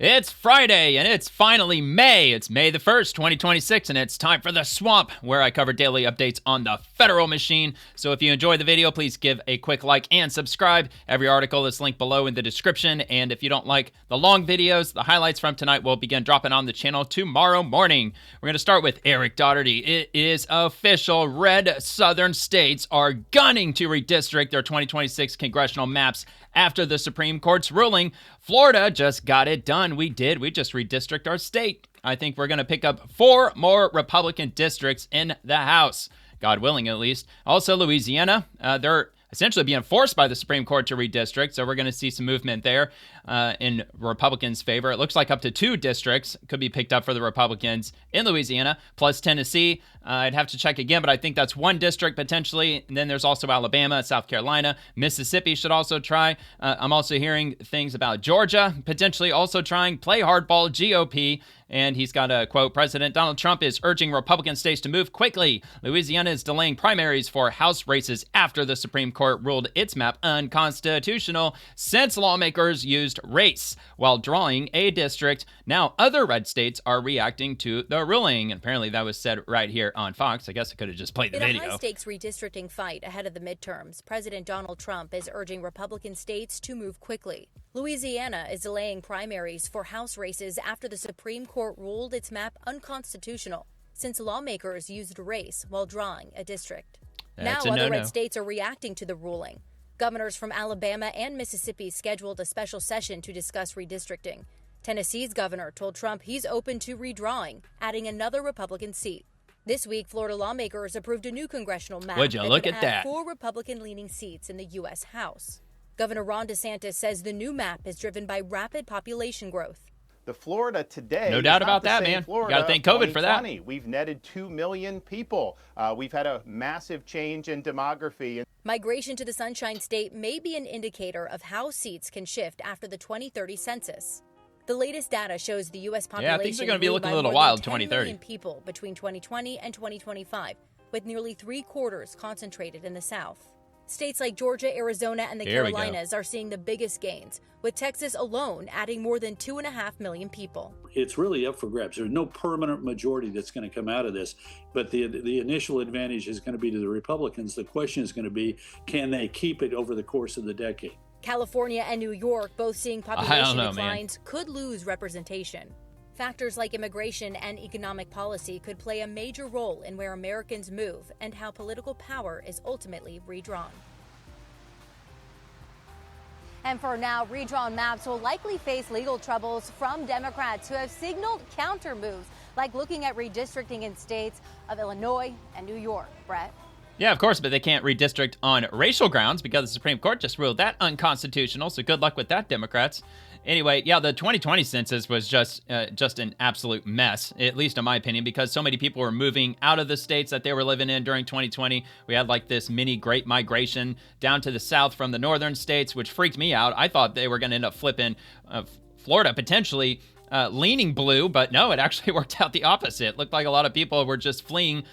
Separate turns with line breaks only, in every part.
It's Friday, and it's finally May. It's May the 1st, 2026, and it's time for The Swamp, where I cover daily updates on the federal machine. So if you enjoy the video, please give a quick like and subscribe. Every article is linked below in the description, and if you don't like the long videos, the highlights from tonight will begin dropping on the channel tomorrow morning. We're going to start with Eric Daugherty. It is official. Red southern states are gunning to redistrict their 2026 congressional maps after the Supreme Court's ruling. Florida just got it done. We just redistrict our state. I think we're going to pick up 4 more Republican districts in the House. God willing, at least. Also, Louisiana, they're essentially being forced by the Supreme Court to redistrict, so we're going to see some movement there in Republicans' favor. It looks like up to 2 districts could be picked up for the Republicans in Louisiana, plus Tennessee. I'd have to check again, but I think that's 1 district potentially. And then there's also Alabama, South Carolina. Mississippi should also try. I'm also hearing things about Georgia potentially also trying. Play hardball, GOP. And he's got a quote, President Donald Trump is urging Republican states to move quickly. Louisiana is delaying primaries for House races after the Supreme Court ruled its map unconstitutional since lawmakers used race while drawing a district. Now, other red states are reacting to the ruling. And apparently that was said right here on Fox. I guess I could have just played the video.
In a high-stakes redistricting fight ahead of the midterms, President Donald Trump is urging Republican states to move quickly. Louisiana is delaying primaries for House races after the Supreme Court ruled its map unconstitutional since lawmakers used race while drawing a district. Now other red states are reacting to the ruling. Governors from Alabama and Mississippi scheduled a special session to discuss redistricting. Tennessee's governor told Trump he's open to redrawing, adding another Republican seat. This week, Florida lawmakers approved a new congressional map
Would you look
could
at
add
that?
4 Republican-leaning seats in the U.S. House. Governor Ron DeSantis says the new map is driven by rapid population growth.
The Florida today,
no doubt about that, man. You got to thank COVID for that.
We've netted 2 million people. We've had a massive change in demography.
Migration to the Sunshine State may be an indicator of how seats can shift after the 2030 census. The latest data shows the U.S. population
things are going to be looking a little
by
wild
more than 10 million
2030.
people between 2020 and 2025, with nearly 3/4 concentrated in the South. States like Georgia, Arizona, and the Carolinas are seeing the biggest gains, with Texas alone adding more than 2.5 million people.
It's really up for grabs. There's no permanent majority that's going to come out of this, but the initial advantage is going to be to the Republicans. The question is going to be, can they keep it over the course of the decade?
California and New York, both seeing population declines, could lose representation. Factors like immigration and economic policy could play a major role in where Americans move and how political power is ultimately redrawn. And for now, redrawn maps will likely face legal troubles from Democrats who have signaled counter moves, like looking at redistricting in states of Illinois and New York. Brett?
Yeah, of course, but they can't redistrict on racial grounds because the Supreme Court just ruled that unconstitutional, so good luck with that, Democrats. Anyway, yeah, the 2020 census was just an absolute mess, at least in my opinion, because so many people were moving out of the states that they were living in during 2020. We had like this mini great migration down to the south from the northern states, which freaked me out. I thought they were going to end up flipping Florida potentially leaning blue, but no, it actually worked out the opposite. It looked like a lot of people were just fleeing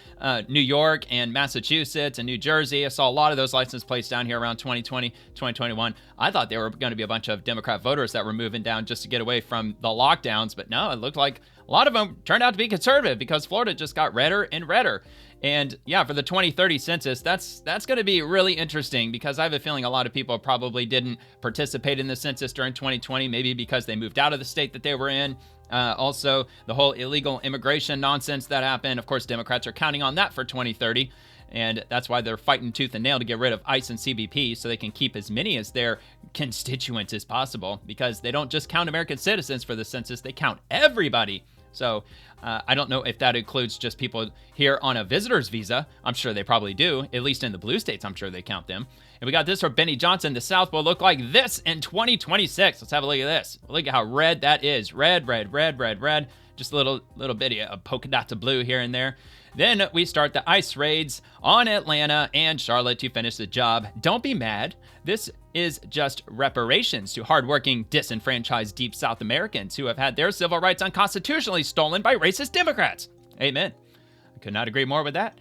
New York and Massachusetts and New Jersey. I saw a lot of those license plates down here around 2020, 2021. I thought there were going to be a bunch of Democrat voters that were moving down just to get away from the lockdowns, but no, it looked like a lot of them turned out to be conservative because Florida just got redder and redder. And yeah, for the 2030 census, that's going to be really interesting because I have a feeling a lot of people probably didn't participate in the census during 2020, maybe because they moved out of the state that they were in. Also, the whole illegal immigration nonsense that happened. Of course, Democrats are counting on that for 2030. And that's why they're fighting tooth and nail to get rid of ICE and CBP so they can keep as many as their constituents as possible, because they don't just count American citizens for the census, they count everybody. So I don't know if that includes just people here on a visitor's visa. I'm sure they probably do. At least in the blue states, I'm sure they count them. And we got this from Benny Johnson. The South will look like this in 2026. Let's have a look at this. Look at how red that is. Red, red, red, red, red. Just a little bit of polka dots of blue here and there. Then we start the ICE raids on Atlanta and Charlotte to finish the job. Don't be mad. This is just reparations to hardworking, disenfranchised Deep South Americans who have had their civil rights unconstitutionally stolen by racist Democrats. Amen. I could not agree more with that.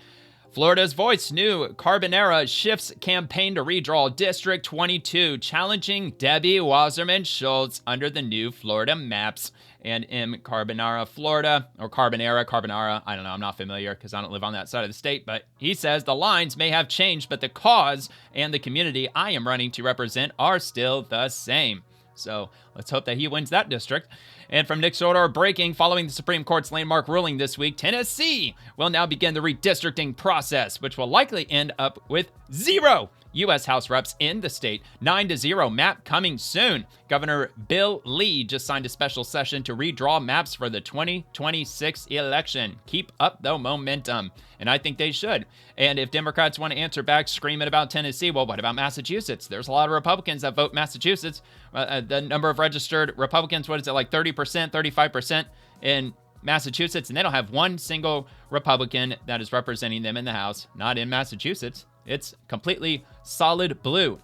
Florida's Voice New Carbonera shifts campaign to redraw District 22, challenging Debbie Wasserman Schultz under the new Florida maps. And in Carbonara, Florida, or Carbonara, I don't know, I'm not familiar because I don't live on that side of the state, but he says the lines may have changed, but the cause and the community I am running to represent are still the same. So let's hope that he wins that district. And from Nick Sodor, breaking following the Supreme Court's landmark ruling this week, Tennessee will now begin the redistricting process, which will likely end up with 0 U.S. House reps in the state. 9-0 map coming soon. Governor Bill Lee just signed a special session to redraw maps for the 2026 election. Keep up the momentum. And I think they should. And if Democrats want to answer back screaming about Tennessee, well, what about Massachusetts? There's a lot of Republicans that vote Massachusetts. The number of registered Republicans, what is it, like 30%, 35% in Massachusetts? And they don't have one single Republican that is representing them in the House. Not in Massachusetts. It's completely solid blue.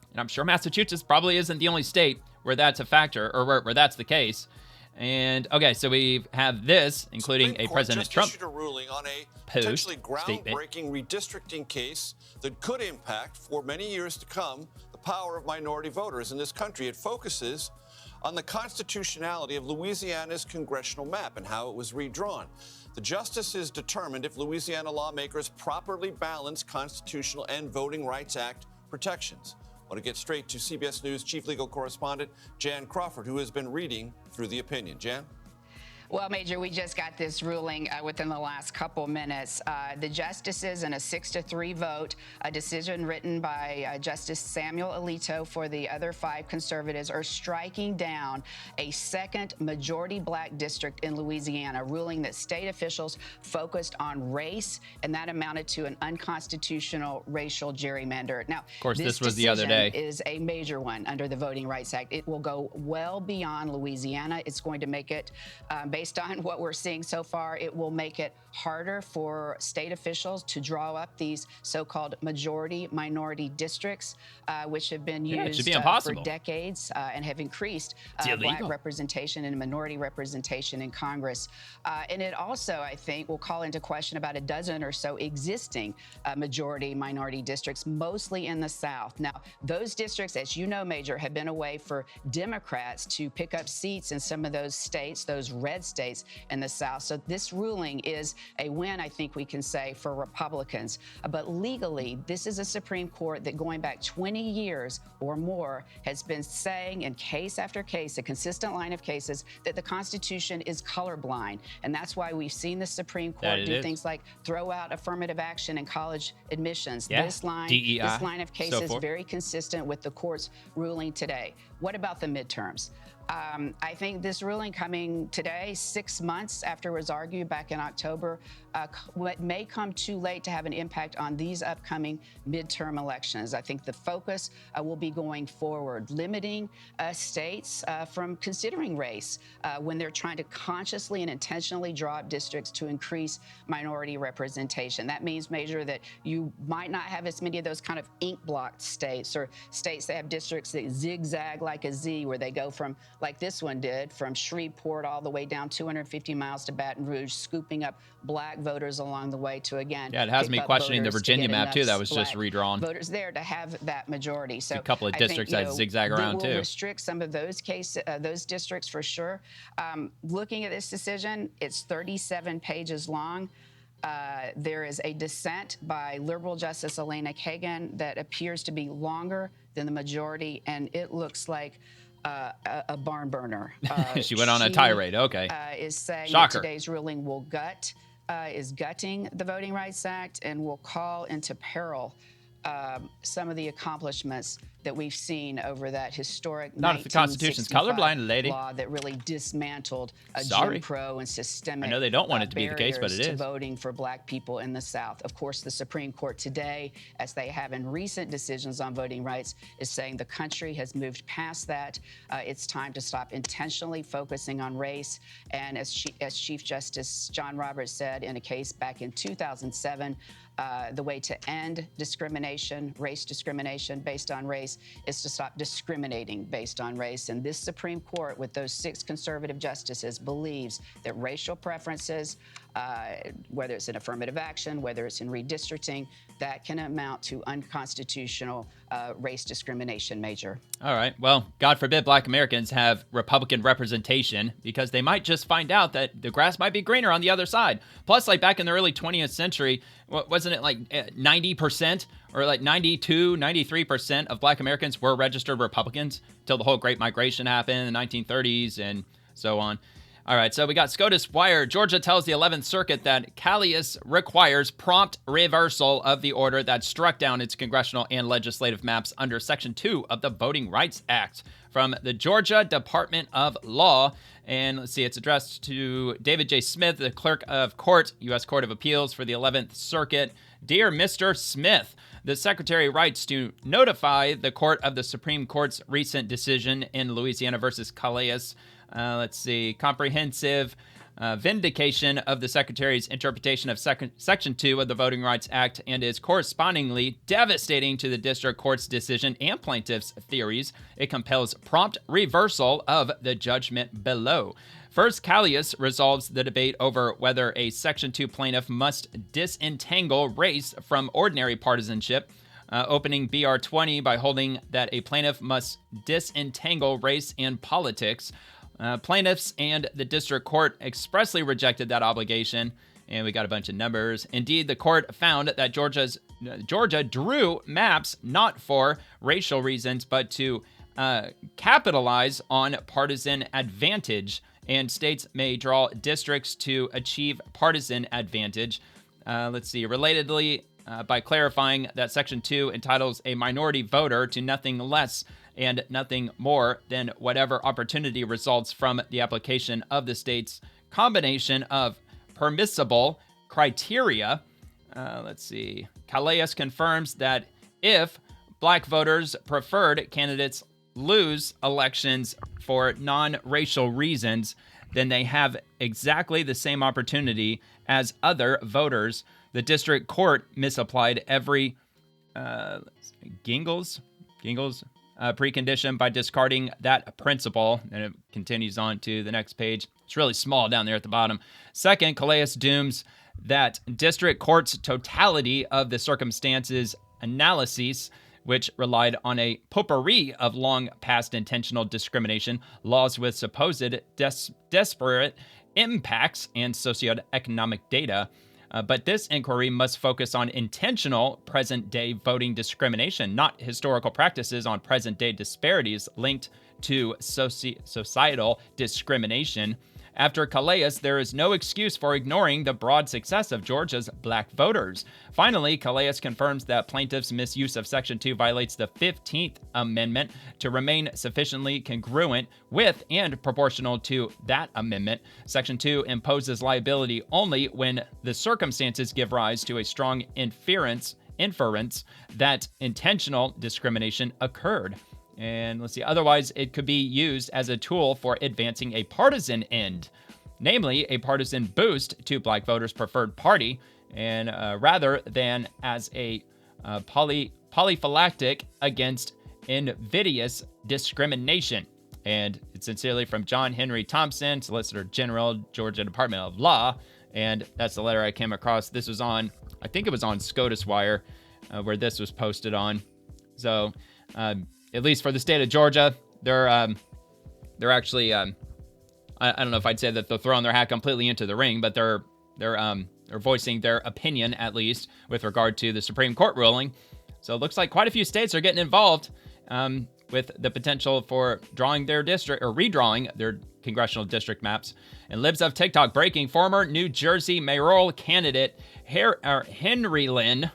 And I'm sure Massachusetts probably isn't the only state where that's a factor, or where that's the case. And okay, so we have this, including a President Trump
issued a ruling on a potentially groundbreaking redistricting case that could impact for many years to come the power of minority voters in this country. It focuses on the constitutionality of Louisiana's congressional map and how it was redrawn. The justices determined if Louisiana lawmakers properly balance constitutional and Voting Rights Act protections. I want to get straight to CBS News chief legal correspondent Jan Crawford, who has been reading through the opinion. Jan?
Well, Major, we just got this ruling within the last couple minutes. The justices in a 6-3 vote, a decision written by Justice Samuel Alito for the other 5 conservatives, are striking down a second majority black district in Louisiana, ruling that state officials focused on race, and that amounted to an unconstitutional racial gerrymander. Now,
of course, this was the other day.
Is a major one under the Voting Rights Act. It will go well beyond Louisiana. It's going to make it based on what we're seeing so far, it will make it harder for state officials to draw up these so-called majority-minority districts, which have been used for decades and have increased black representation and minority representation in Congress. And it also, I think, will call into question about a dozen or so existing majority-minority districts, mostly in the South. Now, those districts, as you know, Major, have been a way for Democrats to pick up seats in some of those states, those red states in the South. So this ruling is a win, I think we can say, for Republicans. But legally, this is a Supreme Court that going back 20 years or more has been saying in case after case, a consistent line of cases, that the Constitution is colorblind. And that's why we've seen the Supreme Court do things like throw out affirmative action in college admissions. This line of case is very consistent with the court's ruling today. What about the midterms? I think this ruling coming today, 6 months after it was argued back in October, may come too late to have an impact on these upcoming midterm elections. I think the focus will be going forward, limiting states from considering race when they're trying to consciously and intentionally draw up districts to increase minority representation. That means, Major, that you might not have as many of those kind of ink-blocked states or states that have districts that zigzag like a Z, where they go from, like this one did, from Shreveport all the way down 250 miles to Baton Rouge, scooping up black voters along the way to, again,
it has me questioning the Virginia map, too. That was just redrawn.
Voters there to have that majority. So
a couple of districts that zigzag around, too.
Will restrict some of those those districts for sure. Looking at this decision, it's 37 pages long. There is a dissent by liberal Justice Elena Kagan that appears to be longer than the majority, and it looks like a barn burner.
She went on a tirade. Okay.
Is saying that today's ruling will is gutting the Voting Rights Act and will call into peril some of the accomplishments that we've seen over that historic
not if the Constitution's colorblind, lady.
Law that really dismantled Jim Crow and systemic.
I know they don't want it to be the case, but it is.
To voting for black people in the South. Of course, the Supreme Court today, as they have in recent decisions on voting rights, is saying the country has moved past that. It's time to stop intentionally focusing on race. And as Chief Justice John Roberts said in a case back in 2007, the way to end discrimination, race discrimination based on race, is to stop discriminating based on race. And this Supreme Court, with those 6 conservative justices, believes that racial preferences whether it's in affirmative action, whether it's in redistricting, that can amount to unconstitutional race discrimination, Major.
All right. Well, God forbid Black Americans have Republican representation, because they might just find out that the grass might be greener on the other side. Plus, like back in the early 20th century, wasn't it like 90% or like 92, 93% of Black Americans were registered Republicans until the whole Great Migration happened in the 1930s and so on. All right, so we got SCOTUS Wire. Georgia tells the 11th Circuit that Callius requires prompt reversal of the order that struck down its congressional and legislative maps under Section 2 of the Voting Rights Act. From the Georgia Department of Law. And let's see, it's addressed to David J. Smith, the Clerk of Court, U.S. Court of Appeals for the 11th Circuit. Dear Mr. Smith, the Secretary writes to notify the Court of the Supreme Court's recent decision in Louisiana versus Callius. Let's see, comprehensive vindication of the Secretary's interpretation of Section 2 of the Voting Rights Act and is correspondingly devastating to the District Court's decision and plaintiffs' theories. It compels prompt reversal of the judgment below. First, Callius resolves the debate over whether a Section 2 plaintiff must disentangle race from ordinary partisanship, opening BR 20 by holding that a plaintiff must disentangle race and politics. Plaintiffs and the district court expressly rejected that obligation, and we got a bunch of numbers. Indeed, the court found that Georgia drew maps not for racial reasons, but to capitalize on partisan advantage, and states may draw districts to achieve partisan advantage. Let's see, relatedly, by clarifying that Section 2 entitles a minority voter to nothing less and nothing more than whatever opportunity results from the application of the state's combination of permissible criteria. Let's see. Callius confirms that if Black voters' preferred candidates lose elections for non-racial reasons, then they have exactly the same opportunity as other voters. The district court misapplied every Gingles precondition by discarding that principle. And it continues on to the next page. It's really small down there at the bottom. Second, Callius dooms that district court's totality of the circumstances analyses, which relied on a potpourri of long past intentional discrimination, laws with supposed disparate impacts, and socioeconomic data. But this inquiry must focus on intentional present-day voting discrimination, not historical practices on present-day disparities linked to societal discrimination. After Callius, there is no excuse for ignoring the broad success of Georgia's Black voters. Finally, Callius confirms that plaintiffs' misuse of Section 2 violates the 15th Amendment to remain sufficiently congruent with and proportional to that amendment. Section 2 imposes liability only when the circumstances give rise to a strong inference that intentional discrimination occurred. And let's see, otherwise it could be used as a tool for advancing a partisan end, namely a partisan boost to Black voters' preferred party, and rather than as a polyphylactic against invidious discrimination. And it's sincerely from John Henry Thompson, Solicitor General, Georgia Department of Law. And that's the letter I came across. This was on, I think it was on SCOTUS Wire, where this was posted on. So, at least for the state of Georgia, they're actually, I don't know if I'd say that they're throwing their hat completely into the ring, but they're voicing their opinion, at least, with regard to the Supreme Court ruling. So it looks like quite a few states are getting involved with the potential for drawing their district, or redrawing their congressional district maps. And Libs of TikTok breaking: former New Jersey mayoral candidate Henry Lynn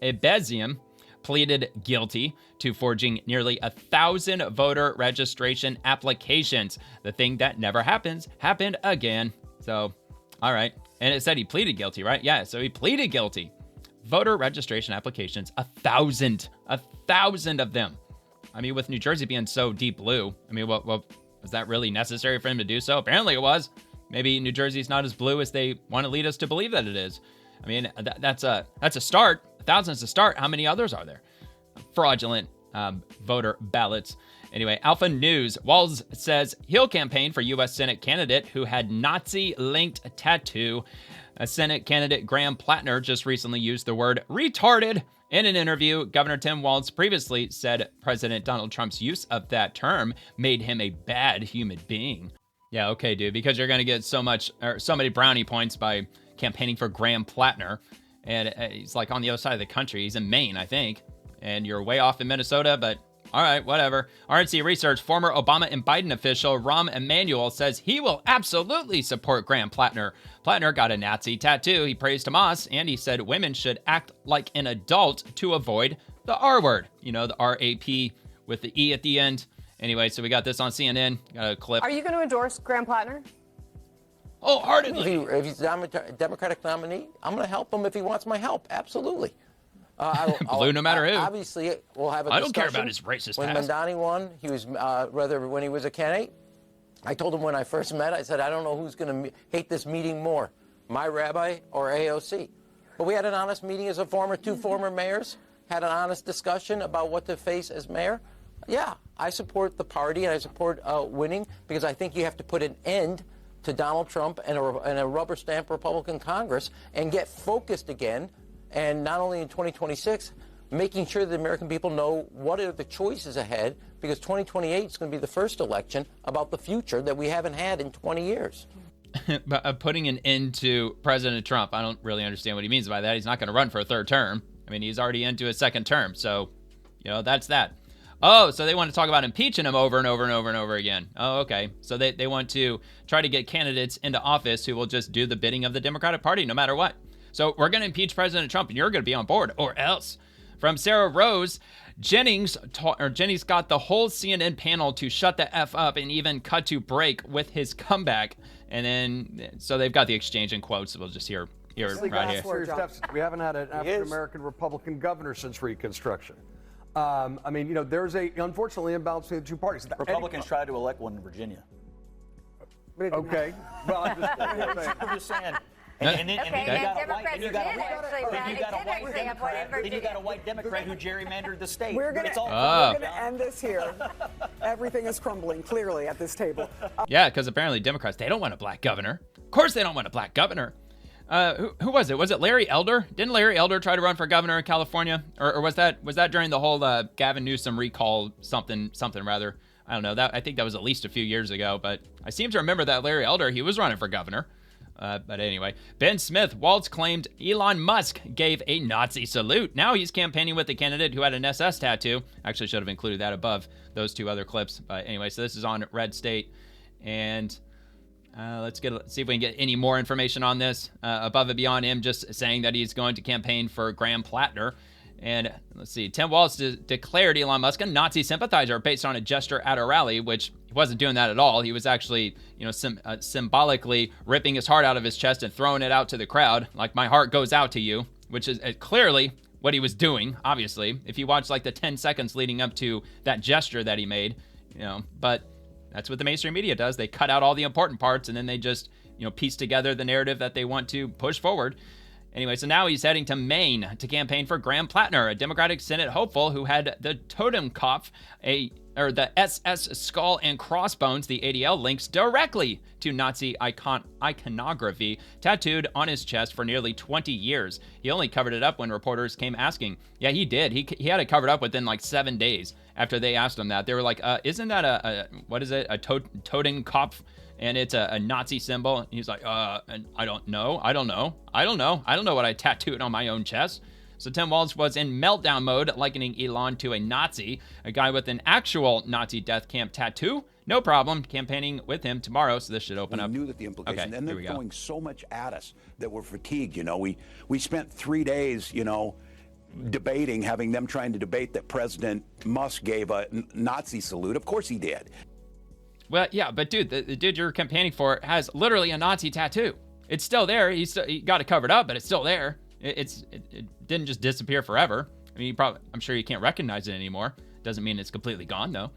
Ebezium pleaded guilty to forging nearly 1,000 voter registration applications. The thing that never happened again. So, all right. And it said he pleaded guilty, right? Yeah, so he pleaded guilty. Voter registration applications, 1,000 of them. I mean, with New Jersey being so deep blue, I mean, what was that really necessary for him to do so? Apparently it was. Maybe New Jersey's not as blue as they want to lead us to believe that it is. I mean, that's a start. 1,000 is a start. How many others are there? Fraudulent voter ballots. Anyway, Alpha News. Walz says he'll campaign for U.S. Senate candidate who had Nazi-linked tattoo. A Senate candidate, Graham Platner, just recently used the word retarded in an interview. Governor Tim Walz previously said President Donald Trump's use of that term made him a bad human being. Yeah, okay, dude, because you're going to get so many brownie points by campaigning for Graham Platner. And he's like on the other side of the country. He's in Maine, I think. And you're way off in Minnesota, but all right, whatever. RNC Research, former Obama and Biden official Rahm Emanuel says he will absolutely support Graham Platner. Platner got a Nazi tattoo. He praised Hamas, and he said women should act like an adult to avoid the R word. You know, the R-A-P with the E at the end. Anyway, so we got this on CNN. Got a clip.
Are you going to endorse Graham Platner?
Wholeheartedly.
If he's a Democratic nominee, I'm going to help him if he wants my help. Absolutely.
Blue, no matter who.
Obviously, we'll have a discussion.
I don't care about his racist
when
past.
Mandani won, he was when he was a candidate. I told him when I first met, I said, I don't know who's going to hate this meeting more, my rabbi or AOC. But we had an honest meeting as two former mayors, had an honest discussion about what to face as mayor. Yeah, I support the party and I support winning because I think you have to put an end to Donald Trump and a rubber stamp Republican Congress and get focused again. And not only in 2026, making sure that the American people know what are the choices ahead, because 2028 is going to be the first election about the future that we haven't had in 20 years.
But putting an end to President Trump, I don't really understand what he means by that. He's not going to run for a third term. I mean, he's already into his second term. So, you know, that's that. Oh, so they want to talk about impeaching him over and over and over and over again. Oh, okay. So they want to try to get candidates into office who will just do the bidding of the Democratic Party no matter what. So we're going to impeach President Trump, and you're going to be on board, or else. From Sarah Rose, Jennings got the whole CNN panel to shut the F up and even cut to break with his comeback. And then, so they've got the exchange in quotes. We'll just hear right here.
We haven't had an African-American Republican governor since Reconstruction. I mean, you know, there's unfortunately imbalance between the two parties.
Republicans tried to elect one in Virginia.
Okay. Well,
I'm just saying. And then you got a white Democrat who gerrymandered the state.
We're going to end this here. Everything is crumbling clearly at this table.
Yeah, because apparently Democrats, they don't want a black governor. Of course they don't want a black governor. Who was it? Was it Larry Elder? Didn't Larry Elder try to run for governor in California? Or was that during the whole Gavin Newsom recall something rather? I don't know. I think that was at least a few years ago, but I seem to remember that Larry Elder, he was running for governor. But anyway, Ben Smith, Walz claimed Elon Musk gave a Nazi salute. Now he's campaigning with a candidate who had an SS tattoo. Actually should have included that above those two other clips. But anyway, so this is on Red State. And let's see if we can get any more information on this. Above and beyond him just saying that he's going to campaign for Graham Platner. And let's see, Tim Walz declared Elon Musk a Nazi sympathizer based on a gesture at a rally, which he wasn't doing that at all. He was actually, you know, symbolically ripping his heart out of his chest and throwing it out to the crowd, like my heart goes out to you, which is clearly what he was doing, obviously. If you watch like the 10 seconds leading up to that gesture that he made, you know, but that's what the mainstream media does. They cut out all the important parts and then they just, you know, piece together the narrative that they want to push forward. Anyway, so now he's heading to Maine to campaign for Graham Platner, a Democratic Senate hopeful who had the Totenkopf, the SS skull and crossbones, the ADL, links directly to Nazi iconography tattooed on his chest for nearly 20 years. He only covered it up when reporters came asking. Yeah, he did. He had it covered up within like 7 days after they asked him that. They were like, isn't that a Totenkopf? And it's a Nazi symbol. And he's like, and I don't know what I tattooed on my own chest. So Tim Walz was in meltdown mode, likening Elon to a Nazi, a guy with an actual Nazi death camp tattoo. No problem, campaigning with him tomorrow, so this should open up.
We knew that the implication,
okay,
and they're throwing so much at us that we're fatigued, you know. We spent 3 days, you know, having them trying to debate that President Musk gave a Nazi salute. Of course he did.
Well, yeah, but dude, the dude you're campaigning for has literally a Nazi tattoo. It's still there. He got it covered up, but it's still there. It didn't just disappear forever. I mean, I'm sure you can't recognize it anymore. Doesn't mean it's completely gone, though.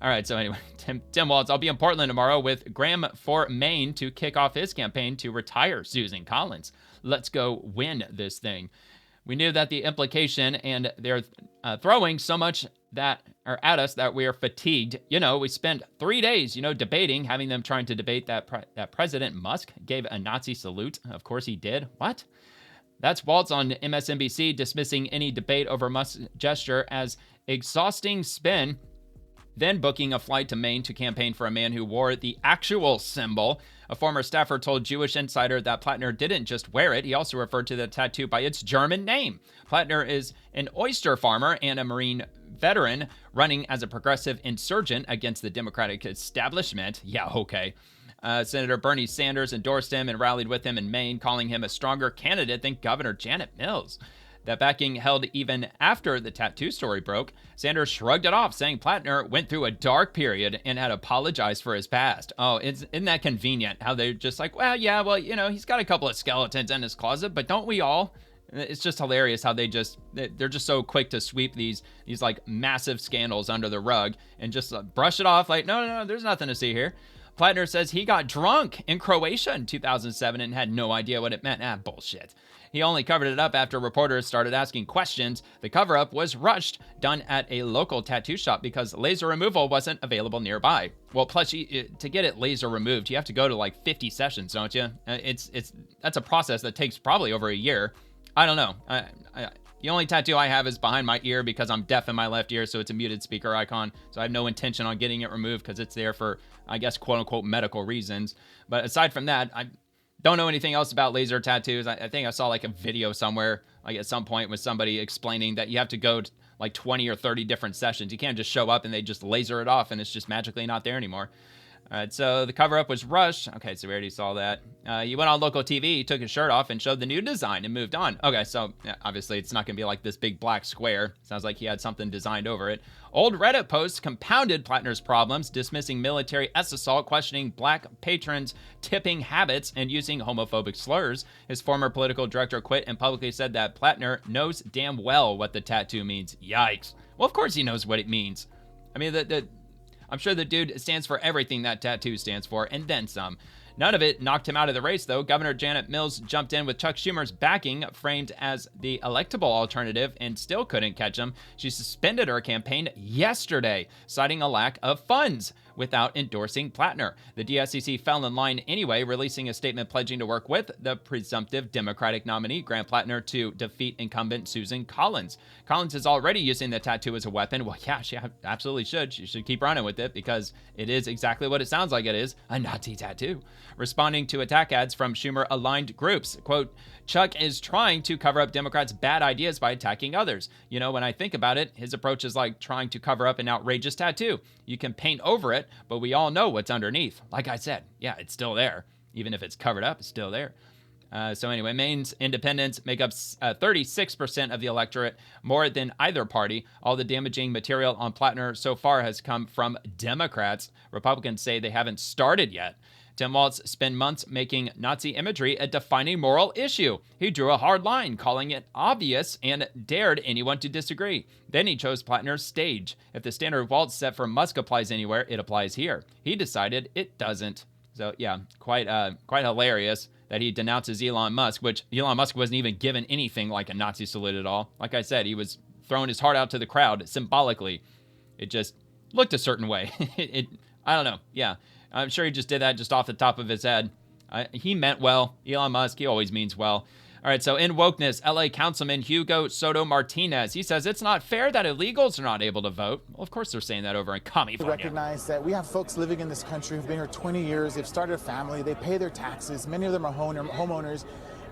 All right, so anyway, Tim Walz, I'll be in Portland tomorrow with Graham for Maine to kick off his campaign to retire Susan Collins. Let's go win this thing. We knew that the implication, and they're throwing so much that are at us that we are fatigued. We spent 3 days, debating, having them trying to debate that President Musk gave a Nazi salute. Of course he did. What? That's Walz on MSNBC dismissing any debate over Musk's gesture as exhausting spin, then booking a flight to Maine to campaign for a man who wore the actual symbol. A former staffer told Jewish Insider that Platner didn't just wear it, he also referred to the tattoo by its German name. Platner is an oyster farmer and a Marine veteran running as a progressive insurgent against the Democratic establishment. Yeah, okay. Senator Bernie Sanders endorsed him and rallied with him in Maine, calling him a stronger candidate than Governor Janet Mills. That backing held even after the tattoo story broke. Sanders shrugged it off, saying Platner went through a dark period and had apologized for his past. Oh, isn't that convenient how they're just like, he's got a couple of skeletons in his closet, but don't we all? It's just hilarious how they're just so quick to sweep these like massive scandals under the rug and just brush it off like, no, there's nothing to see here. Platner says he got drunk in Croatia in 2007 and had no idea what it meant. Bullshit. He only covered it up after reporters started asking questions. The cover-up was rushed, done at a local tattoo shop because laser removal wasn't available nearby. Well, plus, to get it laser removed, you have to go to like 50 sessions, don't you? That's a process that takes probably over a year. I don't know. The only tattoo I have is behind my ear because I'm deaf in my left ear, so it's a muted speaker icon. So I have no intention on getting it removed because it's there for, I guess, quote-unquote medical reasons. But aside from that, I don't know anything else about laser tattoos. I think I saw like a video somewhere, like at some point with somebody explaining that you have to go to like 20 or 30 different sessions. You can't just show up and they just laser it off and it's just magically not there anymore. All right, so the cover-up was rushed. Okay, so we already saw that. He went on local TV, he took his shirt off and showed the new design and moved on. Okay, so yeah, obviously it's not going to be like this big black square. Sounds like he had something designed over it. Old Reddit posts compounded Platner's problems, dismissing military assault, questioning black patrons' tipping habits, and using homophobic slurs. His former political director quit and publicly said that Platner knows damn well what the tattoo means. Yikes. Well, of course he knows what it means. I mean, I'm sure the dude stands for everything that tattoo stands for, and then some. None of it knocked him out of the race, though. Governor Janet Mills jumped in with Chuck Schumer's backing, framed as the electable alternative, and still couldn't catch him. She suspended her campaign yesterday, citing a lack of funds, without endorsing Platner. The DSCC fell in line anyway, releasing a statement pledging to work with the presumptive Democratic nominee, Graham Platner, to defeat incumbent Susan Collins. Collins is already using the tattoo as a weapon. Well, yeah, she absolutely should. She should keep running with it because it is exactly what it sounds like it is, a Nazi tattoo. Responding to attack ads from Schumer-aligned groups, quote, Chuck is trying to cover up Democrats' bad ideas by attacking others. You know, when I think about it, his approach is like trying to cover up an outrageous tattoo. You can paint over it, but we all know what's underneath. Like I said, yeah, it's still there. Even if it's covered up, it's still there. So anyway, Maine's independents make up 36% of the electorate, more than either party. All the damaging material on Platner so far has come from Democrats. Republicans say they haven't started yet. Tim Walz spent months making Nazi imagery a defining moral issue. He drew a hard line, calling it obvious, and dared anyone to disagree. Then he chose Platner's stage. If the standard Walz set for Musk applies anywhere, it applies here. He decided it doesn't. So yeah, quite hilarious that he denounces Elon Musk, which Elon Musk wasn't even given anything like a Nazi salute at all. Like I said, he was throwing his heart out to the crowd symbolically. It just looked a certain way. I don't know. Yeah. I'm sure he just did that just off the top of his head. He meant well. Elon Musk, he always means well. All right, so in wokeness, LA Councilman Hugo Soto Martinez, he says it's not fair that illegals are not able to vote. Well, of course they're saying that over in California.
We recognize that we have folks living in this country who've been here 20 years, they've started a family, they pay their taxes, many of them are homeowners,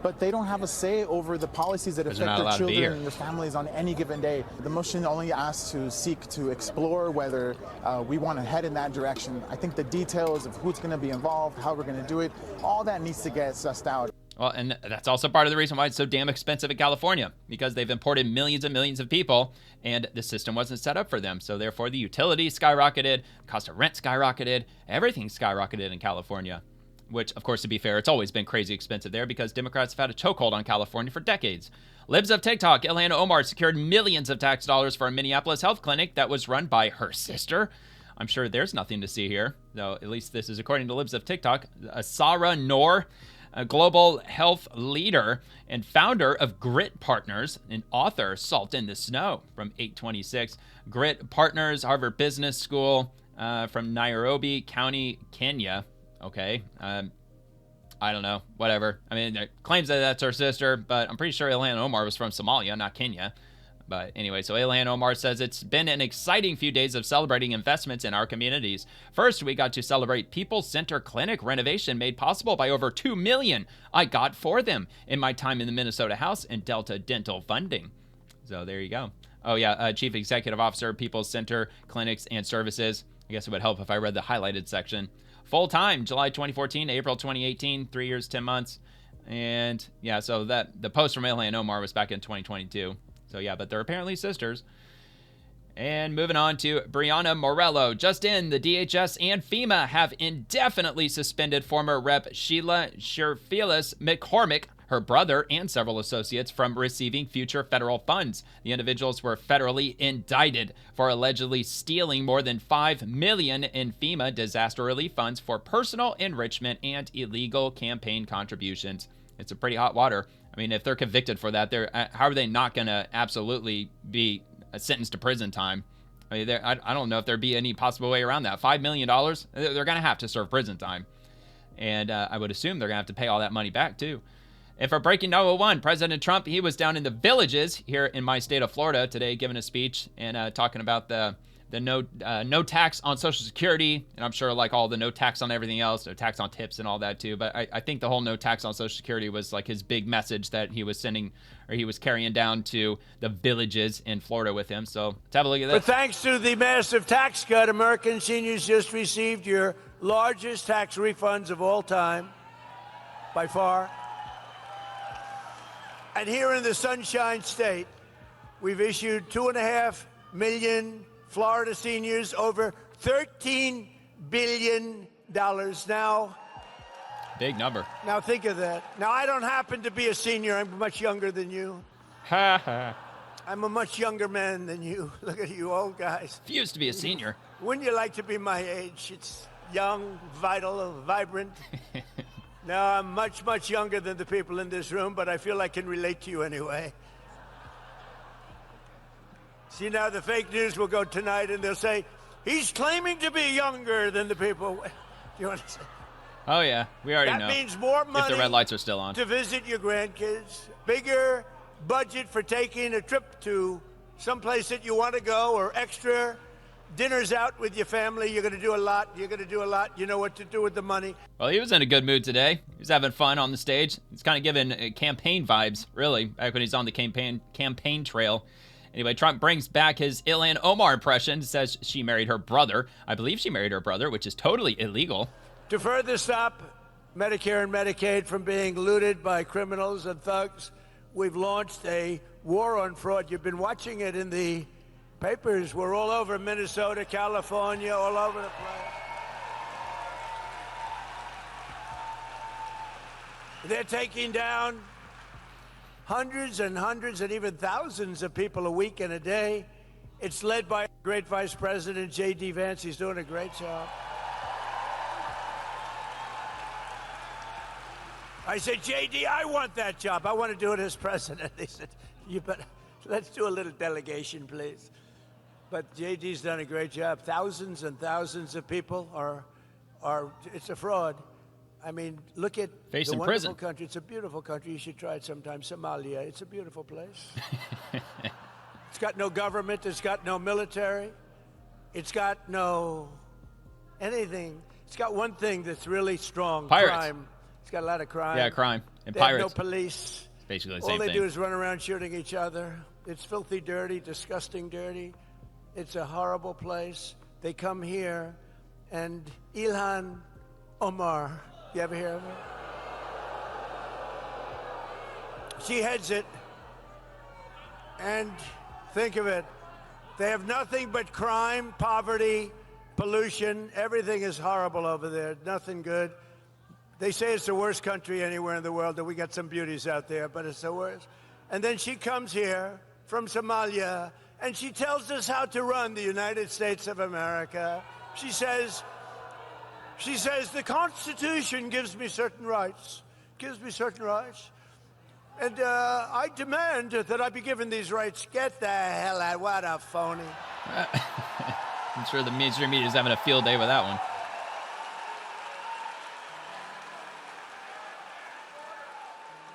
but they don't have a say over the policies that affect their children and their families on any given day. The motion only asks to seek to explore whether we want to head in that direction. I think the details of who's going to be involved, how we're going to do it, all that needs to get sussed out.
Well, and that's also part of the reason why it's so damn expensive in California, because they've imported millions and millions of people, and the system wasn't set up for them. So therefore, the utilities skyrocketed, cost of rent skyrocketed, everything skyrocketed in California. Which, of course, to be fair, it's always been crazy expensive there because Democrats have had a chokehold on California for decades. Libs of TikTok, Ilhan Omar secured millions of tax dollars for a Minneapolis health clinic that was run by her sister. I'm sure there's nothing to see here, though at least this is according to Libs of TikTok. Sarah Noor a global health leader and founder of Grit Partners, and author Salt in the Snow from 826. Grit Partners, Harvard Business School, from Nairobi County, Kenya. Okay. I don't know. Whatever. I mean, it claims that that's her sister, but I'm pretty sure Ilhan Omar was from Somalia, not Kenya. But anyway, so Ilhan Omar says it's been an exciting few days of celebrating investments in our communities. First, we got to celebrate People Center Clinic renovation made possible by over $2 million I got for them in my time in the Minnesota House and Delta Dental funding. So there you go. Oh yeah, Chief Executive Officer, People Center Clinics and Services. I guess it would help if I read the highlighted section. Full-time, July 2014 to April 2018, 3 years, 10 months. And yeah, so that the post from Ilhan Omar was back in 2022. So yeah, but they're apparently sisters. And moving on to Brianna Morello. Just in, the DHS and FEMA have indefinitely suspended former Rep. Sheila Sherfilis McCormick, her brother, and several associates from receiving future federal funds. The individuals were federally indicted for allegedly stealing more than $5 million in FEMA disaster relief funds for personal enrichment and illegal campaign contributions. It's a pretty hot water. I mean, if they're convicted for that, how are they not going to absolutely be sentenced to prison time? I mean, I don't know if there'd be any possible way around that. $5 million, they're going to have to serve prison time. And I would assume they're going to have to pay all that money back, too. And for Breaking 901, President Trump, he was down in the Villages here in my state of Florida today, giving a speech and talking about the no tax on Social Security, and I'm sure like all the no tax on everything else, no tax on tips and all that too. But I think the whole no tax on Social Security was like his big message that he was sending, or he was carrying down to the Villages in Florida with him. So let's have a look at this.
But thanks to the massive tax cut, American seniors just received your largest tax refunds of all time, by far. And here in the Sunshine State, we've issued $2.5 million Florida seniors over $13 billion now.
Big number.
Now think of that. Now, I don't happen to be a senior. I'm much younger than you.
Ha ha.
I'm a much younger man than you. Look at you old guys.
Used to be a senior.
Wouldn't you like to be my age? It's young, vital, vibrant. Now, I'm much, much younger than the people in this room, but I feel I can relate to you anyway. See, now the fake news will go tonight, and they'll say, he's claiming to be younger than the people. Do you want to say?
Oh, yeah. We already know.
That means more money
if the red lights are still on.
To visit your grandkids, bigger budget for taking a trip to someplace that you want to go, or extra dinners out with your family. You're going to do a lot. You're going to do a lot. You know what to do with the money.
Well, he was in a good mood today. He was having fun on the stage. He's kind of giving campaign vibes, really, back when he's on the campaign trail. Anyway, Trump brings back his Ilhan Omar impression, says she married her brother. I believe she married her brother, which is totally illegal.
To further stop Medicare and Medicaid from being looted by criminals and thugs, we've launched a war on fraud. You've been watching it in the papers. We're all over Minnesota, California, all over the place. They're taking down hundreds and hundreds and even thousands of people a week and a day. It's led by great Vice President J.D. Vance. He's doing a great job. I said, J.D., I want that job. I want to do it as president. He said, you better, let's do a little delegation, please. But J.D.'s done a great job. Thousands and thousands of people are it's a fraud. I mean, look at the wonderful country. It's a beautiful country. You should try it sometime. Somalia, it's a beautiful place. It's got no government. It's got no military. It's got no anything. It's got one thing that's really strong.
Pirates.
Crime. It's got a lot of crime.
Yeah, crime. And
they
pirates.
Have no police.
It's basically the
All
same
they
thing.
do is run around shooting each other. It's filthy dirty, disgusting dirty. It's a horrible place. They come here, and Ilhan Omar, you ever hear of her? She heads it, and think of it. They have nothing but crime, poverty, pollution. Everything is horrible over there. Nothing good. They say it's the worst country anywhere in the world, that we got some beauties out there, but it's the worst. And then she comes here from Somalia, and she tells us how to run the United States of America. She says, the Constitution gives me certain rights gives me certain rights. And I demand that I be given these rights. Get the hell out. What a phony.
I'm sure the mainstream media is having a field day with that one.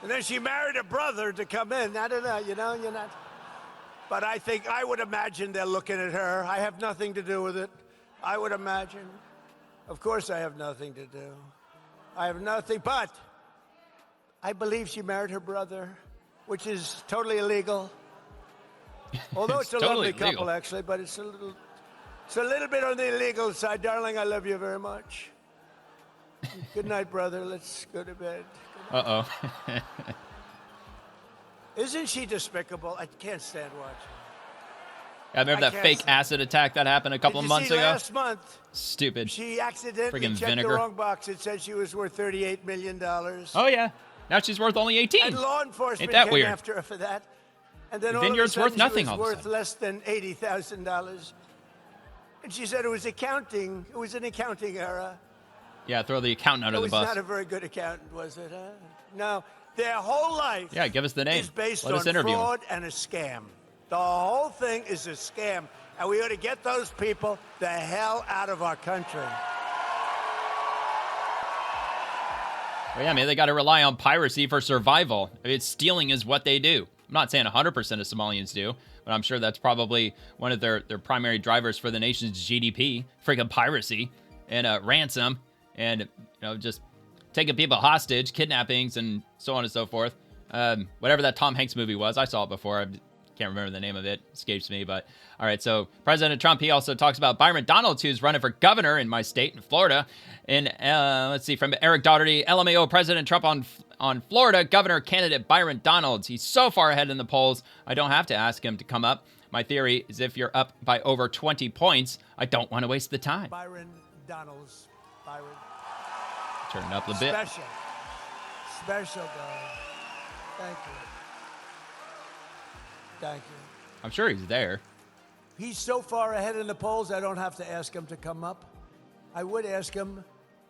And then she married a brother to come in. I don't know, you're not. But I would imagine they're looking at her. I have nothing to do with it. I would imagine. Of course I have nothing to do. I have nothing, but I believe she married her brother, which is totally illegal. Although it's a
totally
lovely couple, actually, but it's a little bit on the illegal side. Darling, I love you very much. Good night, brother. Let's go to bed.
Uh-oh.
Isn't she despicable? I can't stand watching.
I remember that fake acid attack that happened a couple of months ago.
Last month,
stupid.
she accidentally checked
vinegar.
the wrong box. It said she was worth $38 million.
Oh, yeah. Now she's worth only 18.
And law enforcement
Ain't that
came
weird?
after her for that. And then
Vineyard's
all of a
worth
sudden
nothing
she
all
was
of a
worth
sudden.
less than $80,000. And she said it was accounting. It was an accounting error.
Yeah, throw the accountant under the bus.
It was not a very good accountant, was it? No. Their whole life
Yeah, give us the name.
is based
Let
on
us interview
fraud and a scam. The whole thing is a scam. And we ought to get those people the hell out of our country.
Well, yeah, they got to rely on piracy for survival. I mean, stealing is what they do. I'm not saying 100% of Somalians do, but I'm sure that's probably one of their primary drivers for the nation's GDP. Freaking piracy and ransom and just taking people hostage, kidnappings, and so on and so forth. Whatever that Tom Hanks movie was, I saw it before. I can't remember the name of it. Escapes me, but all right. So President Trump, he also talks about Byron Donalds, who's running for governor in my state, in Florida. And let's see, from Eric Daugherty, LMAO President Trump on Florida, governor candidate Byron Donalds. He's so far ahead in the polls, I don't have to ask him to come up. My theory is if you're up by over 20 points, I don't want to waste the time.
Byron Donalds. Byron.
Turn it up a bit.
Special, guy. Thank you. Thank you.
I'm sure he's there.
He's so far ahead in the polls, I don't have to ask him to come up. I would ask him,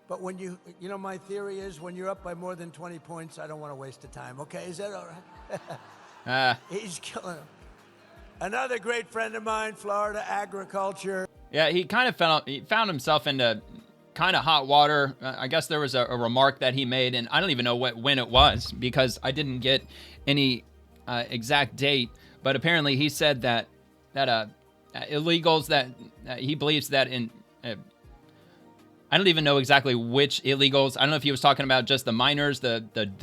but when my theory is when you're up by more than 20 points, I don't want to waste the time. Okay, is that all right? He's killing him. Another great friend of mine, Florida agriculture.
Yeah, he kind of found himself into kind of hot water. I guess there was a remark that he made, and I don't even know when it was because I didn't get any exact date. But apparently, he said that illegals that he believes that in. I don't even know exactly which illegals. I don't know if he was talking about just the minors, the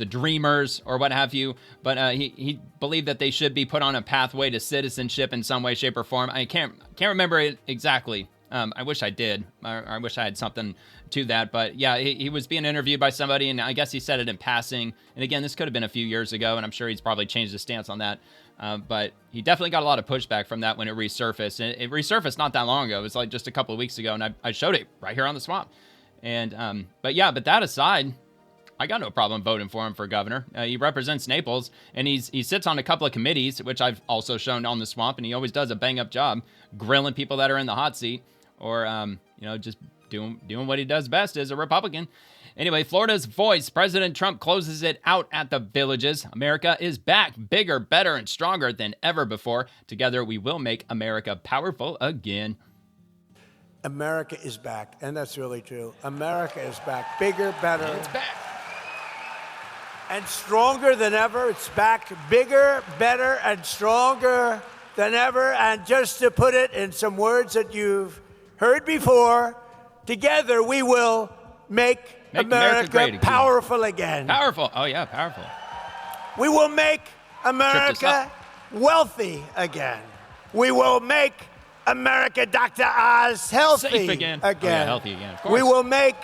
dreamers, or what have you. But he believed that they should be put on a pathway to citizenship in some way, shape, or form. I can't remember it exactly. I wish I did. I wish I had something to that. But yeah, he was being interviewed by somebody, and I guess he said it in passing. And again, this could have been a few years ago, and I'm sure he's probably changed his stance on that. But he definitely got a lot of pushback from that when it resurfaced. And it resurfaced not that long ago. It was like just a couple of weeks ago, and I showed it right here on the swamp. And but that aside, I got no problem voting for him for governor. He represents Naples, and he sits on a couple of committees, which I've also shown on the swamp, and he always does a bang-up job grilling people that are in the hot seat or, just doing what he does best as a Republican. Anyway, Florida's voice. President Trump closes it out at the Villages. America is back, bigger, better, and stronger than ever before. Together, we will make America powerful again.
America is back, and that's really true. America is back, bigger, better.
It's back.
And stronger than ever. It's back, bigger, better, and stronger than ever. And just to put it in some words that you've heard before, together we will make America powerful again.
Powerful. Oh, yeah, powerful.
We will make America wealthy again. We will make America, Dr. Oz, healthy
Safe again. Oh, yeah, healthy again, of course.
We will make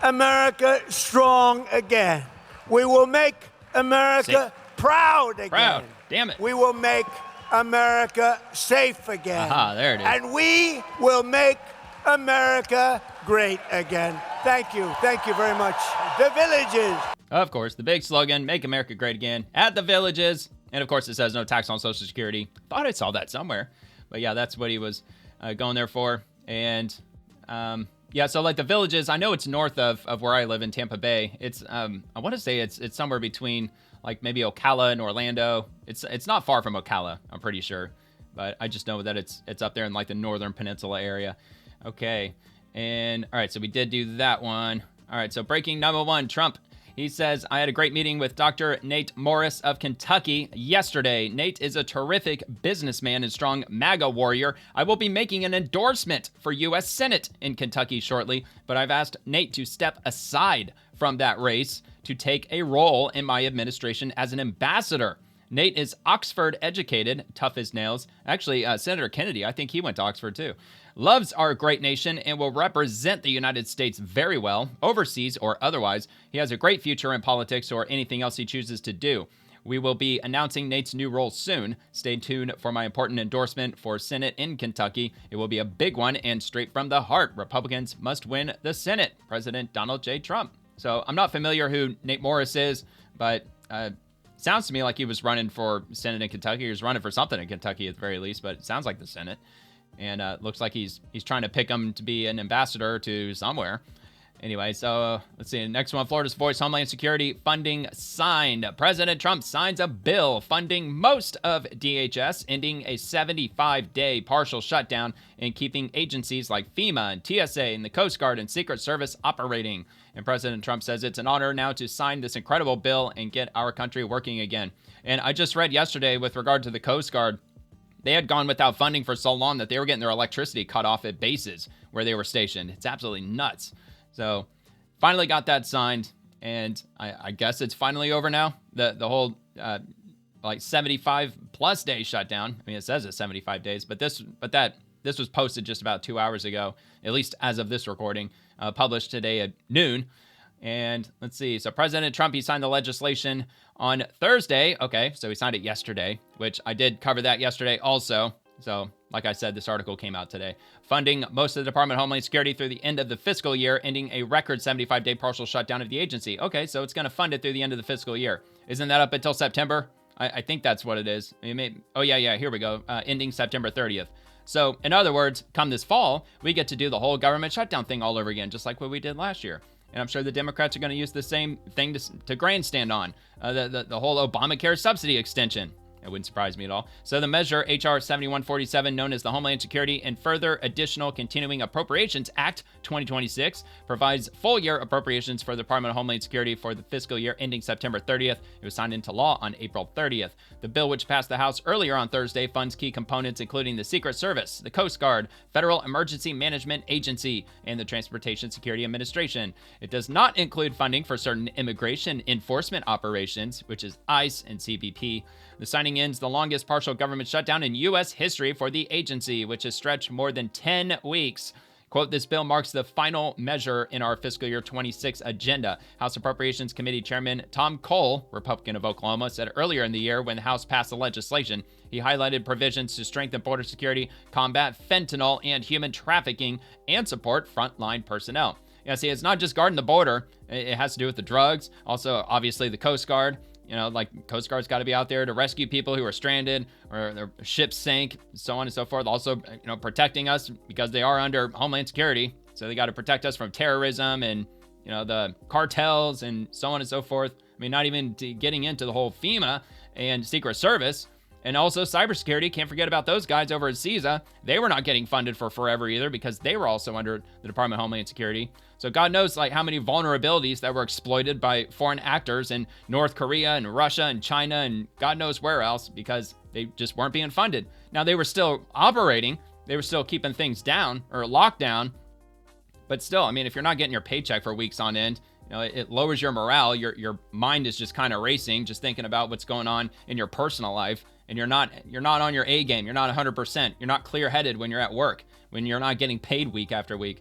America strong again. We will make America proud again.
Proud. Damn it.
We will make America safe again.
Aha, there it is.
And we will make America great again. Thank you. Thank you very much. The Villages.
Of course, the big slogan, make America great again, at the Villages. And of course, it says no tax on Social Security. Thought I saw that somewhere. But yeah, that's what he was going there for. And Yeah, so like the Villages, I know it's north of where I live in Tampa Bay. It's I want to say it's somewhere between like maybe Ocala and Orlando. It's not far from Ocala, I'm pretty sure. But I just know that it's up there in like the northern peninsula area. Okay. And all right, so we did do that one. All right, so breaking number one, Trump. He says, I had a great meeting with Dr. Nate Morris of Kentucky yesterday. Nate is a terrific businessman and strong MAGA warrior. I will be making an endorsement for U.S. Senate in Kentucky shortly, but I've asked Nate to step aside from that race to take a role in my administration as an ambassador. Nate is Oxford educated, tough as nails. Actually, Senator Kennedy, I think he went to Oxford too. Loves our great nation and will represent the United States very well, overseas or otherwise. He has a great future in politics or anything else he chooses to do. We will be announcing Nate's new role soon. Stay tuned for my important endorsement for Senate in Kentucky. It will be a big one and straight from the heart. Republicans must win the Senate. President Donald J. Trump. So I'm not familiar who Nate Morris is, but sounds to me like he was running for Senate in Kentucky. He was running for something in Kentucky at the very least, but it sounds like the Senate. And looks like he's trying to pick him to be an ambassador to somewhere. Anyway, so let's see. Next one, Florida's Voice, Homeland Security funding signed. President Trump signs a bill funding most of DHS, ending a 75-day partial shutdown and keeping agencies like FEMA and TSA and the Coast Guard and Secret Service operating. And President Trump says it's an honor now to sign this incredible bill and get our country working again. And I just read yesterday with regard to the Coast Guard, they had gone without funding for so long that they were getting their electricity cut off at bases where they were stationed. It's absolutely nuts. So finally got that signed, and I guess it's finally over now. The whole like 75 plus day shutdown. I mean, it says it's 75 days, but this was posted just about 2 hours ago, at least as of this recording, published today at noon. And let's see. So President Trump, he signed the legislation on Thursday. Okay, so he signed it yesterday, which I did cover that yesterday also. So like I said, this article came out today. Funding most of the Department of Homeland Security through the end of the fiscal year, ending a record 75-day partial shutdown of the agency. Okay, so it's going to fund it through the end of the fiscal year. Isn't that up until September? I think that's what it is. Oh, yeah, here we go. Ending September 30th. So in other words, come this fall, we get to do the whole government shutdown thing all over again, just like what we did last year. And I'm sure the Democrats are going to use the same thing to grandstand on, the whole Obamacare subsidy extension. It wouldn't surprise me at all. So the measure, H.R. 7147, known as the Homeland Security and Further Additional Continuing Appropriations Act 2026, provides full-year appropriations for the Department of Homeland Security for the fiscal year ending September 30th. It was signed into law on April 30th. The bill, which passed the House earlier on Thursday, funds key components including the Secret Service, the Coast Guard, Federal Emergency Management Agency, and the Transportation Security Administration. It does not include funding for certain immigration enforcement operations, which is ICE and CBP. The signing ends the longest partial government shutdown in U.S. history for the agency, which has stretched more than 10 weeks. Quote, this bill marks the final measure in our fiscal year 26 agenda. House Appropriations Committee Chairman Tom Cole, Republican of Oklahoma, said earlier in the year when the House passed the legislation, he highlighted provisions to strengthen border security, combat fentanyl and human trafficking, and support frontline personnel. Yeah, see, it's not just guarding the border. It has to do with the drugs. Also, obviously, the Coast Guard. You know, like Coast Guard's got to be out there to rescue people who are stranded or their ships sank, so on and so forth. Also, you know, protecting us because they are under Homeland Security. So they got to protect us from terrorism and, you know, the cartels and so on and so forth. I mean, not even getting into the whole FEMA and Secret Service. And also cybersecurity, can't forget about those guys over at CISA. They were not getting funded for forever either because they were also under the Department of Homeland Security. So God knows like how many vulnerabilities that were exploited by foreign actors in North Korea and Russia and China and God knows where else because they just weren't being funded. Now they were still operating. They were still keeping things down or locked down. But still, I mean, if you're not getting your paycheck for weeks on end, you know, it lowers your morale. Your mind is just kind of racing, just thinking about what's going on in your personal life. And you're not on your A game. You're not 100%. You're not clear-headed when you're at work, when you're not getting paid week after week.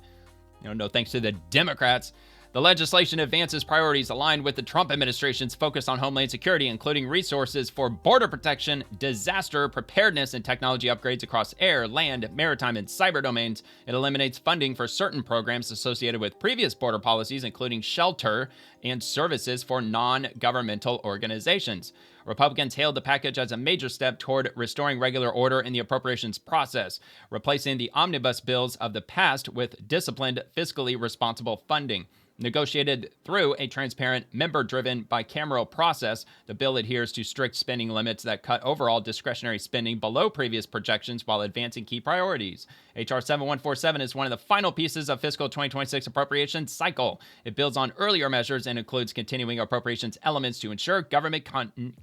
You know, no thanks to the Democrats. The legislation advances priorities aligned with the Trump administration's focus on homeland security, including resources for border protection, disaster preparedness, and technology upgrades across air, land, maritime, and cyber domains. It eliminates funding for certain programs associated with previous border policies, including shelter and services for non-governmental organizations. Republicans hailed the package as a major step toward restoring regular order in the appropriations process, replacing the omnibus bills of the past with disciplined, fiscally responsible funding. Negotiated through a transparent, member-driven, bicameral process, the bill adheres to strict spending limits that cut overall discretionary spending below previous projections while advancing key priorities. H.R. 7147 is one of the final pieces of fiscal 2026 appropriations cycle. It builds on earlier measures and includes continuing appropriations elements to ensure government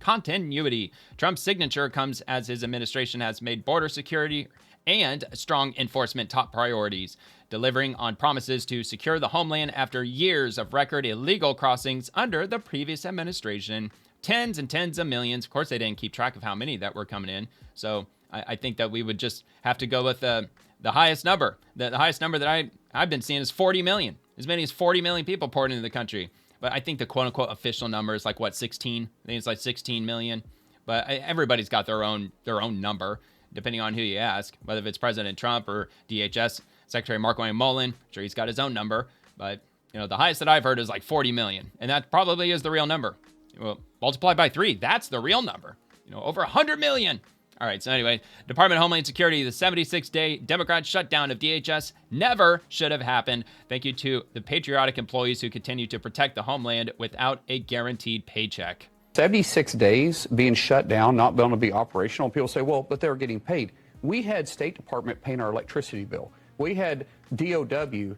continuity. Trump's signature comes as his administration has made border security and strong enforcement top priorities, delivering on promises to secure the homeland after years of record illegal crossings under the previous administration. Tens and tens of millions. Of course, they didn't keep track of how many that were coming in. So I think that we would just have to go with the highest number. The highest number that I've been seeing is 40 million. As many as 40 million people poured into the country. But I think the quote-unquote official number is like, what, 16? I think it's like 16 million. But everybody's got their own number, depending on who you ask, whether it's President Trump or DHS Secretary Markwayne Mullin. I'm sure he's got his own number, but the highest that I've heard is like 40 million, and that probably is the real number. Well, multiplied by 3, that's the real number. Over 100 million. All right, so anyway, Department of Homeland Security, the 76-day Democrat shutdown of DHS never should have happened. Thank you to the patriotic employees who continue to protect the homeland without a guaranteed paycheck.
76 days being shut down, not being able to be operational. People say, well, but they're getting paid. We had State Department paying our electricity bill. We had DOW,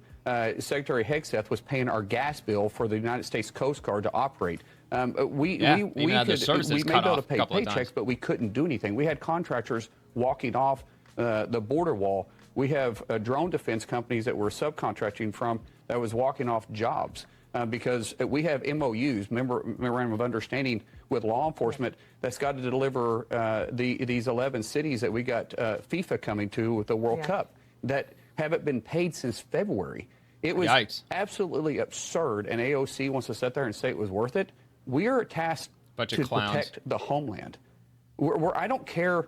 Secretary Hegseth was paying our gas bill for the United States Coast Guard to operate. We may be able to pay paychecks, but we couldn't do anything. We had contractors walking off the border wall. We have drone defense companies that we're subcontracting from that was walking off jobs. Because we have MOUs, memorandum of understanding with law enforcement, that's got to deliver these 11 cities that we got FIFA coming to with the World Cup that haven't been paid since February. It was absolutely absurd, and AOC wants to sit there and say it was worth it. We are tasked to protect the homeland. I don't care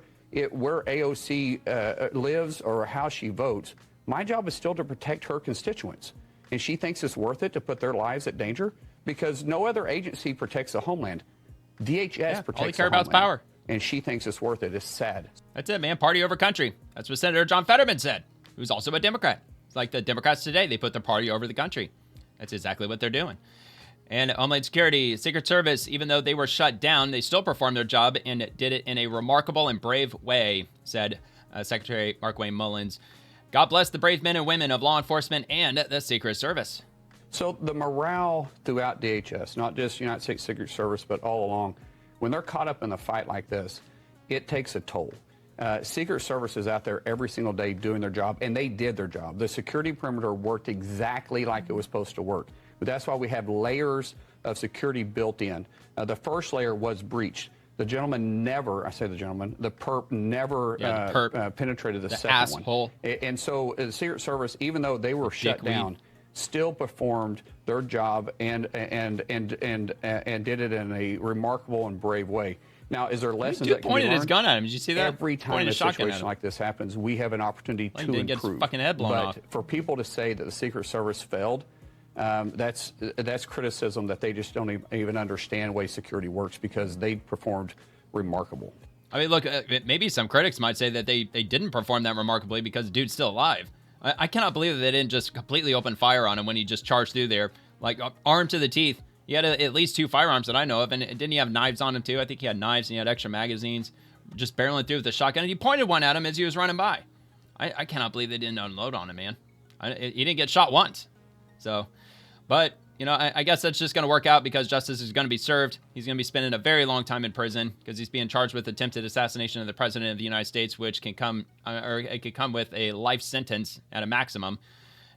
where AOC lives or how she votes. My job is still to protect her constituents. And she thinks it's worth it to put their lives at danger because no other agency protects the homeland. DHS protects
all they care about is power.
And she thinks it's worth it. It's sad.
That's it, man. Party over country. That's what Senator John Fetterman said, who's also a Democrat. It's like the Democrats today. They put their party over the country. That's exactly what they're doing. And Homeland Security, Secret Service, even though they were shut down, they still performed their job and did it in a remarkable and brave way, said Secretary Markwayne Mullins. God bless the brave men and women of law enforcement and the Secret Service.
So the morale throughout DHS, not just United States Secret Service, but all along, when they're caught up in a fight like this, it takes a toll. Secret Service is out there every single day doing their job, and they did their job. The security perimeter worked exactly like it was supposed to work. But that's why we have layers of security built in. The first layer was breached. The gentleman never, I say the gentleman, the perp never penetrated the second
asshole.
One. And so the Secret Service, even though they were shut down, still performed their job and did it in a remarkable and brave way. Now, is there lessons that can be learned?
Pointed his gun at him. Did you see that?
Every time a situation like this happens, we have an opportunity to improve.
Get his fucking head blown off.
For people to say that the Secret Service failed, that's criticism that they just don't even understand the way security works because they performed remarkable.
I mean, look, maybe some critics might say that they didn't perform that remarkably because the dude's still alive. I cannot believe that they didn't just completely open fire on him when he just charged through there, like armed to the teeth. He had at least 2 firearms that I know of, and didn't he have knives on him too? I think he had knives and he had extra magazines, just barreling through with the shotgun, and he pointed one at him as he was running by. I cannot believe they didn't unload on him, man. He didn't get shot once. So, but, you know, I guess that's just going to work out because justice is going to be served. He's going to be spending a very long time in prison because he's being charged with attempted assassination of the President of the United States, which can come, or it could come with a life sentence at a maximum.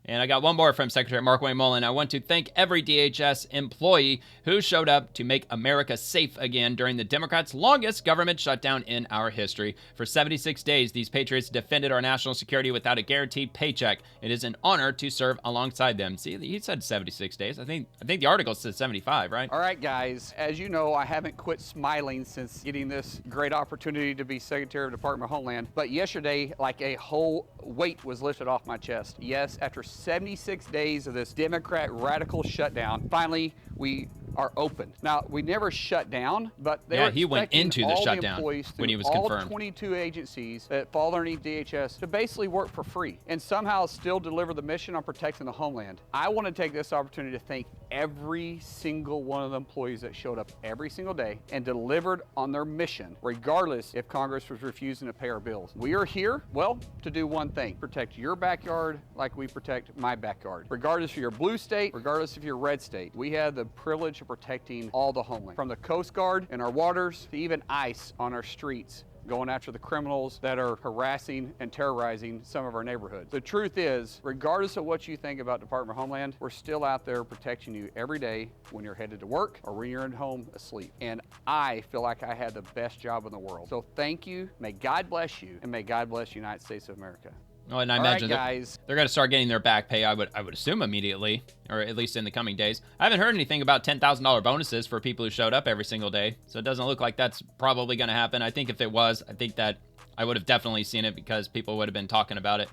And I got one more from Secretary Mark Wayne Mullen. I want to thank every DHS employee who showed up to make America safe again during the Democrats' longest government shutdown in our history. For 76 days, these patriots defended our national security without a guaranteed paycheck. It is an honor to serve alongside them. See, he said 76 days. I think the article says 75, right?
All right, guys. As you know, I haven't quit smiling since getting this great opportunity to be Secretary of Department of Homeland. But yesterday, like a whole weight was lifted off my chest. Yes, after 76 days of this Democrat radical shutdown, finally we are open. Now, we never shut down, but
he went into the shutdown when he was confirmed.
All 22 agencies that fall underneath DHS to basically work for free and somehow still deliver the mission on protecting the homeland. I want to take this opportunity to thank every single one of the employees that showed up every single day and delivered on their mission, regardless if Congress was refusing to pay our bills. We are here, well, to do one thing: protect your backyard like we protect my backyard. Regardless of your blue state, regardless of your red state, we have the privilege of protecting all the homeland, from the Coast Guard in our waters to even ICE on our streets, going after the criminals that are harassing and terrorizing some of our neighborhoods. The truth is, regardless of what you think about Department of Homeland, we're still out there protecting you every day when you're headed to work or when you're at home asleep. And I feel like I had the best job in the world. So thank you. May God bless you, and may God bless the United States of America.
Oh, and I imagine they're going to start getting their back pay, I would assume, immediately, or at least in the coming days. I haven't heard anything about $10,000 bonuses for people who showed up every single day, so it doesn't look like that's probably going to happen. I think if it was, I think that I would have definitely seen it because people would have been talking about it.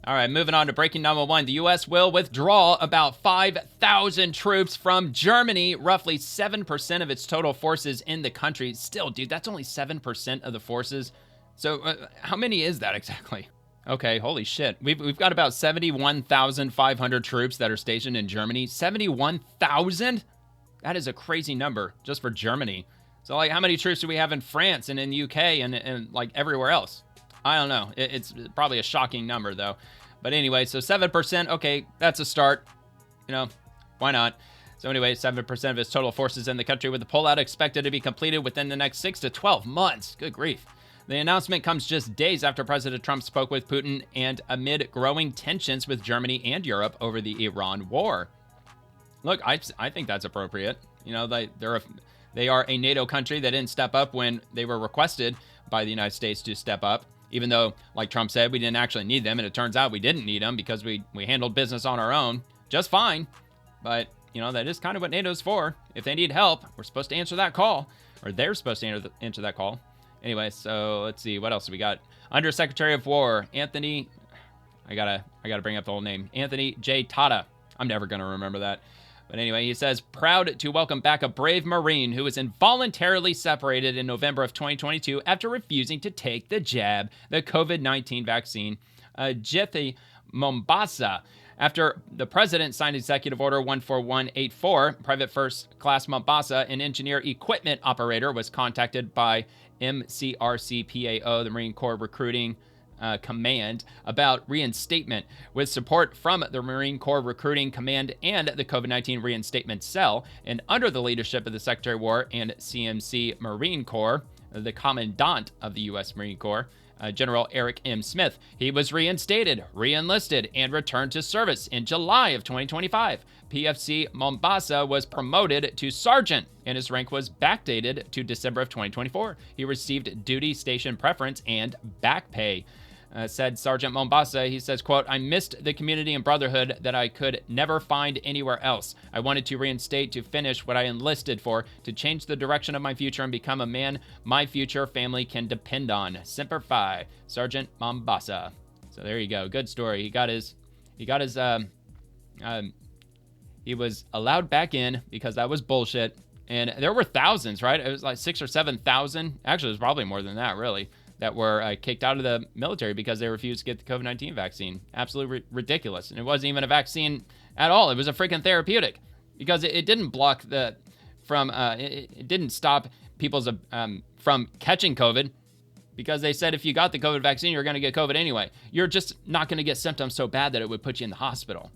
All right, moving on to breaking number one. The U.S. will withdraw about 5,000 troops from Germany, roughly 7% of its total forces in the country. Still, dude, that's only 7% of the forces. So how many is that exactly? Okay, holy shit. We've got about 71,500 troops that are stationed in Germany. 71,000? That is a crazy number just for Germany. So, like, how many troops do we have in France and in the UK and like everywhere else? I don't know. It's probably a shocking number, though. But anyway, so 7%, okay, that's a start. You know, why not? So anyway, 7% of its total forces in the country, with the pullout expected to be completed within the next 6 to 12 months. Good grief. The announcement comes just days after President Trump spoke with Putin and amid growing tensions with Germany and Europe over the Iran war. Look, I think that's appropriate. You know, they are a NATO country that didn't step up when they were requested by the United States to step up, even though, like Trump said, we didn't actually need them, and it turns out we didn't need them because we handled business on our own just fine. But, you know, that is kind of what NATO's for. If they need help, we're supposed to answer that call, or they're supposed to answer that call. Anyway, so let's see, what else do we got? Undersecretary of War, Anthony, I gotta bring up the whole name, Anthony J. Tata. I'm never gonna remember that. But anyway, he says, proud to welcome back a brave Marine who was involuntarily separated in November of 2022 after refusing to take the jab, the COVID-19 vaccine, Jithi Mombasa. After the president signed Executive Order 14184, Private First Class Mombasa, an engineer equipment operator, was contacted by MCRCPAO, the Marine Corps Recruiting Command, about reinstatement. With support from the Marine Corps Recruiting Command and the COVID-19 Reinstatement Cell, and under the leadership of the Secretary of War and CMC Marine Corps, the Commandant of the U.S. Marine Corps, General Eric M. Smith, he was reinstated, re-enlisted, and returned to service in July of 2025. PFC Mombasa was promoted to sergeant, and his rank was backdated to December of 2024. He received duty station preference and back pay. Said Sergeant Mombasa, he says, quote, I missed the community and brotherhood that I could never find anywhere else. I wanted to reinstate to finish what I enlisted for, to change the direction of my future and become a man my future family can depend on. Semper Fi, Sergeant Mombasa. So there you go. Good story. He was allowed back in because that was bullshit. And there were thousands, right? It was like 6,000 or 7,000. Actually, it was probably more than that, really, that were kicked out of the military because they refused to get the COVID-19 vaccine. Absolutely ridiculous. And it wasn't even a vaccine at all. It was a freaking therapeutic because it didn't block it didn't stop people's from catching COVID, because they said if you got the COVID vaccine, you're going to get COVID anyway. You're just not going to get symptoms so bad that it would put you in the hospital,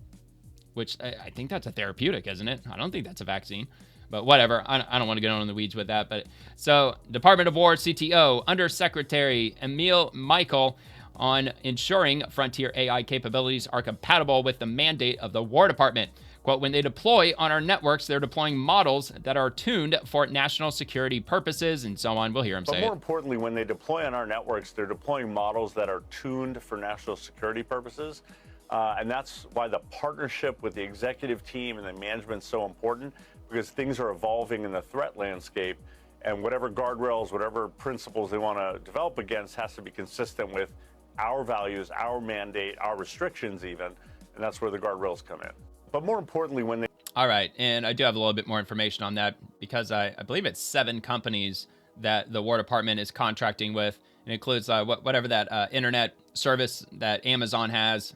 which I think that's a therapeutic, isn't it? I don't think that's a vaccine. But whatever, I don't want to get on the weeds with that. But so, Department of War CTO, Undersecretary Emil Michael on ensuring frontier AI capabilities are compatible with the mandate of the War Department. Quote, when they deploy on our networks, they're deploying models that are tuned for national security purposes, and so on. We'll hear him say it.
But more importantly, when they deploy on our networks, they're deploying models that are tuned for national security purposes. And that's why the partnership with the executive team and the management is so important, because things are evolving in the threat landscape, and whatever guardrails, whatever principles they want to develop against has to be consistent with our values, our mandate, our restrictions even, and that's where the guardrails come in. But more importantly, when they...
All right, and I do have a little bit more information on that, because I believe it's 7 companies that the War Department is contracting with. It includes whatever that internet service that Amazon has.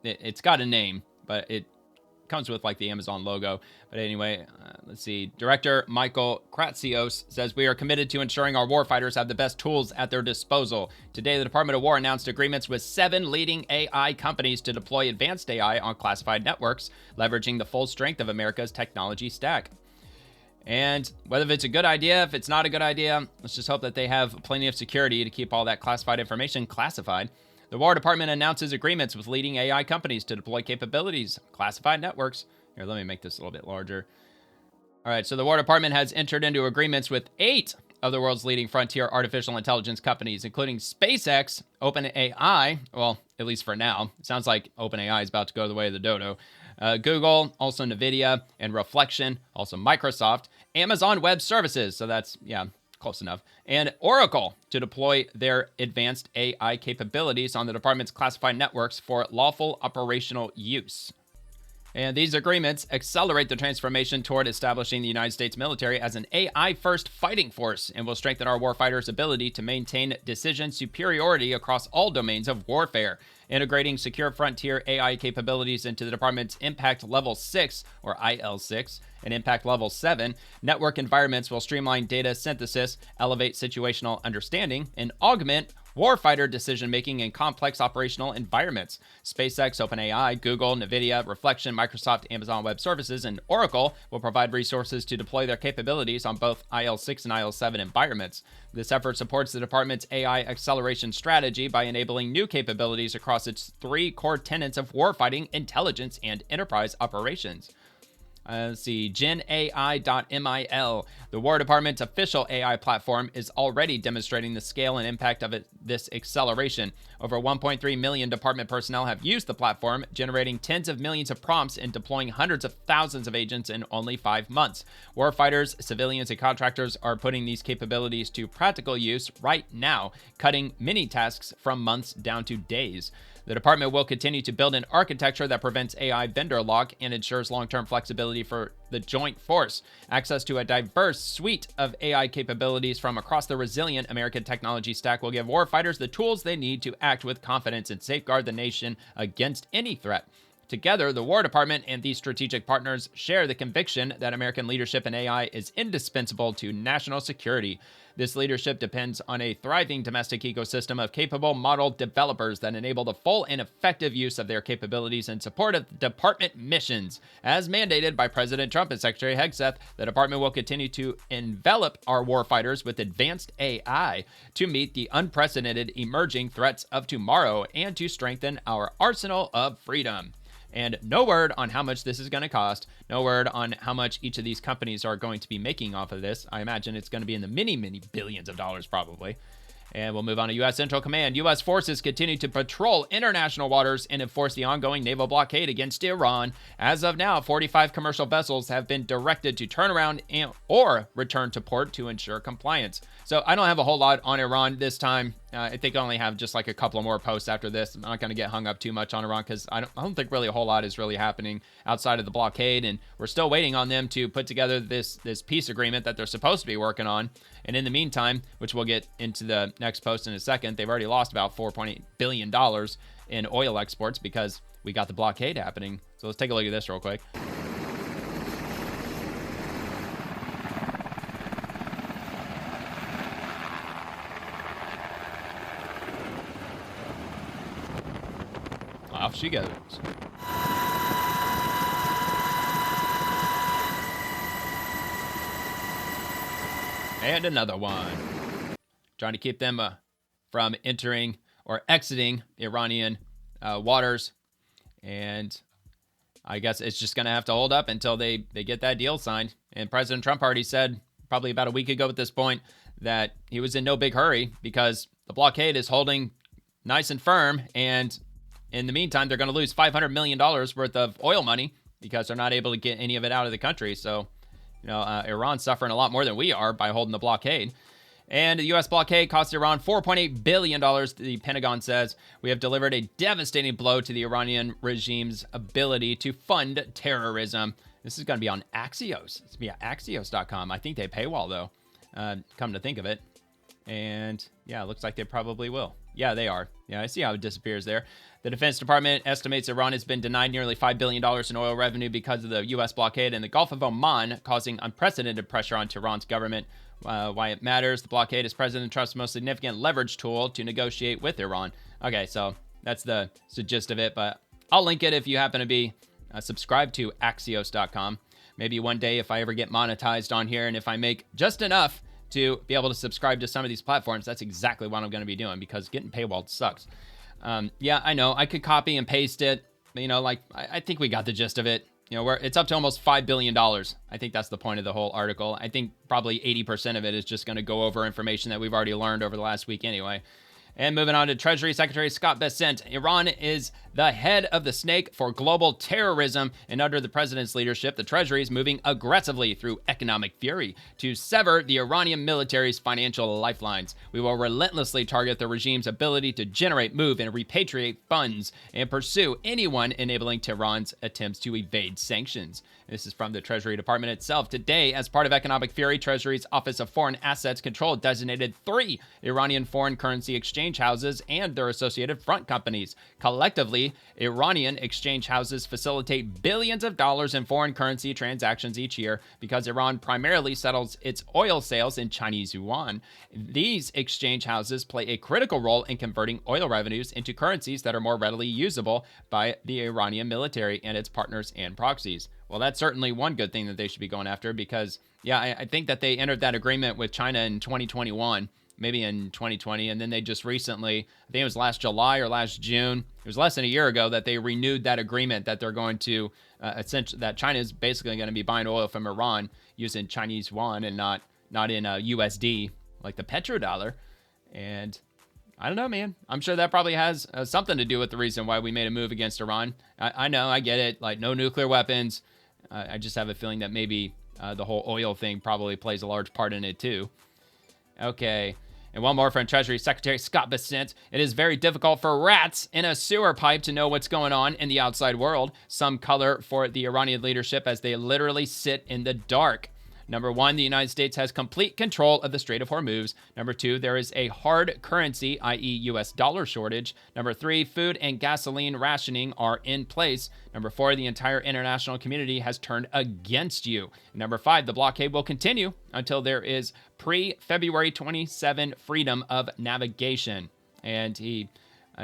It's got a name, but it comes with like the Amazon logo. But anyway, let's see. Director Michael Kratsios says, we are committed to ensuring our warfighters have the best tools at their disposal. Today, the Department of War announced agreements with 7 leading AI companies to deploy advanced AI on classified networks, leveraging the full strength of America's technology stack. And whether it's a good idea, if it's not a good idea, let's just hope that they have plenty of security to keep all that classified information classified. The War Department announces agreements with leading AI companies to deploy capabilities, classified networks. Here, let me make this a little bit larger. All right, so the War Department has entered into agreements with 8 of the world's leading frontier artificial intelligence companies, including SpaceX, OpenAI, well, at least for now. It sounds like OpenAI is about to go the way of the dodo. Google, also NVIDIA, and Reflection, also Microsoft, Amazon Web Services, so that's, yeah, close enough, and Oracle to deploy their advanced AI capabilities on the department's classified networks for lawful operational use. And these agreements accelerate the transformation toward establishing the United States military as an AI-first fighting force and will strengthen our warfighters' ability to maintain decision superiority across all domains of warfare. Integrating secure frontier AI capabilities into the department's Impact Level 6, or IL6, and Impact Level 7, network environments will streamline data synthesis, elevate situational understanding, and augment warfighter decision-making in complex operational environments. SpaceX, OpenAI, Google, NVIDIA, Reflection, Microsoft, Amazon Web Services, and Oracle will provide resources to deploy their capabilities on both IL6 and IL7 environments. This effort supports the department's AI acceleration strategy by enabling new capabilities across its 3 core tenets of warfighting, intelligence, and enterprise operations. Let's see, GenAI.mil, the War Department's official AI platform, is already demonstrating the scale and impact of this acceleration. Over 1.3 million department personnel have used the platform, generating tens of millions of prompts and deploying hundreds of thousands of agents in only 5 months. Warfighters, civilians, and contractors are putting these capabilities to practical use right now, cutting many tasks from months down to days. The department will continue to build an architecture that prevents AI vendor lock and ensures long-term flexibility for the joint force. Access to a diverse suite of AI capabilities from across the resilient American technology stack will give warfighters the tools they need to act with confidence and safeguard the nation against any threat. Together, the War Department and these strategic partners share the conviction that American leadership in AI is indispensable to national security. This leadership depends on a thriving domestic ecosystem of capable model developers that enable the full and effective use of their capabilities in support of department missions. As mandated by President Trump and Secretary Hegseth, the department will continue to envelop our warfighters with advanced AI to meet the unprecedented emerging threats of tomorrow and to strengthen our arsenal of freedom. And no word on how much this is going to cost. No word on how much each of these companies are going to be making off of this. I imagine it's going to be in the many, many billions of dollars probably. And we'll move on to U.S. Central Command. U.S. forces continue to patrol international waters and enforce the ongoing naval blockade against Iran. As of now, 45 commercial vessels have been directed to turn around or return to port to ensure compliance. So I don't have a whole lot on Iran this time. I think I only have just like a couple of more posts after this. I'm not going to get hung up too much on Iran because I don't think really a whole lot is really happening outside of the blockade. And we're still waiting on them to put together this peace agreement that they're supposed to be working on. And in the meantime, which we'll get into the next post in a second, they've already lost about $4.8 billion in oil exports because we got the blockade happening. So let's take a look at this real quick. Off she goes. And another one. Trying to keep them from entering or exiting Iranian waters. And I guess it's just going to have to hold up until they get that deal signed. And President Trump already said probably about a week ago at this point that he was in no big hurry because the blockade is holding nice and firm. And in the meantime, they're going to lose $500 million worth of oil money because they're not able to get any of it out of the country. So, Iran's suffering a lot more than we are by holding the blockade. And the U.S. blockade cost Iran $4.8 billion. The Pentagon says we have delivered a devastating blow to the Iranian regime's ability to fund terrorism. This is going to be on Axios. It's going to be at Axios.com. I think they paywall, though, come to think of it. And, yeah, it looks like they probably will. Yeah, they are. Yeah, I see how it disappears there. The Defense Department estimates Iran has been denied nearly $5 billion in oil revenue because of the U.S. blockade in the Gulf of Oman, causing unprecedented pressure on Tehran's government. Why it matters. The blockade is President Trump's most significant leverage tool to negotiate with Iran. Okay, so that's the gist of it, but I'll link it if you happen to be subscribed to Axios.com. Maybe one day if I ever get monetized on here and if I make just enough to be able to subscribe to some of these platforms, that's exactly what I'm going to be doing because getting paywalled sucks. Yeah, I know. I could copy and paste it. I think we got the gist of it. Where it's up to almost $5 billion. I think that's the point of the whole article. I think probably 80% of it is just going to go over information that we've already learned over the last week anyway. And moving on to Treasury Secretary Scott Bessent. Iran is the head of the snake for global terrorism, and under the president's leadership, the Treasury is moving aggressively through economic fury to sever the Iranian military's financial lifelines. We will relentlessly target the regime's ability to generate, move, and repatriate funds and pursue anyone enabling Tehran's attempts to evade sanctions. This is from the Treasury Department itself. Today, as part of economic fury, Treasury's Office of Foreign Assets Control designated 3 Iranian foreign currency exchange houses and their associated front companies. Collectively, Iranian exchange houses facilitate billions of dollars in foreign currency transactions each year because Iran primarily settles its oil sales in Chinese yuan. These exchange houses play a critical role in converting oil revenues into currencies that are more readily usable by the Iranian military and its partners and proxies. Well, that's certainly one good thing that they should be going after because, yeah, I think that they entered that agreement with China in 2021, maybe in 2020, and then they just recently, I think it was last July or last June, it was less than a year ago that they renewed that agreement that they're going to, essentially, that China is basically going to be buying oil from Iran using Chinese yuan and not in USD, like the petrodollar. And I don't know, man. I'm sure that probably has something to do with the reason why we made a move against Iran. I know, I get it, like no nuclear weapons. I just have a feeling that maybe the whole oil thing probably plays a large part in it too. Okay. And one more from Treasury Secretary Scott Bessent. It is very difficult for rats in a sewer pipe to know what's going on in the outside world. Some color for the Iranian leadership as they literally sit in the dark. Number 1, the United States has complete control of the Strait of Hormuz. Number 2, there is a hard currency, i.e. US dollar shortage. Number 3, food and gasoline rationing are in place. Number 4, the entire international community has turned against you. And number 5, the blockade will continue until there is pre-February 27 freedom of navigation. And he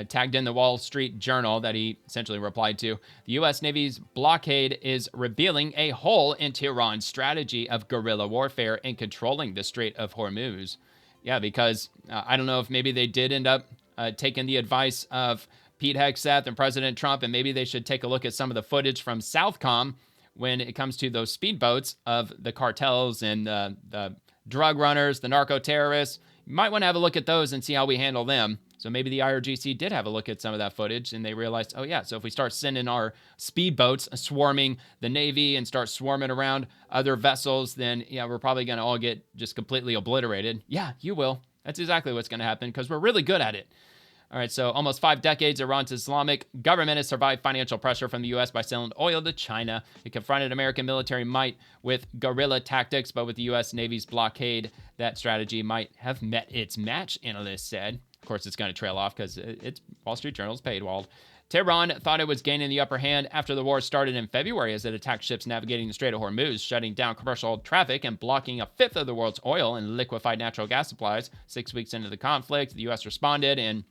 tagged in the Wall Street Journal that he essentially replied to. The U.S. Navy's blockade is revealing a hole in Tehran's strategy of guerrilla warfare in controlling the Strait of Hormuz. Yeah, because I don't know if maybe they did end up taking the advice of Pete Hegseth and President Trump, and maybe they should take a look at some of the footage from Southcom when it comes to those speedboats of the cartels and the drug runners, the narco-terrorists. You might want to have a look at those and see how we handle them. So maybe the IRGC did have a look at some of that footage and they realized, oh yeah, so if we start sending our speedboats swarming the Navy and start swarming around other vessels, then yeah, we're probably going to all get just completely obliterated. Yeah, you will. That's exactly what's going to happen because we're really good at it. All right, so almost 5 decades, Iran's Islamic government has survived financial pressure from the U.S. by selling oil to China. It confronted American military might with guerrilla tactics, but with the U.S. Navy's blockade, that strategy might have met its match, analysts said. Of course, it's going to trail off because it's Wall Street Journal's paywalled. Tehran thought it was gaining the upper hand after the war started in February as it attacked ships navigating the Strait of Hormuz, shutting down commercial traffic and blocking a fifth of the world's oil and liquefied natural gas supplies. 6 weeks into the conflict, the U.S. responded, and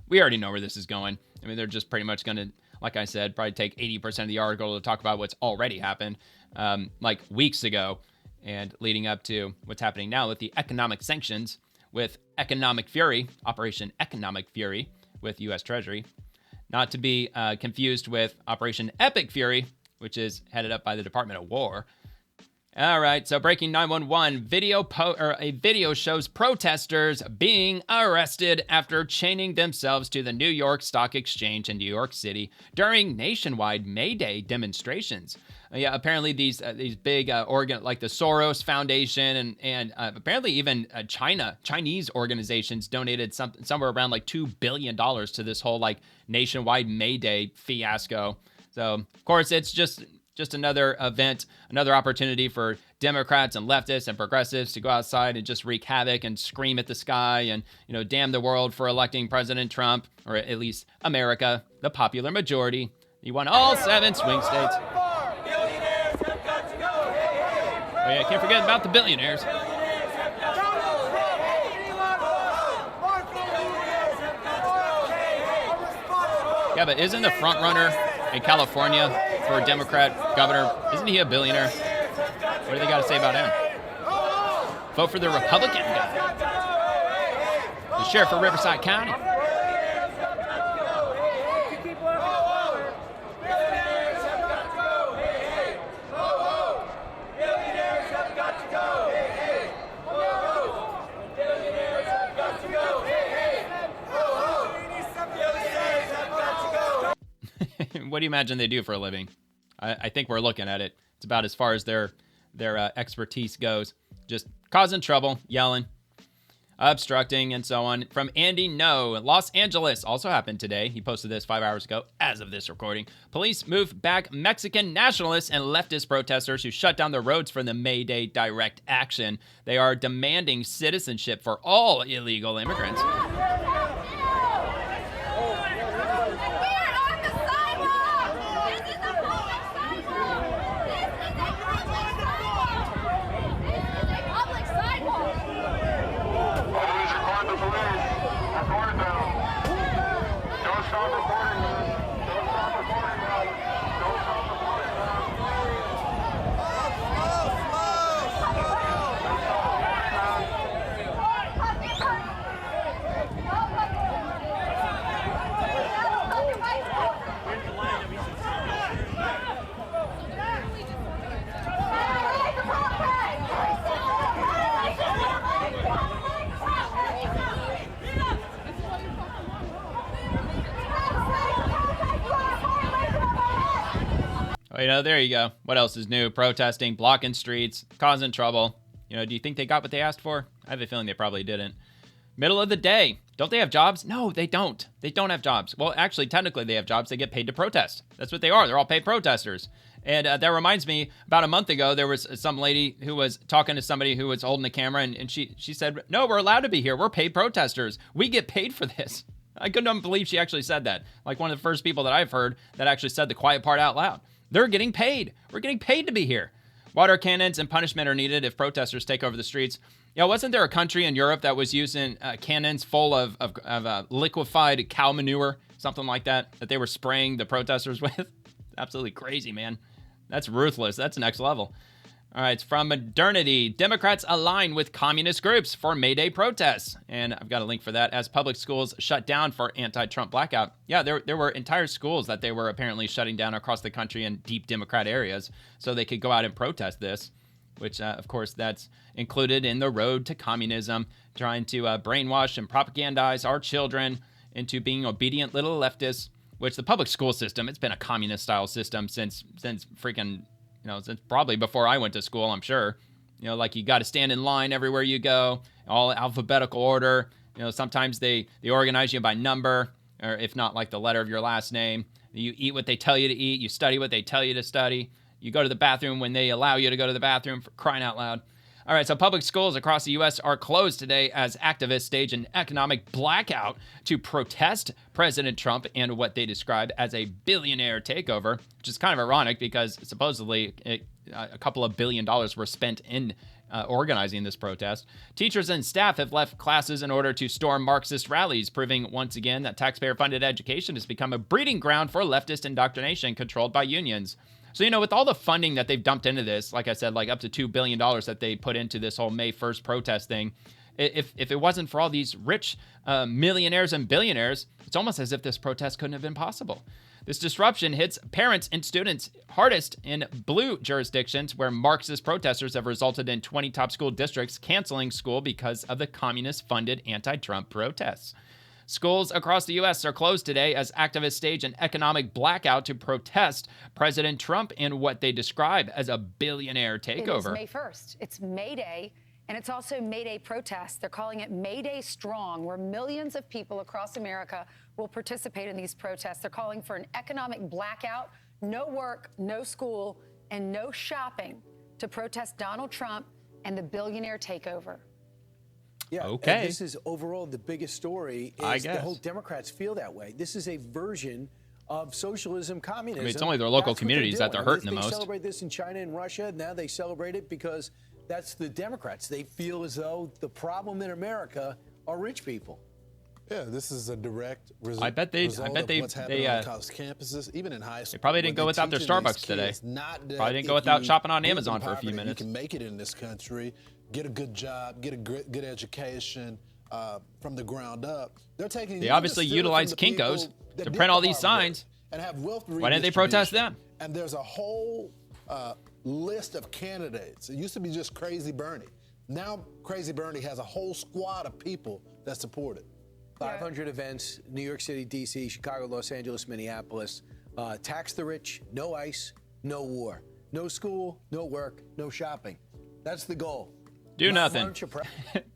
we already know where this is going. I mean, they're just pretty much going to, like I said, probably take 80% of the article to talk about what's already happened, like weeks ago, and leading up to what's happening now with the economic sanctions, with Economic Fury, Operation Economic Fury, with U.S. Treasury. Not to be confused with Operation Epic Fury, which is headed up by the Department of War. All right, so breaking 911, a video shows protesters being arrested after chaining themselves to the New York Stock Exchange in New York City during nationwide May Day demonstrations. Yeah, apparently these big like the Soros Foundation and apparently even Chinese organizations donated somewhere around like $2 billion to this whole like nationwide May Day fiasco. So of course it's just another event, another opportunity for Democrats and leftists and progressives to go outside and just wreak havoc and scream at the sky and, damn the world for electing President Trump, or at least America, the popular majority. He won all 7 swing states. Oh yeah, can't forget about the billionaires. Yeah, but isn't the front runner in California for a Democrat governor, isn't he a billionaire? What do they got to say about him? Vote for the Republican guy. The sheriff of Riverside County. What do you imagine they do for a living? I think we're looking at it. It's about as far as their expertise goes. Just causing trouble, yelling, obstructing, and so on. From Andy No, Los Angeles also happened today. He posted this 5 hours ago as of this recording. Police moved back Mexican nationalists and leftist protesters who shut down the roads for the May Day direct action. They are demanding citizenship for all illegal immigrants. Oh, there you go. What else is new? Protesting, blocking streets, causing trouble. Do you think they got what they asked for? I have a feeling they probably didn't. Middle of the day. Don't they have jobs? No, they don't. They don't have jobs. Well, actually, technically they have jobs. They get paid to protest. That's what they are. They're all paid protesters. And that reminds me, about a month ago, there was some lady who was talking to somebody who was holding a camera, and she said, no, we're allowed to be here. We're paid protesters. We get paid for this. I couldn't believe she actually said that. Like one of the first people that I've heard that actually said the quiet part out loud. They're getting paid. We're getting paid to be here. Water cannons and punishment are needed if protesters take over the streets. Wasn't there a country in Europe that was using cannons full of liquefied cow manure, something like that they were spraying the protesters with? Absolutely crazy, man. That's ruthless. That's next level. All right, it's from Modernity. Democrats align with communist groups for May Day protests. And I've got a link for that as public schools shut down for anti-Trump blackout. Yeah, there were entire schools that they were apparently shutting down across the country in deep Democrat areas so they could go out and protest this, which, of course, that's included in the road to communism, trying to brainwash and propagandize our children into being obedient little leftists, which the public school system, it's been a communist-style system since freaking... since probably before I went to school, I'm sure. Like you got to stand in line everywhere you go, all alphabetical order. Sometimes they organize you by number, or if not, like the letter of your last name. You eat what they tell you to eat. You study what they tell you to study. You go to the bathroom when they allow you to go to the bathroom, for crying out loud. All right, so public schools across the U.S. are closed today as activists stage an economic blackout to protest President Trump and what they describe as a billionaire takeover, which is kind of ironic because supposedly a couple of $1 billion were spent in organizing this protest. Teachers and staff have left classes in order to storm Marxist rallies, proving once again that taxpayer-funded education has become a breeding ground for leftist indoctrination controlled by unions. So, with all the funding that they've dumped into this, like I said, like up to $2 billion that they put into this whole May 1st protest thing, If it wasn't for all these rich millionaires and billionaires, it's almost as if this protest couldn't have been possible. This disruption hits parents and students hardest in blue jurisdictions where Marxist protesters have resulted in 20 top school districts canceling school because of the communist-funded anti-Trump protests. Schools across the U.S. are closed today as activists stage an economic blackout to protest President Trump and what they describe as a billionaire takeover.
It is May 1st. It's May Day, and it's also May Day protests. They're calling it May Day Strong, where millions of people across America will participate in these protests. They're calling for an economic blackout, no work, no school, and no shopping to protest Donald Trump and the billionaire takeover.
Yeah,
okay.
And this is overall the biggest story. Is the whole Democrats feel that way. This is a version of socialism, communism.
I mean, it's only their local communities that they're hurting the most.
They celebrate this in China and Russia. Now they celebrate it because that's the Democrats. They feel as though the problem in America are rich people.
Yeah, this is a direct result.
I bet they
on college campuses, even in high school.
They probably didn't go without their Starbucks today. Probably didn't go without shopping on Amazon for a few minutes.
You can make it in this country, get a good job, get a good education from the ground up. They're taking.
They obviously utilize Kinko's to print all these signs.
And have wealth.
Why didn't they protest them?
And there's a whole list of candidates. It used to be just Crazy Bernie. Now Crazy Bernie has a whole squad of people that support it.
500 events, New York City, D.C., Chicago, Los Angeles, Minneapolis. Tax the rich, no ICE, no war. No school, no work, no shopping. That's the goal.
Do nothing.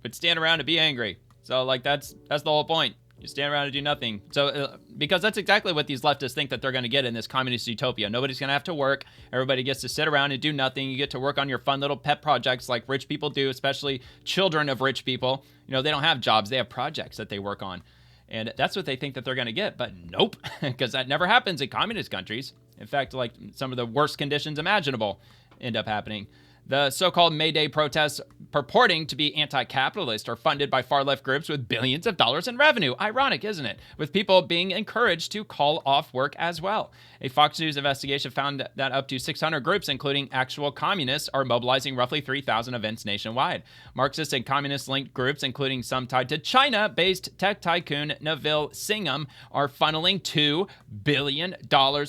But stand around and be angry. So, like, that's the whole point. You stand around and do nothing. So, because that's exactly what these leftists think that they're going to get in this communist utopia. Nobody's going to have to work. Everybody gets to sit around and do nothing. You get to work on your fun little pet projects like rich people do, especially children of rich people. You know, they don't have jobs. They have projects that they work on. And that's what they think that they're going to get. But nope, because that never happens in communist countries. In fact, like some of the worst conditions imaginable end up happening. The so-called May Day protests purporting to be anti-capitalist are funded by far-left groups with billions of dollars in revenue. Ironic, isn't it? With people being encouraged to call off work as well. A Fox News investigation found that up to 600 groups, including actual communists, are mobilizing roughly 3,000 events nationwide. Marxist and communist-linked groups, including some tied to China-based tech tycoon Nabil Singham, are funneling $2 billion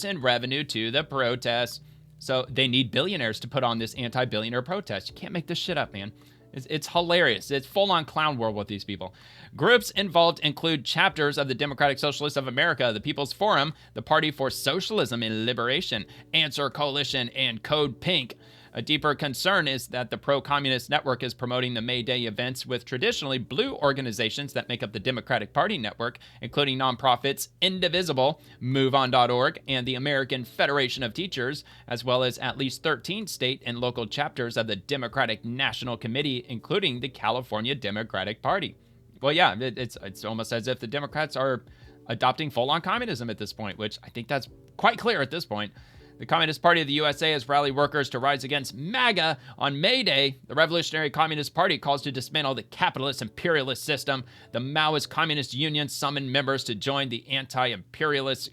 in revenue to the protests. So they need billionaires to put on this anti-billionaire protest. You can't make this shit up, man. It's hilarious. It's full-on clown world with these people. Groups involved include chapters of the Democratic Socialists of America, the People's Forum, the Party for Socialism and Liberation, Answer Coalition, and Code Pink. A deeper concern is that the pro-communist network is promoting the May Day events with traditionally blue organizations that make up the Democratic Party network, including nonprofits Indivisible, MoveOn.org, and the American Federation of Teachers, as well as at least 13 state and local chapters of the Democratic National Committee, including the California Democratic Party. Well, yeah, it's almost as if the Democrats are adopting full-on communism at this point, which I think that's quite clear at this point. The Communist Party of the USA has rallied workers to rise against MAGA. On May Day, the Revolutionary Communist Party calls to dismantle the capitalist imperialist system. The Maoist Communist Union summoned members to join the anti-imperialist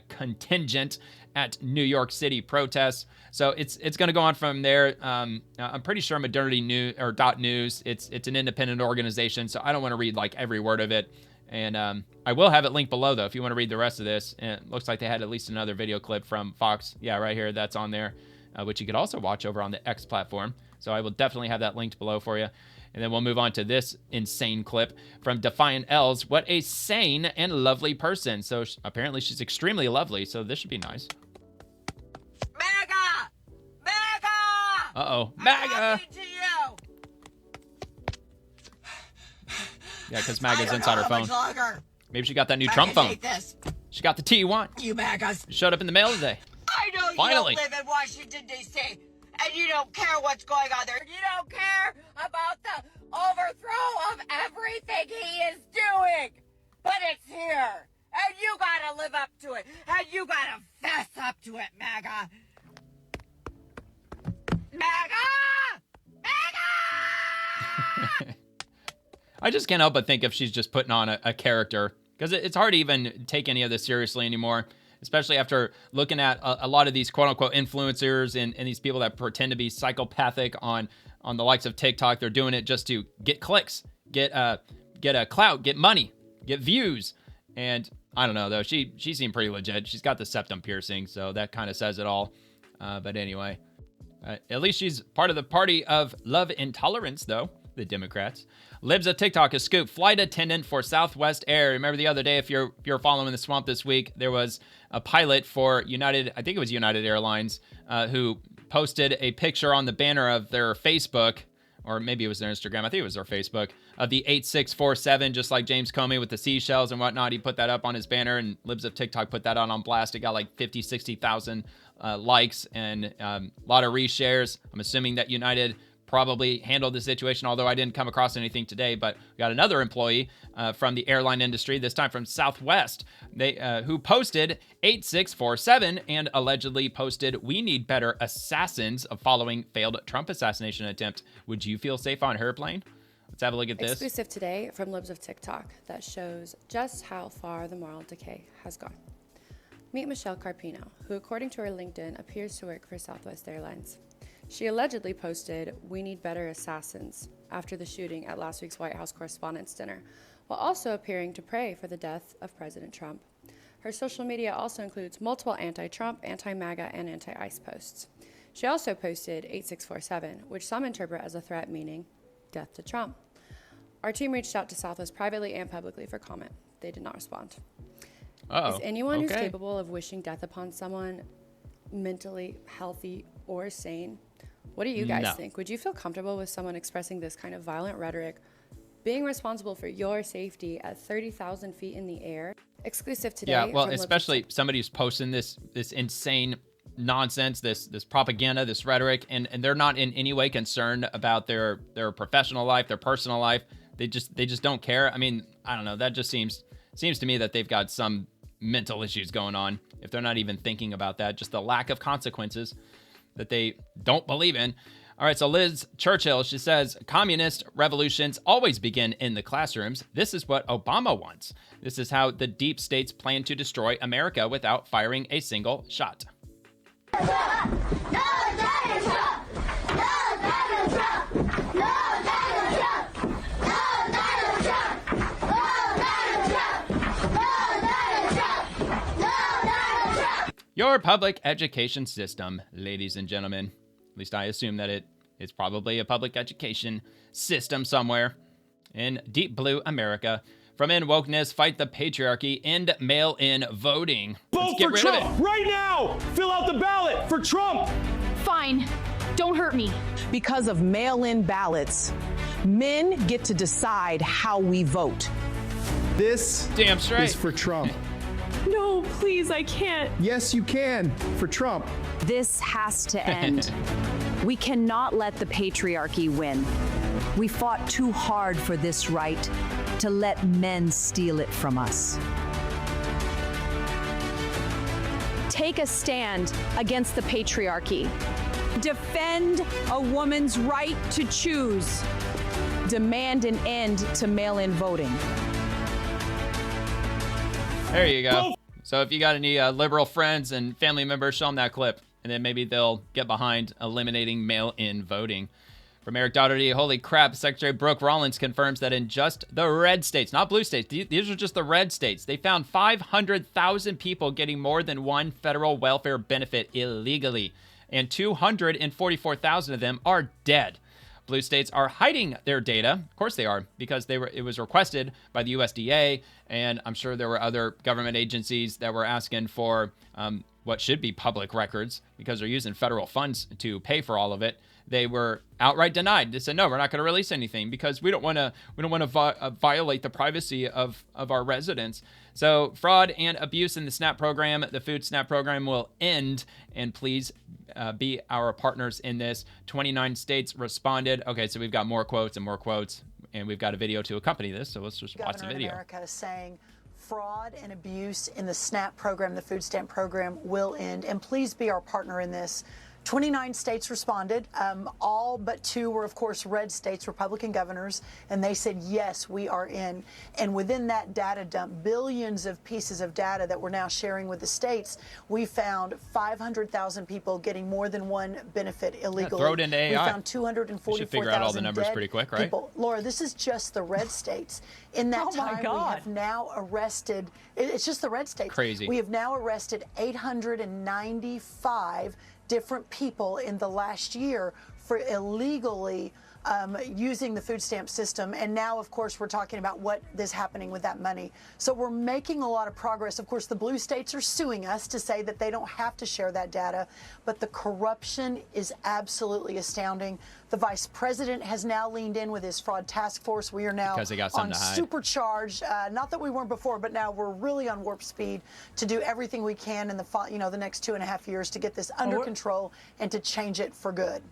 contingent at New York City protests. So it's going to go on from there. I'm pretty sure Modernity News or .news. It's an independent organization, so I don't want to read like every word of it. And I will have it linked below, though, if you want to read the rest of this. And it looks like they had at least another video clip from Fox. Yeah, right here. That's on there, which you could also watch over on the X platform. So I will definitely have that linked below for you. And then we'll move on to this insane clip from Defiant Els. What a sane and lovely person. So apparently she's extremely lovely, so this should be nice.
MAGA! MAGA!
Uh-oh. MAGA! Yeah, because MAGA's inside her phone. Maybe she got that new Trump phone. She got the T1.
You MAGAs.
Showed up in the mail today.
I know
Finally.
you don't live in Washington, D.C., and you don't care what's going on there. You don't care about the overthrow of everything he is doing. But it's here, and you gotta live up to it, and you gotta fess up to it, MAGA. MAGA! MAGA!
I just can't help but think if she's just putting on a character, because it's hard to even take any of this seriously anymore, especially after looking at a lot of these quote-unquote influencers and these people that pretend to be psychopathic on on the likes of TikTok. They're doing it just to get clicks, get a clout, get money, get views. And I don't know, though. She seemed pretty legit. She's got the septum piercing, so that kind of says it all. But anyway, at least she's part of the party of love intolerance, though, the Democrats. Libs of TikTok has scooped flight attendant for Southwest Air. Remember the other day, if you're following the swamp this week, there was a pilot for United, I think it was United Airlines, who posted a picture on the banner of their Facebook, or maybe it was their Instagram, I think it was their Facebook, of the 8647, just like James Comey with the seashells and whatnot. He put that up on his banner, and Libs of TikTok put that on blast. It got like 50, 60,000 likes and a lot of reshares. I'm assuming that United probably handled the situation, although I didn't come across anything today. But we got another employee from the airline industry, this time from Southwest, who posted 8647 and allegedly posted, "We need better assassins," following failed Trump assassination attempt. Would you feel safe on her plane? Let's have a look at this.
Exclusive today from Libs of TikTok that shows just how far the moral decay has gone. Meet Michelle Carpino, who, according to her LinkedIn, appears to work for Southwest Airlines. She allegedly posted, "We need better assassins," after the shooting at last week's White House Correspondents' Dinner, while also appearing to pray for the death of President Trump. Her social media also includes multiple anti-Trump, anti-MAGA, and anti-ICE posts. She also posted 8647, which some interpret as a threat meaning death to Trump. Our team reached out to Southwest privately and publicly for comment. They did not respond. Is anyone who's capable of wishing death upon someone mentally healthy or sane? What do you guys think? Would you feel comfortable with someone expressing this kind of violent rhetoric, being responsible for your safety at 30,000 feet in the air? Exclusive today.
Yeah, well, especially somebody who's posting this insane nonsense, this propaganda, this rhetoric, and they're not in any way concerned about their professional life, their personal life. They just don't care. I mean, I don't know. That just seems to me that they've got some mental issues going on if they're not even thinking about that. Just the lack of consequences that they don't believe in. All right, so Liz Churchill, she says, "Communist revolutions always begin in the classrooms. This is what Obama wants. This is how the deep states plan to destroy America without firing a single shot." Your public education system, ladies and gentlemen. At least I assume that it's probably a public education system somewhere in deep blue America. From End Wokeness, Fight the Patriarchy, End Mail-In Voting.
Vote for Trump right now! Fill out the ballot for Trump!
Fine. Don't hurt me.
Because of mail-in ballots, men get to decide how we vote.
This
damn straight
is for Trump.
No, please, I can't.
Yes, you can. For Trump.
This has to end. We cannot let the patriarchy win.
We fought too hard for this right to let men steal it from us.
Take a stand against the patriarchy. Defend a woman's right to choose. Demand an end to mail-in voting.
There you go. So if you got any liberal friends and family members, show them that clip, and then maybe they'll get behind eliminating mail-in voting. From Eric Daugherty, holy crap, Secretary Brooke Rollins confirms that in just the red states, not blue states, these are just the red states, they found 500,000 people getting more than one federal welfare benefit illegally, and 244,000 of them are dead. Blue states are hiding their data. Of course they are, because it was requested by the USDA, and I'm sure there were other government agencies that were asking for what should be public records, because they're using federal funds to pay for all of it. They were outright denied. They said, no, we're not going to release anything because we don't want to violate the privacy of our residents. So fraud and abuse in the SNAP program, the food SNAP program, will end. And please be our partners in this. 29 states responded. Okay, so we've got more quotes, and we've got a video to accompany this. So let's just watch the video.
America is saying fraud and abuse in the SNAP program, the food stamp program, will end. And please be our partner in this. 29 states responded. All but 2 were, of course, red states, Republican governors, and they said, yes, we are in. And within that data dump, billions of pieces of data that we're now sharing with the states, we found 500,000 people getting more than one benefit illegally.
Throw it into AI.
We found 244,000
should figure out all the numbers pretty quick, right?
People. Laura, this is just the red states. In that time, we have now arrested, it's just the red states.
Crazy.
We have now arrested 895 different people in the last year for illegally using the food stamp system. And now, of course, we're talking about what is happening with that money. So we're making a lot of progress. Of course, the blue states are suing us to say that they don't have to share that data. But the corruption is absolutely astounding. The vice president has now leaned in with his fraud task force. We are now on supercharged. Not that we weren't before, but now we're really on warp speed to do everything we can in the next 2.5 years to get this under control and to change it for good.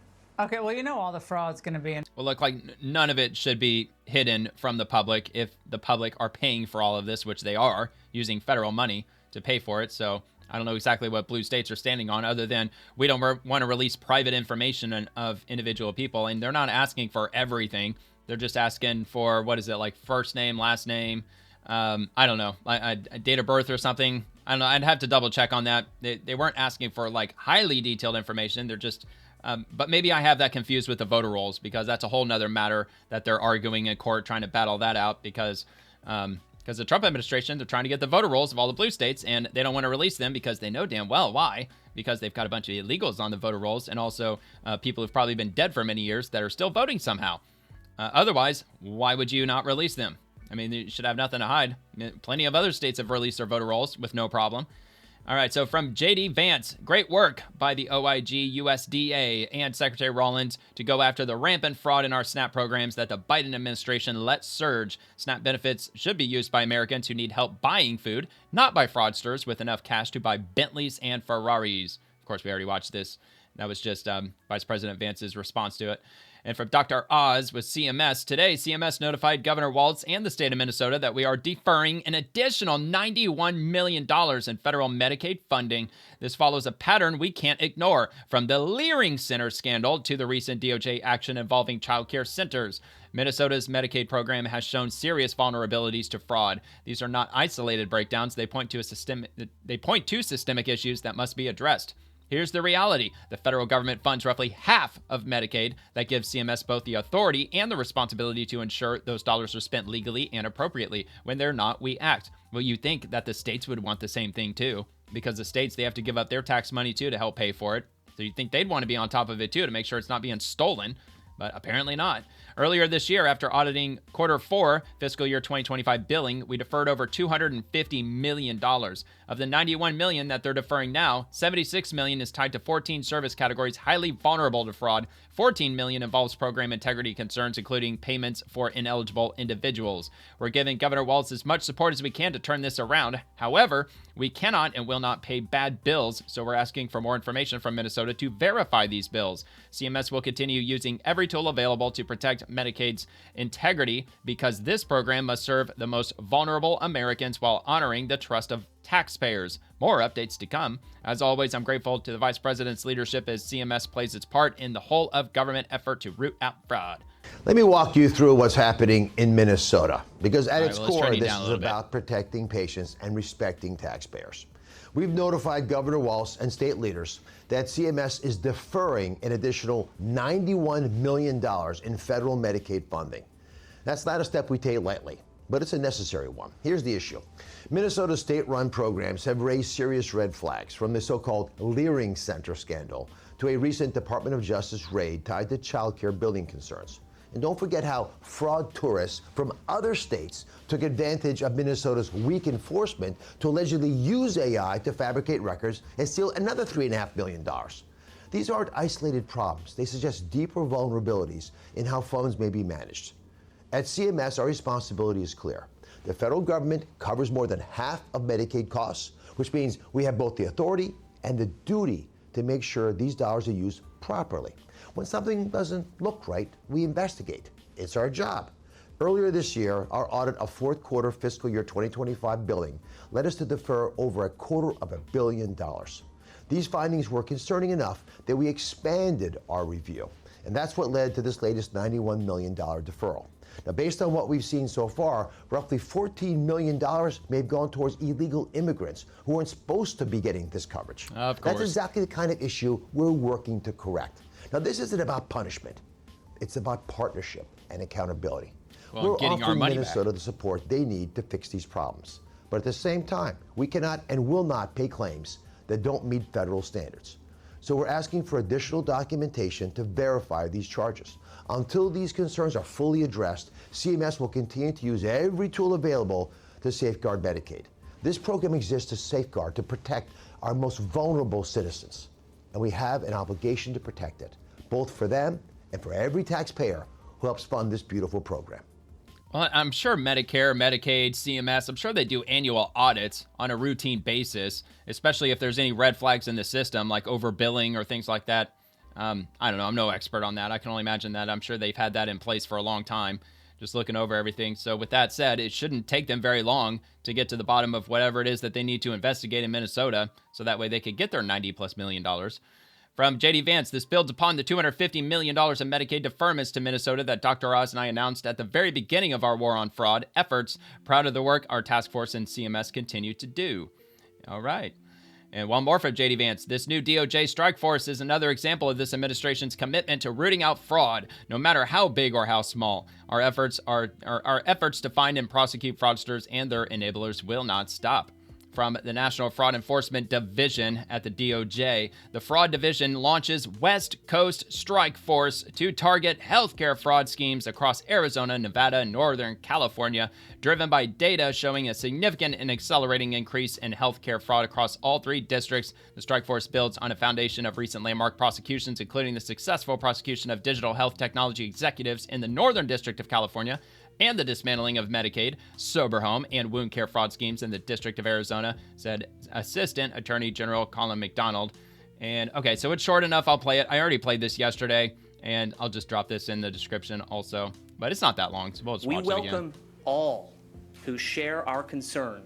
Okay, well, all the fraud's going to be in.
Well, look, like none of it should be hidden from the public if the public are paying for all of this, which they are, using federal money to pay for it. So I don't know exactly what blue states are standing on other than we don't want to release private information of individual people. And they're not asking for everything. They're just asking for, what is it, like first name, last name? I don't know, a date of birth or something. I don't know. I'd have to double check on that. They weren't asking for like highly detailed information. They're just... but maybe I have that confused with the voter rolls because that's a whole nother matter that they're arguing in court, trying to battle that out because the Trump administration, they're trying to get the voter rolls of all the blue states and they don't want to release them because they know damn well why, because they've got a bunch of illegals on the voter rolls and also people who've probably been dead for many years that are still voting somehow. Otherwise, why would you not release them? I mean, you should have nothing to hide. Plenty of other states have released their voter rolls with no problem. All right, so from J.D. Vance, great work by the OIG, USDA, and Secretary Rawlins to go after the rampant fraud in our SNAP programs that the Biden administration let surge. SNAP benefits should be used by Americans who need help buying food, not by fraudsters with enough cash to buy Bentleys and Ferraris. Of course, we already watched this. That was just Vice President Vance's response to it. And from Dr. Oz with CMS, today CMS notified Governor Walz and the state of Minnesota that we are deferring an additional $91 million in federal Medicaid funding. This follows a pattern we can't ignore, from the Leering Center scandal to the recent DOJ action involving child care centers. Minnesota's Medicaid program has shown serious vulnerabilities to fraud. These are not isolated breakdowns. They point to systemic issues that must be addressed. Here's the reality. The federal government funds roughly half of Medicaid. That gives CMS both the authority and the responsibility to ensure those dollars are spent legally and appropriately. When they're not, we act. Well, you think that the states would want the same thing too, because the states, they have to give up their tax money too to help pay for it. So you think they'd want to be on top of it too to make sure it's not being stolen, but apparently not. Earlier this year, after auditing Q4 fiscal year 2025 billing, we deferred over $250 million. Of the $91 million that they're deferring now, $76 million is tied to 14 service categories highly vulnerable to fraud. $14 million involves program integrity concerns, including payments for ineligible individuals. We're giving Governor Walz as much support as we can to turn this around. However, we cannot and will not pay bad bills, so we're asking for more information from Minnesota to verify these bills. CMS will continue using every tool available to protect Medicaid's integrity because this program must serve the most vulnerable Americans while honoring the trust of taxpayers. More updates to come. As always, I'm grateful to the Vice President's leadership as CMS plays its part in the whole of government effort to root out fraud.
Let me walk you through what's happening in Minnesota, because at its core, this is about protecting patients and respecting taxpayers. We've notified Governor Walz and state leaders that CMS is deferring an additional $91 million in federal Medicaid funding. That's not a step we take lightly, but it's a necessary one. Here's the issue. Minnesota's state-run programs have raised serious red flags, from the so-called Leering Center scandal to a recent Department of Justice raid tied to child care billing concerns. And don't forget how fraud tourists from other states took advantage of Minnesota's weak enforcement to allegedly use AI to fabricate records and steal another $3.5 million. These aren't isolated problems. They suggest deeper vulnerabilities in how funds may be managed. At CMS, our responsibility is clear. The federal government covers more than half of Medicaid costs, which means we have both the authority and the duty to make sure these dollars are used properly. When something doesn't look right, we investigate. It's our job. Earlier this year, our audit of Q4 fiscal year 2025 billing led us to defer over $250 million. These findings were concerning enough that we expanded our review. And that's what led to this latest $91 million deferral. Now, based on what we've seen so far, roughly $14 million may have gone towards illegal immigrants who weren't supposed to be getting this coverage.
Of course.
That's exactly the kind of issue we're working to correct. Now, this isn't about punishment. It's about partnership and accountability.
Well,
we're
getting our
offering
money
Minnesota
back.
the support they need to fix these problems. But at the same time, we cannot and will not pay claims that don't meet federal standards. So we're asking for additional documentation to verify these charges. Until these concerns are fully addressed, CMS will continue to use every tool available to safeguard Medicaid. This program exists to safeguard, to protect our most vulnerable citizens. And we have an obligation to protect it, both for them and for every taxpayer who helps fund this beautiful program.
Well, I'm sure Medicare, Medicaid, CMS, I'm sure they do annual audits on a routine basis, especially if there's any red flags in the system, like overbilling or things like that. I don't know. I'm no expert on that. I can only imagine that. I'm sure they've had that in place for a long time, just looking over everything. So with that said, it shouldn't take them very long to get to the bottom of whatever it is that they need to investigate in Minnesota, so that way they could get their $90+ million. From J.D. Vance, this builds upon the $250 million in Medicaid deferments to Minnesota that Dr. Oz and I announced at the very beginning of our war on fraud efforts. Proud of the work our task force and CMS continue to do. All right. And one more from J.D. Vance. This new DOJ strike force is another example of this administration's commitment to rooting out fraud, no matter how big or how small. Our efforts to find and prosecute fraudsters and their enablers will not stop. From the National Fraud Enforcement Division at the DOJ, the Fraud Division launches West Coast Strike Force to target healthcare fraud schemes across Arizona, Nevada, and Northern California, driven by data showing a significant and accelerating increase in healthcare fraud across all three districts. The Strike Force builds on a foundation of recent landmark prosecutions, including the successful prosecution of digital health technology executives in the Northern District of California, and the dismantling of Medicaid, sober home, and wound care fraud schemes in the District of Arizona, said Assistant Attorney General Colin McDonald. And okay, so it's short enough. I'll play it. I already played this yesterday, and I'll just drop this in the description also. But it's not that long, so we'll just watch it again.
We welcome all who share our concern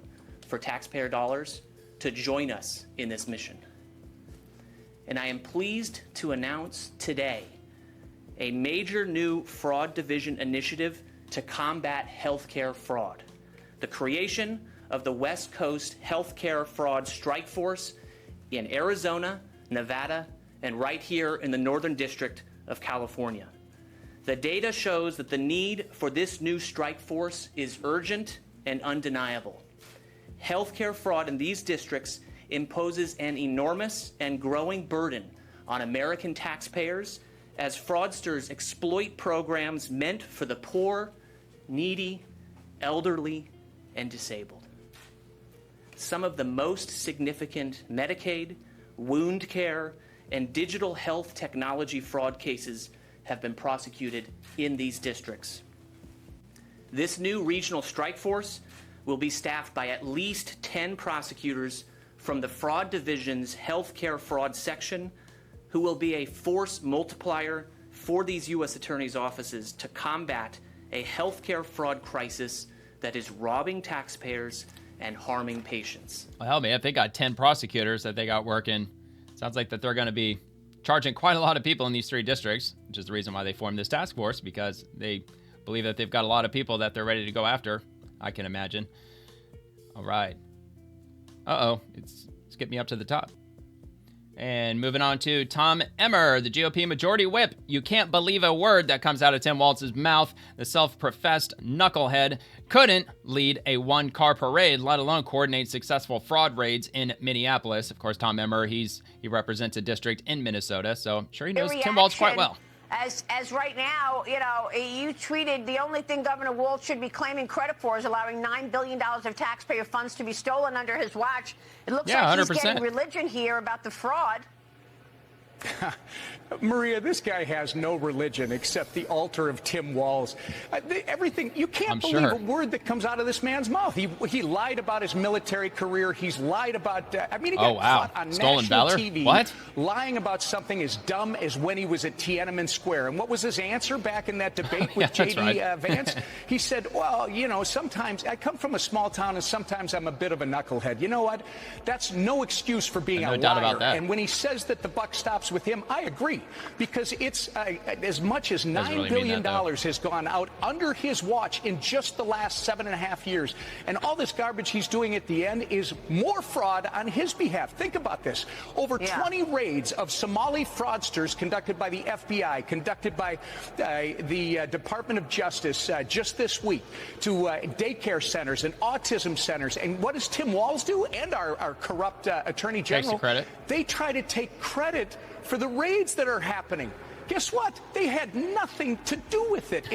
for taxpayer dollars to join us in this mission. And I am pleased to announce today a major new fraud division initiative to combat healthcare fraud. The creation of the West Coast Healthcare Fraud Strike Force in Arizona, Nevada, and right here in the Northern District of California. The data shows that the need for this new strike force is urgent and undeniable. Healthcare fraud in these districts imposes an enormous and growing burden on American taxpayers as fraudsters exploit programs meant for the poor, needy, elderly, and disabled. Some of the most significant Medicaid, wound care, and digital health technology fraud cases have been prosecuted in these districts. This new regional strike force will be staffed by at least 10 prosecutors from the Fraud Division's Healthcare Fraud Section, who will be a force multiplier for these U.S. attorneys' offices to combat a healthcare fraud crisis that is robbing taxpayers and harming patients.
Well, hell, man, if they got 10 prosecutors that they got working, sounds like that they're going to be charging quite a lot of people in these three districts, which is the reason why they formed this task force, because they believe that they've got a lot of people that they're ready to go after, I can imagine. All right. Uh-oh, it's skipped me up to the top. And moving on to Tom Emmer, the GOP Majority Whip. You can't believe a word that comes out of Tim Walz's mouth. The self-professed knucklehead couldn't lead a one-car parade, let alone coordinate successful fraud raids in Minneapolis. Of course, Tom Emmer, he represents a district in Minnesota, so I'm sure he knows Tim Walz quite well.
As right now, you know, you tweeted the only thing Governor Walz should be claiming credit for is allowing $9 billion of taxpayer funds to be stolen under his watch. It looks like
100%.
He's getting religion here about the fraud.
Maria, this guy has no religion except the altar of Tim Walz. Everything, you can't believe a word that comes out of this man's mouth. He lied about his military career. He's lied about, he got caught on
Stolen
national
valor?
TV
What?
lying about something as dumb as when he was at Tiananmen Square. And what was his answer back in that debate with J.D. Vance? He said, well, sometimes I come from a small town and sometimes I'm a bit of a knucklehead. You know what? That's no excuse for being a liar. And when he says that the buck stops with him, I agree. Because it's as much as $9 billion has gone out under his watch in just the last 7.5 years. And all this garbage he's doing at the end is more fraud on his behalf. Think about this. Over 20 raids of Somali fraudsters conducted by the FBI, conducted by the Department of Justice just this week to daycare centers and autism centers. And what does Tim Walz do? And our corrupt Attorney General. They try to take credit for the raids that are happening. Guess what? They had nothing to do with it.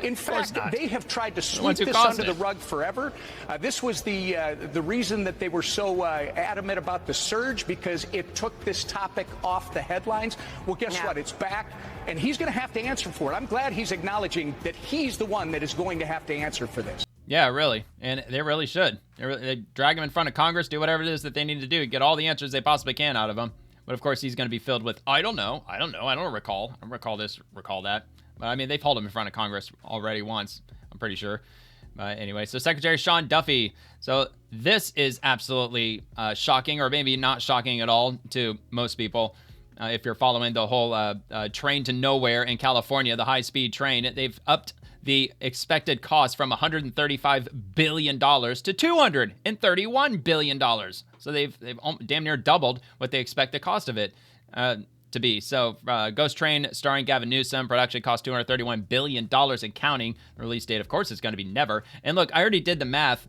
In fact, they have tried to sweep this under the rug forever. This was the reason that they were so adamant about the surge, because it took this topic off the headlines. Well, guess what? It's back, and he's going to have to answer for it. I'm glad he's acknowledging that he's the one that is going to have to answer for this.
Yeah, really. And they really should. They drag him in front of Congress, do whatever it is that they need to do, get all the answers they possibly can out of him. But of course, he's going to be filled with, I don't know, I don't recall this, recall that. But I mean, they've held him in front of Congress already once, I'm pretty sure. But anyway, so Secretary Sean Duffy. So this is absolutely shocking, or maybe not shocking at all to most people. If you're following the whole train to nowhere in California, the high-speed train, they've upped the expected cost from $135 billion to $231 billion. So they've damn near doubled what they expect the cost of it to be. So Ghost Train starring Gavin Newsom, production cost $231 billion and counting. The release date, of course, is going to be never. And look, I already did the math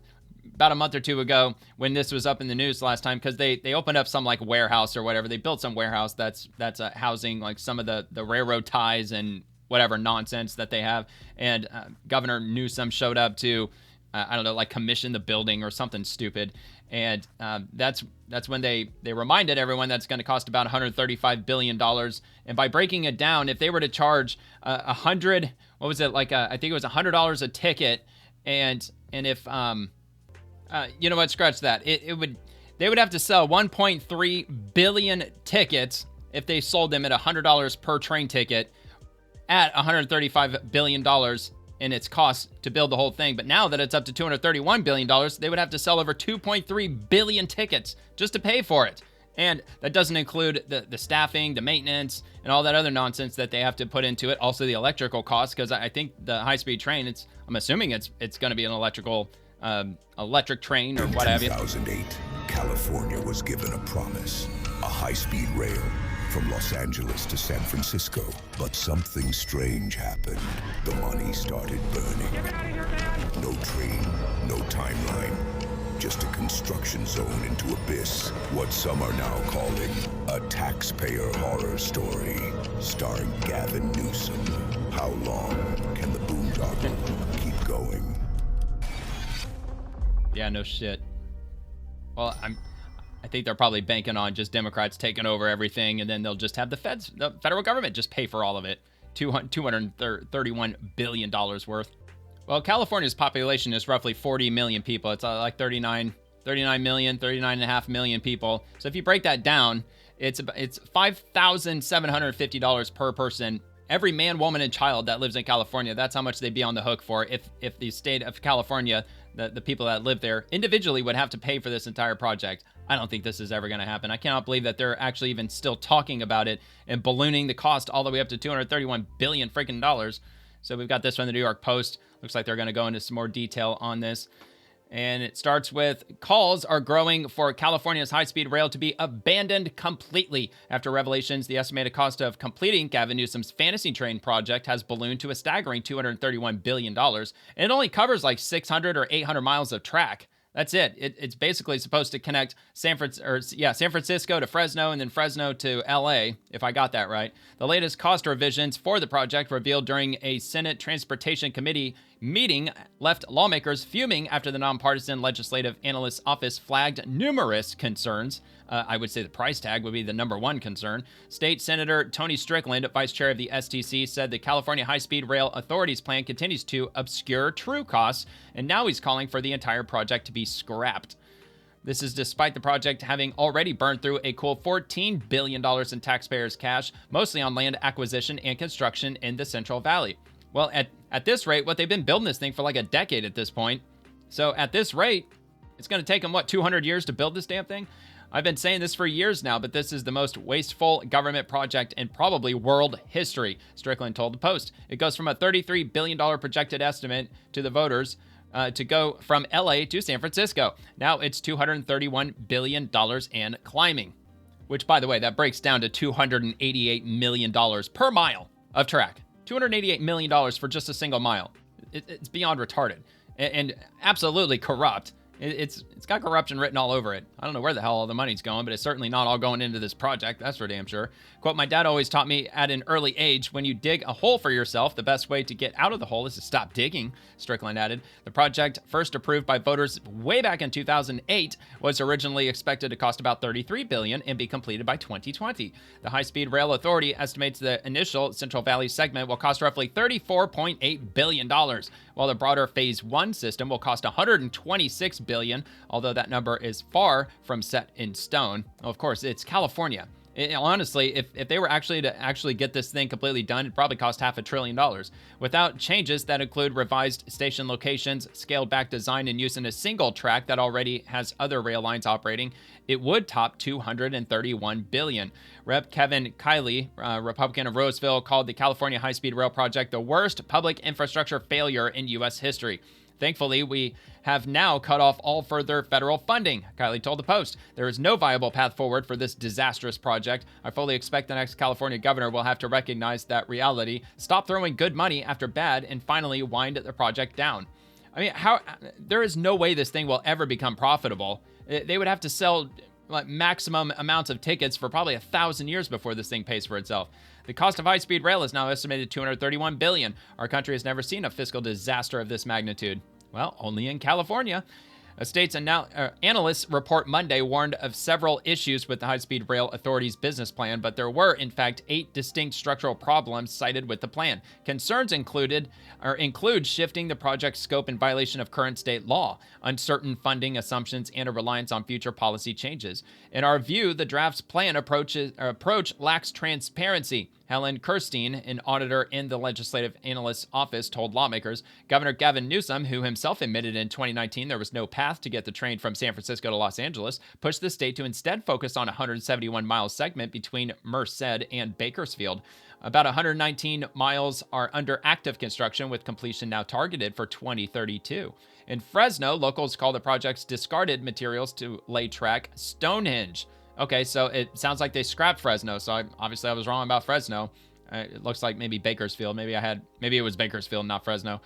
about a month or two ago when this was up in the news last time, because they opened up some like warehouse or whatever. They built some warehouse that's housing like some of the railroad ties and whatever nonsense that they have. And Governor Newsom showed up to, I don't know, like commission the building or something stupid. And that's when they reminded everyone that's going to cost about $135 billion. And by breaking it down, if they were to charge I think it was $100 a ticket. And if, you know what, scratch that. They would have to sell 1.3 billion tickets if they sold them at $100 per train ticket, at $135 billion in its cost to build the whole thing. But now that it's up to $231 billion, they would have to sell over 2.3 billion tickets just to pay for it. And that doesn't include the staffing, the maintenance, and all that other nonsense that they have to put into it. Also the electrical costs, because I think the high-speed train, I'm assuming it's going to be an electric train or what have you.
In 2008, California was given a promise, a high-speed rail from Los Angeles to San Francisco. But something strange happened. The money started burning. No train, no timeline, just a construction zone into abyss. What some are now calling a taxpayer horror story, starring Gavin Newsom. How long can the boondoggle keep going?
Yeah, no shit. Well, I think they're probably banking on just Democrats taking over everything, and then they'll just have the federal government just pay for all of it. $231 billion worth. Well, California's population is roughly 40 million people. It's like 39.5 million people. So if you break that down, it's $5,750 per person. Every man, woman, and child that lives in California, that's how much they'd be on the hook for if the state of California, the people that live there individually would have to pay for this entire project. I don't think this is ever going to happen. I cannot believe that they're actually even still talking about it and ballooning the cost all the way up to $231 billion freaking dollars. So we've got this from the New York Post. Looks like they're going to go into some more detail on this. And it starts with, calls are growing for California's high-speed rail to be abandoned completely. After revelations, the estimated cost of completing Gavin Newsom's fantasy train project has ballooned to a staggering $231 billion. And it only covers like 600 or 800 miles of track. That's it. It's basically supposed to connect San Francisco to Fresno, and then Fresno to LA, if I got that right. The latest cost revisions for the project revealed during a Senate Transportation Committee meeting left lawmakers fuming after the nonpartisan Legislative Analyst's Office flagged numerous concerns. I would say the price tag would be the number one concern. State Senator Tony Strickland, vice chair of the STC, said the California High-Speed Rail Authority's plan continues to obscure true costs, and now he's calling for the entire project to be scrapped. This is despite the project having already burned through a cool $14 billion in taxpayers' cash, mostly on land acquisition and construction in the Central Valley. Well, at this rate, they've been building this thing for like a decade at this point. So at this rate, it's going to take them, 200 years to build this damn thing? I've been saying this for years now, but this is the most wasteful government project in probably world history, Strickland told the Post. It goes from a $33 billion projected estimate to the voters to go from LA to San Francisco. Now it's $231 billion and climbing, which, by the way, that breaks down to $288 million per mile of track. $288 million for just a single mile. It's beyond retarded and absolutely corrupt. It's got corruption written all over it. I don't know where the hell all the money's going, but it's certainly not all going into this project. That's for damn sure. Quote, my dad always taught me at an early age, when you dig a hole for yourself, the best way to get out of the hole is to stop digging, Strickland added. The project, first approved by voters way back in 2008, was originally expected to cost about $33 billion and be completed by 2020. The High-Speed Rail Authority estimates the initial Central Valley segment will cost roughly $34.8 billion, while the broader Phase 1 system will cost $126 billion, although that number is far from set in stone. Of course, it's California. Honestly, if they were actually to get this thing completely done, it'd probably cost $500 billion. Without changes that include revised station locations, scaled back design, and use in a single track that already has other rail lines operating, it would top $231 billion. Rep. Kevin Kiley, Republican of Roseville, called the California High-Speed Rail project the worst public infrastructure failure in U.S. history. Thankfully, we have now cut off all further federal funding, Kiley told the Post. There is no viable path forward for this disastrous project. I fully expect the next California governor will have to recognize that reality, stop throwing good money after bad, and finally wind the project down. I mean, there is no way this thing will ever become profitable. They would have to sell maximum amounts of tickets for probably 1,000 years before this thing pays for itself. The cost of high-speed rail is now estimated $231 billion. Our country has never seen a fiscal disaster of this magnitude. Well, only in California. A state's analysts report Monday warned of several issues with the High-Speed Rail Authority's business plan, but there were, in fact, 8 distinct structural problems cited with the plan. Concerns include shifting the project's scope in violation of current state law, uncertain funding assumptions, and a reliance on future policy changes. In our view, the draft's plan approach lacks transparency. Helen Kirstein, an auditor in the Legislative Analyst's Office, told lawmakers. Governor Gavin Newsom, who himself admitted in 2019 there was no path to get the train from San Francisco to Los Angeles, pushed the state to instead focus on a 171-mile segment between Merced and Bakersfield. About 119 miles are under active construction, with completion now targeted for 2032. In Fresno, locals call the project's discarded materials to lay track Stonehenge. Okay, so it sounds like they scrapped Fresno, so I was wrong about Fresno. It looks like maybe Bakersfield. Maybe it was Bakersfield, not Fresno.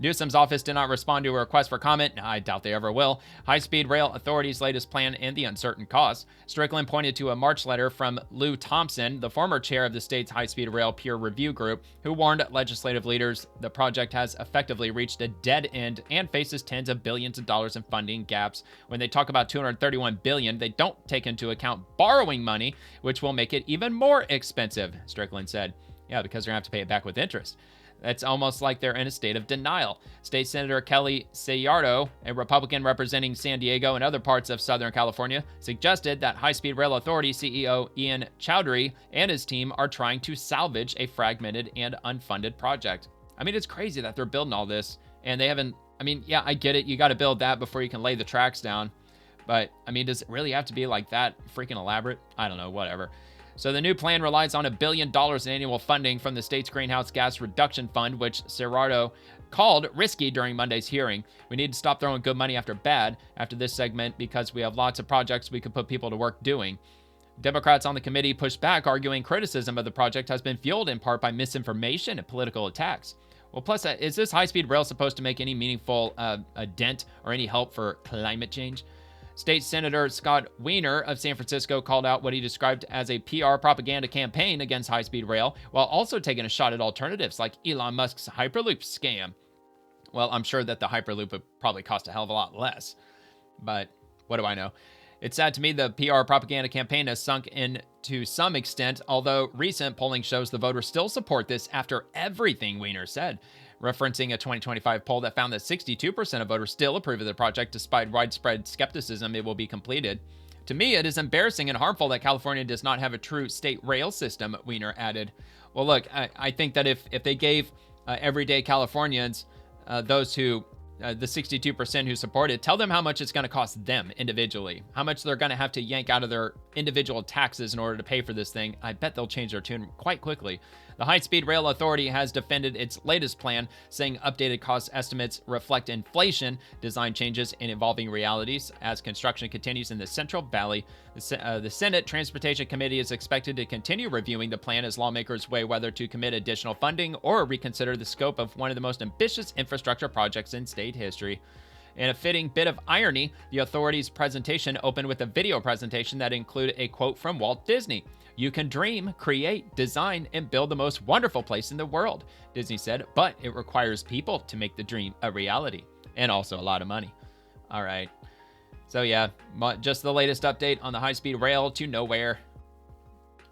Newsom's office did not respond to a request for comment. I doubt they ever will. High-Speed Rail Authority's latest plan and the uncertain costs. Strickland pointed to a March letter from Lou Thompson, the former chair of the state's high-speed rail peer review group, who warned legislative leaders the project has effectively reached a dead end and faces tens of billions of dollars in funding gaps. When they talk about $231 billion, they don't take into account borrowing money, which will make it even more expensive, Strickland said. Yeah, because they're going to have to pay it back with interest. It's almost like they're in a state of denial. State Senator Kelly Sayardo, a Republican representing San Diego and other parts of Southern California, suggested that High-Speed Rail Authority CEO Ian Chowdhury and his team are trying to salvage a fragmented and unfunded project. I mean, it's crazy that they're building all this, and they haven't... I mean, yeah, I get it. You got to build that before you can lay the tracks down. But, I mean, does it really have to be like that freaking elaborate? I don't know, whatever. So the new plan relies on $1 billion in annual funding from the state's Greenhouse Gas Reduction Fund, which Serrato called risky during Monday's hearing. We need to stop throwing good money after bad after this segment because we have lots of projects we could put people to work doing. Democrats on the committee pushed back, arguing criticism of the project has been fueled in part by misinformation and political attacks. Well, plus, is this high-speed rail supposed to make any meaningful dent or any help for climate change? State Senator Scott Wiener of San Francisco called out what he described as a PR propaganda campaign against high-speed rail, while also taking a shot at alternatives like Elon Musk's Hyperloop scam. Well, I'm sure that the Hyperloop would probably cost a hell of a lot less, but what do I know? It's sad to me the PR propaganda campaign has sunk in to some extent, although recent polling shows the voters still support this after everything Weiner said, referencing a 2025 poll that found that 62% of voters still approve of the project despite widespread skepticism it will be completed. To me, it is embarrassing and harmful that California does not have a true state rail system, Weiner added. Well, look, I think that if they gave everyday Californians, those who the 62% who support it, tell them how much it's going to cost them individually, how much they're going to have to yank out of their individual taxes in order to pay for this thing. I bet they'll change their tune quite quickly. The High-Speed Rail Authority has defended its latest plan, saying updated cost estimates reflect inflation, design changes, and evolving realities as construction continues in the Central Valley. The Senate Transportation Committee is expected to continue reviewing the plan as lawmakers weigh whether to commit additional funding or reconsider the scope of one of the most ambitious infrastructure projects in state history. In a fitting bit of irony, the authority's presentation opened with a video presentation that included a quote from Walt Disney. "You can dream, create, design, and build the most wonderful place in the world," Disney said, "but it requires people to make the dream a reality, and also a lot of money." All right. So yeah, just the latest update on the high-speed rail to nowhere.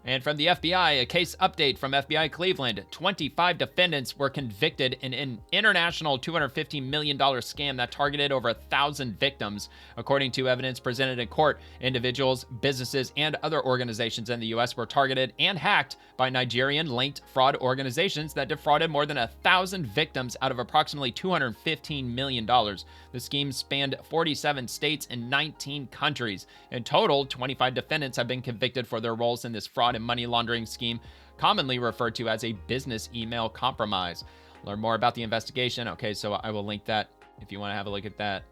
And from the FBI, a case update from FBI Cleveland. 25 defendants were convicted in an international $250 million scam that targeted over 1,000 victims. According to evidence presented in court, individuals, businesses, and other organizations in the U.S. were targeted and hacked by Nigerian-linked fraud organizations that defrauded more than 1,000 victims out of approximately $215 million. The scheme spanned 47 states and 19 countries. In total, 25 defendants have been convicted for their roles in this fraud and money laundering scheme, commonly referred to as a business email compromise. Learn more about the investigation. Okay, so I will link that if you want to have a look at that.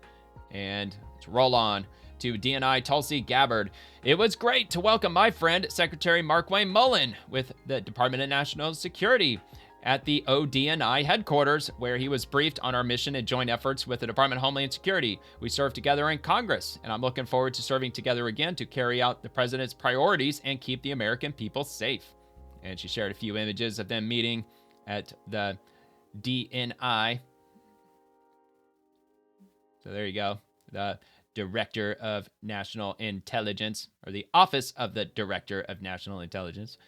And let's roll on to DNI Tulsi Gabbard. It was great to welcome my friend, Secretary Markwayne Mullin, with the Department of National Security at the ODNI headquarters, where he was briefed on our mission and joint efforts with the Department of Homeland Security. We served together in Congress, and I'm looking forward to serving together again to carry out the president's priorities and keep the American people safe. And she shared a few images of them meeting at the DNI. So there you go. The Director of National Intelligence, or the Office of the Director of National Intelligence.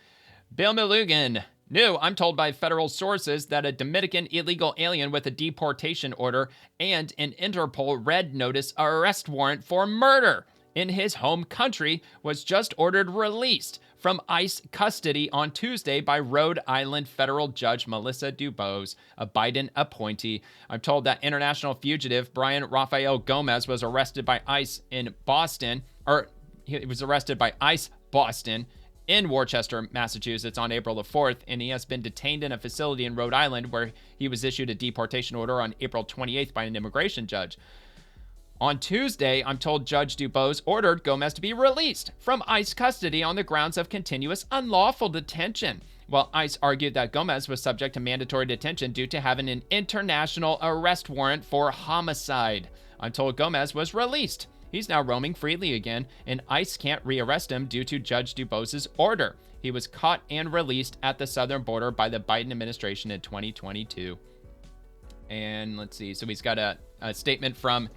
Bill Malugan. New, I'm told by federal sources that a Dominican illegal alien with a deportation order and an Interpol Red Notice arrest warrant for murder in his home country was just ordered released from ICE custody on Tuesday by Rhode Island federal judge Melissa DuBose, a Biden appointee. I'm told that international fugitive Brian Rafael Gomez was arrested by ICE in Boston, or he was arrested by ICE Boston in Worcester, Massachusetts on April the 4th, and he has been detained in a facility in Rhode Island where he was issued a deportation order on April 28th by an immigration judge. On Tuesday, I'm told Judge DuBose ordered Gomez to be released from ICE custody on the grounds of continuous unlawful detention, while ICE argued that Gomez was subject to mandatory detention due to having an international arrest warrant for homicide. I'm told Gomez was released. He's now roaming freely again, and ICE can't rearrest him due to Judge DuBose's order. He was caught and released at the southern border by the Biden administration in 2022. And let's see. So he's got a statement from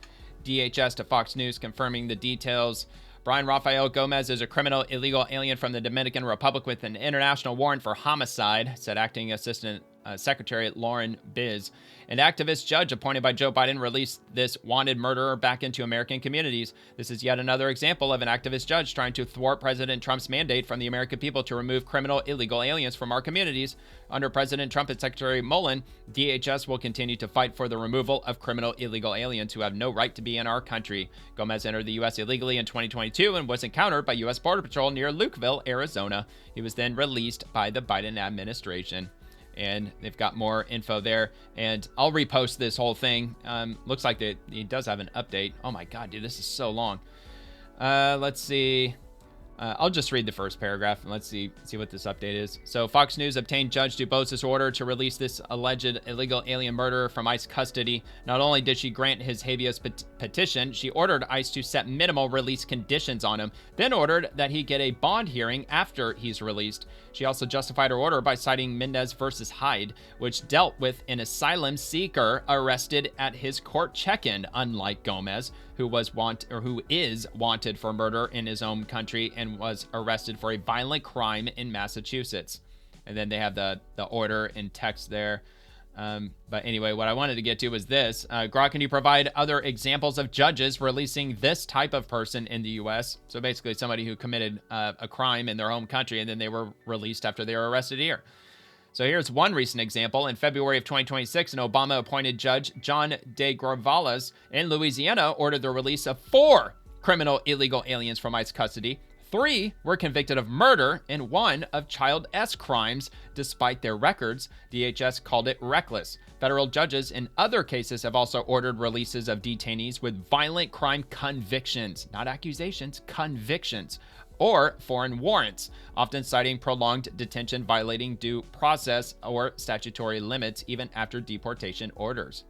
DHS to Fox News confirming the details. Brian Rafael Gomez is a criminal illegal alien from the Dominican Republic with an international warrant for homicide, said Acting Assistant Secretary Lauren Biz. An activist judge appointed by Joe Biden released this wanted murderer back into American communities. This is yet another example of an activist judge trying to thwart President Trump's mandate from the American people to remove criminal illegal aliens from our communities. Under President Trump and Secretary Mullen, DHS will continue to fight for the removal of criminal illegal aliens who have no right to be in our country. Gomez entered the U.S. illegally in 2022 and was encountered by U.S. Border Patrol near Lukeville, Arizona. He was then released by the Biden administration. And they've got more info there, and I'll repost this whole thing. Looks like he does have an update. Oh my God, dude, this is so long. Let's see. I'll just read the first paragraph and let's see what this update is. So Fox News obtained Judge Dubos's order to release this alleged illegal alien murderer from ICE custody. Not only did she grant his habeas petition, she ordered ICE to set minimal release conditions on him, then ordered that he get a bond hearing after he's released. She also justified her order by citing Mendez versus Hyde, which dealt with an asylum seeker arrested at his court check-in, unlike Gomez, who is wanted for murder in his own country and was arrested for a violent crime in Massachusetts. And then they have the order in text there. But anyway, what I wanted to get to was this. Grok, can you provide other examples of judges releasing this type of person in the U.S.? So basically somebody who committed a crime in their home country and then they were released after they were arrested here. So here's one recent example. In February of 2026, an Obama-appointed judge, John de Gravales, in Louisiana, ordered the release of 4 criminal illegal aliens from ICE custody. 3 were convicted of murder and 1 of child S crimes. Despite their records, DHS called it reckless. Federal judges in other cases have also ordered releases of detainees with violent crime convictions, not accusations, convictions, or foreign warrants, often citing prolonged detention violating due process or statutory limits even after deportation orders.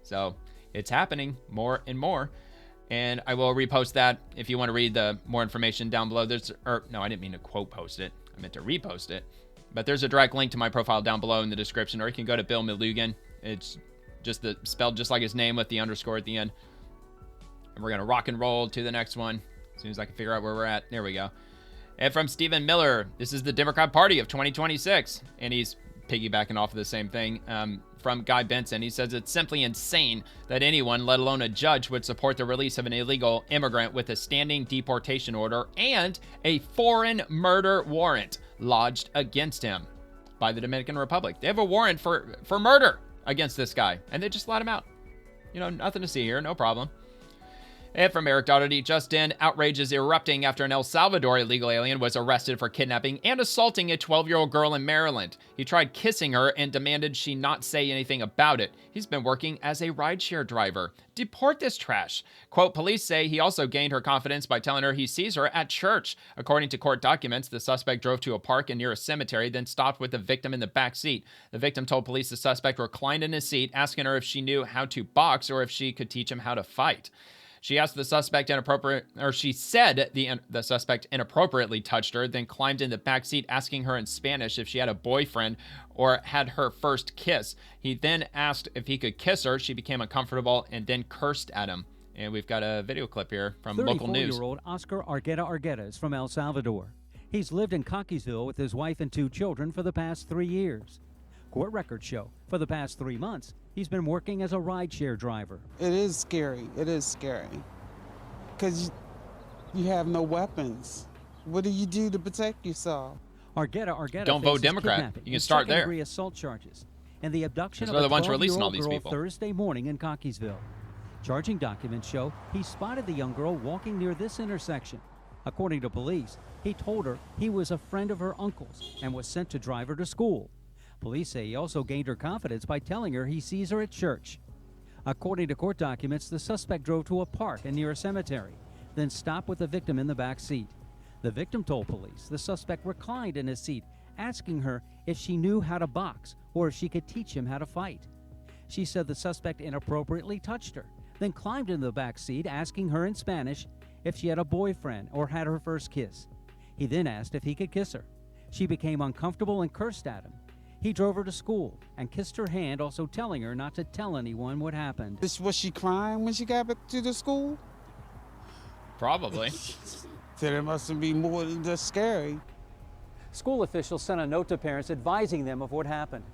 So it's happening more and more. And I will repost that if you want to read the more information down below. No, I didn't mean to quote post it. I meant to repost it. But there's a direct link to my profile down below in the description, or you can go to Bill Malugan. It's just spelled just like his name with the underscore at the end. And we're going to rock and roll to the next one as soon as I can figure out where we're at. There we go. And from Stephen Miller, this is the Democrat Party of 2026. And he's piggybacking off of the same thing. From Guy Benson, he says it's simply insane that anyone, let alone a judge, would support the release of an illegal immigrant with a standing deportation order and a foreign murder warrant lodged against him by the Dominican Republic. They have a warrant for murder against this guy, and they just let him out. You know, nothing to see here, no problem. And from Eric Doherty, just in, outrage is erupting after an El Salvador illegal alien was arrested for kidnapping and assaulting a 12-year-old girl in Maryland. He tried kissing her and demanded she not say anything about it. He's been working as a rideshare driver. Deport this trash. Quote, police say he also gained her confidence by telling her he sees her at church. According to court documents, the suspect drove to a park and near a cemetery, then stopped with the victim in the back seat. The victim told police the suspect reclined in his seat, asking her if she knew how to box or if she could teach him how to fight. She asked the suspect she said the suspect inappropriately touched her, then climbed in the back seat, asking her in Spanish if she had a boyfriend or had her first kiss. He then asked if he could kiss her. She became uncomfortable and then cursed at him. And we've got a video clip here from local news.
34-year-old Oscar Argueta is from El Salvador. He's lived in Cockeysville with his wife and 2 children for the past 3 years. Court records show for the past 3 months, he's been working as a rideshare driver.
It is scary. It is scary. Because you have no weapons. What do you do to protect yourself?
Argueta
don't vote Democrat. You can start there.
Degree assault charges and the abduction of
the
a
ones releasing all
12-year-old
these
girl
people.
Thursday morning in Cockeysville. Charging documents show he spotted the young girl walking near this intersection. According to police, he told her he was a friend of her uncle's and was sent to drive her to school. Police say he also gained her confidence by telling her he sees her at church. According to court documents, the suspect drove to a park and near a cemetery, then stopped with the victim in the back seat. The victim told police the suspect reclined in his seat, asking her if she knew how to box or if she could teach him how to fight. She said the suspect inappropriately touched her, then climbed into the back seat, asking her in Spanish if she had a boyfriend or had her first kiss. He then asked if he could kiss her. She became uncomfortable and cursed at him. He drove her to school and kissed her hand, also telling her not to tell anyone what happened.
Was she crying when she got back to the school?
Probably.
So there must be more than just scary.
School officials sent a note to parents advising them of what happened.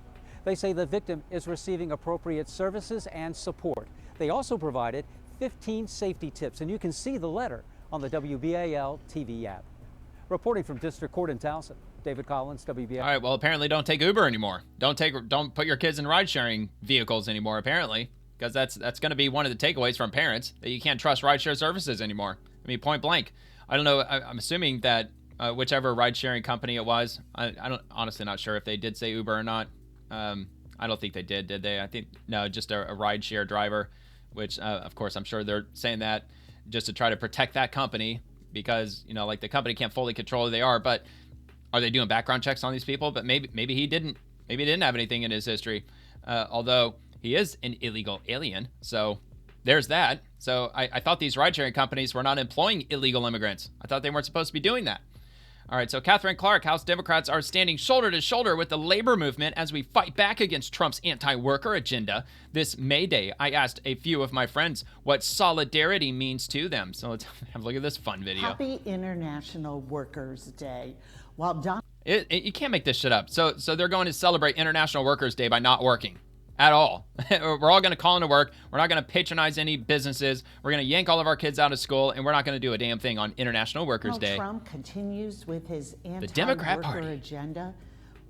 They say the victim is receiving appropriate services and support. They also provided 15 safety tips, and you can see the letter on the WBAL TV app. Reporting from District Court in Towson, David Collins, WBAL.
All right, well, apparently don't take Uber anymore. Don't put your kids in ride-sharing vehicles anymore, apparently, because that's going to be one of the takeaways from parents, that you can't trust ride-share services anymore. I mean, point blank. I don't know. I'm assuming that whichever ride-sharing company it was, I'm honestly not sure if they did say Uber or not. I don't think they did they? I think, no, just a ride-share driver, which, of course, I'm sure they're saying that just to try to protect that company, because, you know, like the company can't fully control who they are, but are they doing background checks on these people? But maybe he didn't. Maybe he didn't have anything in his history, although he is an illegal alien. So there's that. So I thought these ride-sharing companies were not employing illegal immigrants. I thought they weren't supposed to be doing that. All right, so Catherine Clark, House Democrats are standing shoulder to shoulder with the labor movement as we fight back against Trump's anti-worker agenda. This May Day, I asked a few of my friends what solidarity means to them. So let's have a look at this fun video.
Happy International Workers' Day. While Don
you can't make this shit up. So they're going to celebrate International Workers' Day by not working at all. We're all going to call into work. We're not going to patronize any businesses. We're going to yank all of our kids out of school, and we're not going to do a damn thing on International Workers' Day.
Trump continues with his
Democrat
anti-worker
Party
agenda.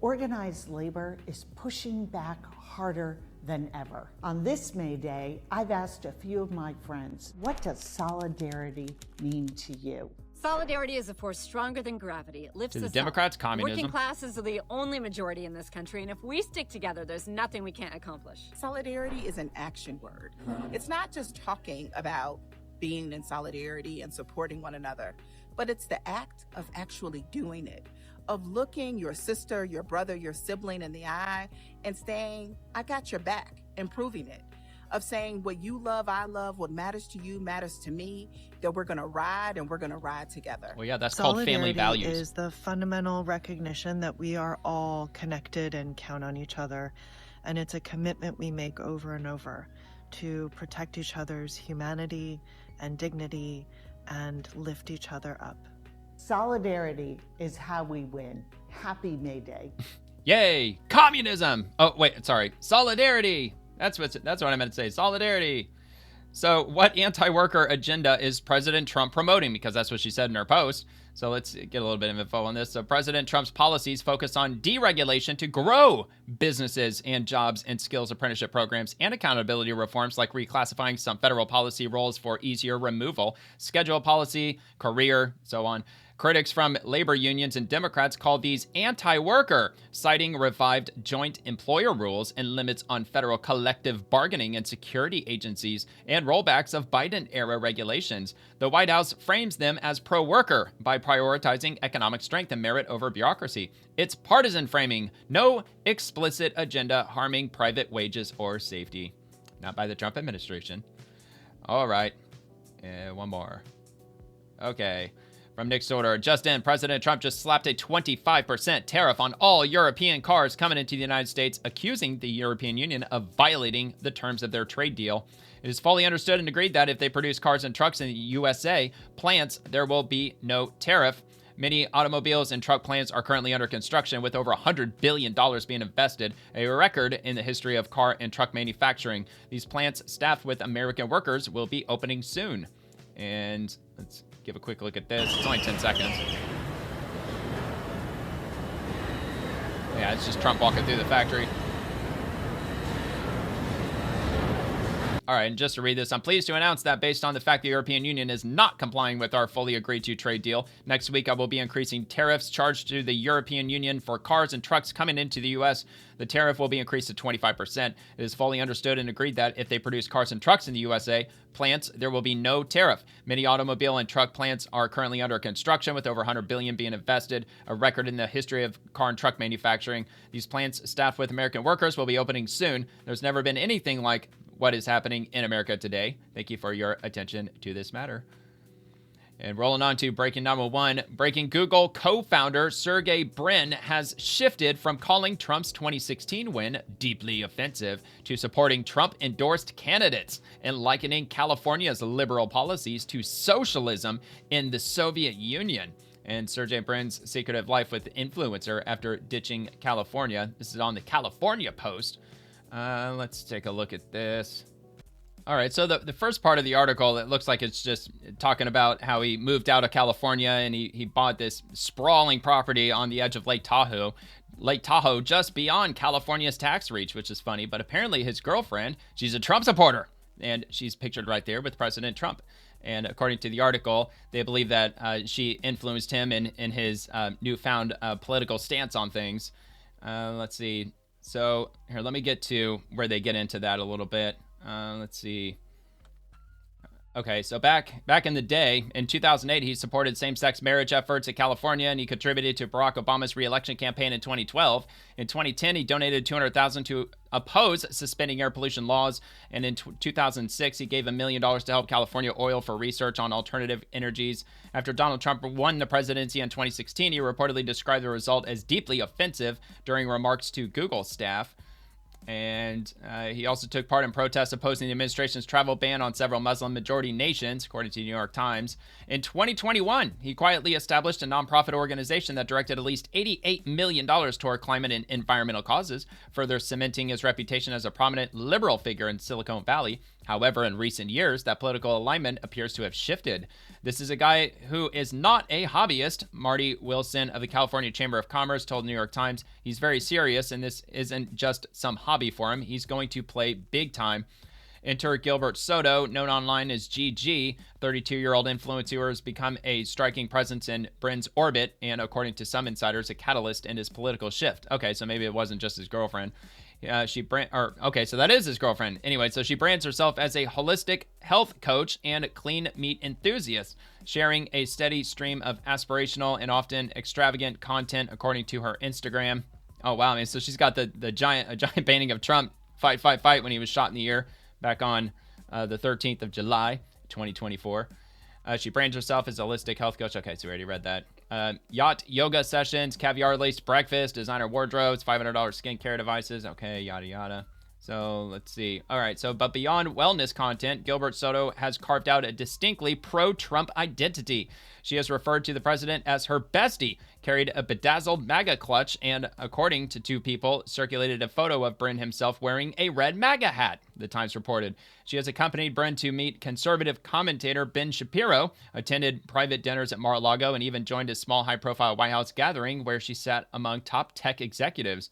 Organized labor is pushing back harder than ever. On this May Day, I've asked a few of my friends, what does solidarity mean to you?
Solidarity is a force stronger than gravity. It lifts
To the
us
Democrats,
up.
communism.
Working classes are the only majority in this country, and if we stick together, there's nothing we can't accomplish.
Solidarity is an action word. It's not just talking about being in solidarity and supporting one another, but it's the act of actually doing it, of looking your sister, your brother, your sibling in the eye and saying, I got your back, and proving it. Of saying what you love, I love, what matters to you matters to me, that we're going to ride and we're going to ride together.
Well, yeah, that's called family values.
Solidarity is the fundamental recognition that we are all connected and count on each other. And it's a commitment we make over and over to protect each other's humanity and dignity and lift each other up.
Solidarity is how we win. Happy May Day.
Yay! Communism! Oh, wait, sorry. Solidarity! That's what I meant to say. Solidarity. So what anti-worker agenda is President Trump promoting? Because that's what she said in her post. So let's get a little bit of info on this. So President Trump's policies focus on deregulation to grow businesses and jobs and skills apprenticeship programs and accountability reforms like reclassifying some federal policy roles for easier removal, schedule policy, career, so on. Critics from labor unions and Democrats call these anti-worker, citing revived joint employer rules and limits on federal collective bargaining and security agencies and rollbacks of Biden-era regulations. The White House frames them as pro-worker by prioritizing economic strength and merit over bureaucracy. It's partisan framing, no explicit agenda harming private wages or safety. Not by the Trump administration. All right, one more. Okay. From Nick's order, just in, President Trump just slapped a 25% tariff on all European cars coming into the United States, accusing the European Union of violating the terms of their trade deal. It is fully understood and agreed that if they produce cars and trucks in the USA plants, there will be no tariff. Many automobiles and truck plants are currently under construction, with over $100 billion being invested, a record in the history of car and truck manufacturing. These plants, staffed with American workers, will be opening soon. And let's give a quick look at this. It's only 10 seconds. Yeah, it's just Trump walking through the factory. All right, and just to read this, I'm pleased to announce that based on the fact the European Union is not complying with our fully agreed to trade deal, next week I will be increasing tariffs charged to the European Union for cars and trucks coming into the U.S. The tariff will be increased to 25%. It is fully understood and agreed that if they produce cars and trucks in the USA plants, there will be no tariff. Many automobile and truck plants are currently under construction, with over $100 billion being invested, a record in the history of car and truck manufacturing. These plants, staffed with American workers, will be opening soon. There's never been anything like what is happening in America today. Thank you for your attention to this matter. And rolling on to breaking number one, breaking Google co-founder Sergey Brin has shifted from calling Trump's 2016 win deeply offensive to supporting Trump-endorsed candidates and likening California's liberal policies to socialism in the Soviet Union. And Sergey Brin's secretive life with influencer after ditching California. This is on the California Post. Let's take a look at this. All right, so the first part of the article, it looks like it's just talking about how he moved out of California and he bought this sprawling property on the edge of Lake Tahoe. Lake Tahoe just beyond California's tax reach, which is funny, but apparently his girlfriend, she's a Trump supporter, and she's pictured right there with President Trump. And according to the article, they believe that she influenced him in his newfound political stance on things. Let's see. So here, let me get to where they get into that a little bit. Let's see. Okay, so back in the day, in 2008, he supported same-sex marriage efforts in California, and he contributed to Barack Obama's re-election campaign in 2012. In 2010, he donated $200,000 to oppose suspending air pollution laws, and in 2006, he gave $1 million to help California Oil for research on alternative energies. After Donald Trump won the presidency in 2016, he reportedly described the result as deeply offensive during remarks to Google staff. And he also took part in protests opposing the administration's travel ban on several Muslim-majority nations, according to the New York Times. In 2021, he quietly established a nonprofit organization that directed at least $88 million toward climate and environmental causes, further cementing his reputation as a prominent liberal figure in Silicon Valley. However, in recent years, that political alignment appears to have shifted. This is a guy who is not a hobbyist. Marty Wilson of the California Chamber of Commerce told New York Times he's very serious, and this isn't just some hobby for him. He's going to play big time. Enter Gilbert Soto, known online as GG. 32-year-old influencer has become a striking presence in Brin's orbit, and according to some insiders, a catalyst in his political shift. Okay, so maybe it wasn't just his girlfriend. So that is his girlfriend. Anyway, so she brands herself as a holistic health coach and clean meat enthusiast, sharing a steady stream of aspirational and often extravagant content, according to her Instagram. Oh wow, man! So she's got a giant painting of Trump fight when he was shot in the ear back on the 13th of July, 2024. She brands herself as a holistic health coach. Okay, so we already read that. Yacht yoga sessions, caviar-laced breakfast, designer wardrobes, $500 skincare devices. Okay, yada, yada. So let's see. All right, but beyond wellness content, Gilbert Soto has carved out a distinctly pro-Trump identity. She has referred to the president as her bestie, carried a bedazzled MAGA clutch, and according to two people, circulated a photo of Brin himself wearing a red MAGA hat, the Times reported. She has accompanied Brin to meet conservative commentator Ben Shapiro, attended private dinners at Mar-a-Lago, and even joined a small high-profile White House gathering where she sat among top tech executives.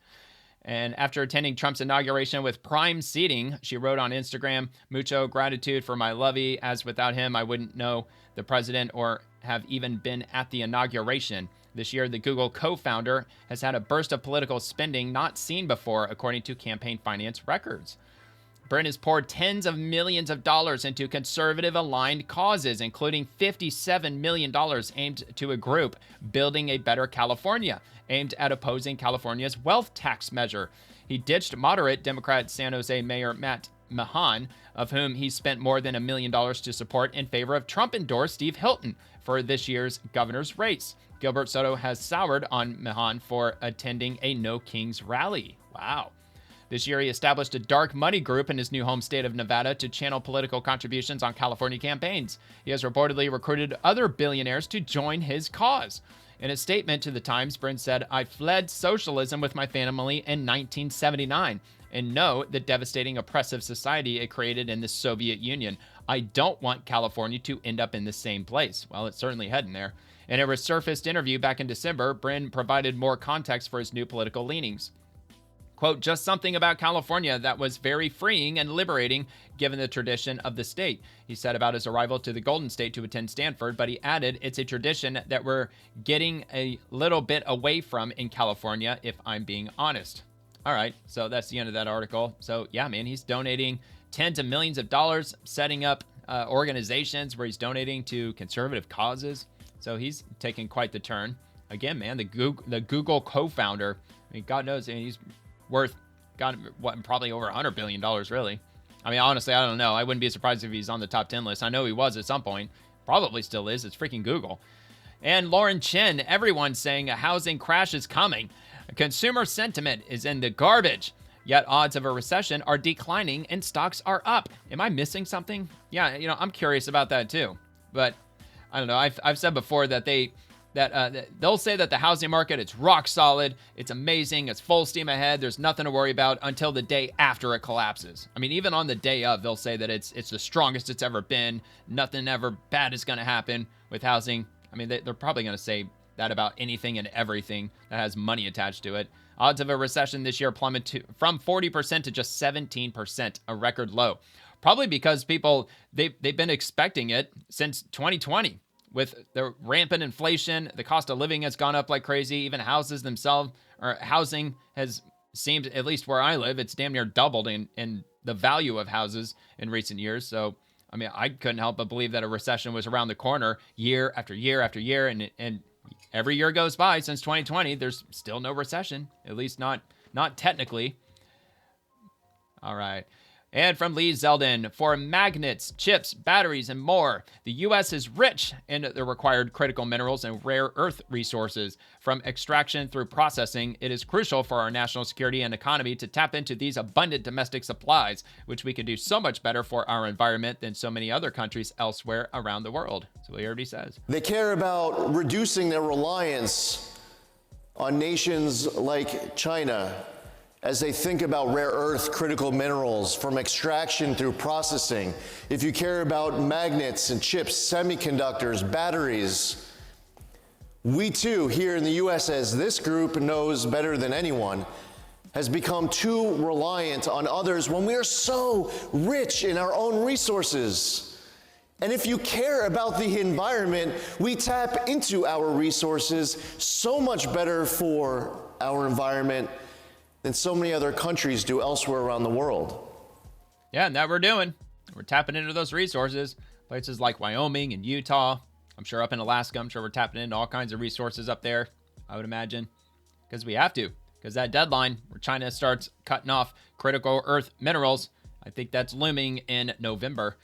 And after attending Trump's inauguration with prime seating, she wrote on Instagram, "Mucho gratitude for my lovey, as without him, I wouldn't know the president or have even been at the inauguration." This year, the Google co-founder has had a burst of political spending not seen before, according to campaign finance records. Brin has poured tens of millions of dollars into conservative-aligned causes, including $57 million aimed to a group building a better California, aimed at opposing California's wealth tax measure. He ditched moderate Democrat San Jose Mayor Matt Mahan, of whom he spent more than $1 million to support, in favor of Trump-endorsed Steve Hilton for this year's governor's race. Gilbert Soto has soured on Mahan for attending a No Kings rally. Wow. This year, he established a dark money group in his new home state of Nevada to channel political contributions on California campaigns. He has reportedly recruited other billionaires to join his cause. In a statement to the Times, Brin said, "I fled socialism with my family in 1979 and know the devastating oppressive society it created in the Soviet Union. I don't want California to end up in the same place." Well, it's certainly heading there. In a resurfaced interview back in December, Brin provided more context for his new political leanings. Quote, "Just something about California that was very freeing and liberating given the tradition of the state," he said about his arrival to the Golden State to attend Stanford, but he added, "It's a tradition that we're getting a little bit away from in California, if I'm being honest." All right, so that's the end of that article. So yeah, man, he's donating tens of millions of dollars, setting up organizations where he's donating to conservative causes. So he's taking quite the turn. Again, man, the Google co-founder, I mean, God knows, he's worth probably over $100 billion, really. I mean, honestly, I don't know. I wouldn't be surprised if he's on the top 10 list. I know he was at some point. Probably still is. It's freaking Google. And Lauren Chin, everyone's saying a housing crash is coming. Consumer sentiment is in the garbage. Yet odds of a recession are declining and stocks are up. Am I missing something? Yeah, I'm curious about that too. But I don't know. I've said before that they'll say that the housing market, it's rock solid, it's amazing, it's full steam ahead, there's nothing to worry about until the day after it collapses. I mean, even on the day of, they'll say that it's the strongest it's ever been, nothing ever bad is going to happen with housing. I mean, they're probably going to say that about anything and everything that has money attached to it. Odds of a recession this year plummet from 40% to just 17%, a record low. Probably because people, they've been expecting it since 2020. With the rampant inflation, the cost of living has gone up like crazy. Even houses themselves, or housing has seemed, at least where I live, it's damn near doubled in the value of houses in recent years. So I mean, I couldn't help but believe that a recession was around the corner year after year after year, and every year goes by since 2020, there's still no recession, at least not technically. All right. And from Lee Zeldin, for magnets, chips, batteries, and more, the U.S. is rich in the required critical minerals and rare earth resources. From extraction through processing, it is crucial for our national security and economy to tap into these abundant domestic supplies, which we can do so much better for our environment than so many other countries elsewhere around the world. That's what he already says.
They care about reducing their reliance on nations like China as they think about rare earth critical minerals, from extraction through processing. If you care about magnets and chips, semiconductors, batteries, we too, here in the US, as this group knows better than anyone, has become too reliant on others when we are so rich in our own resources. And if you care about the environment, we tap into our resources so much better for our environment than so many other countries do elsewhere around the world.
Yeah, and that we're doing. We're tapping into those resources. Places like Wyoming and Utah. I'm sure up in Alaska, I'm sure we're tapping into all kinds of resources up there, I would imagine. Because we have to. Because that deadline where China starts cutting off critical earth minerals, I think that's looming in November.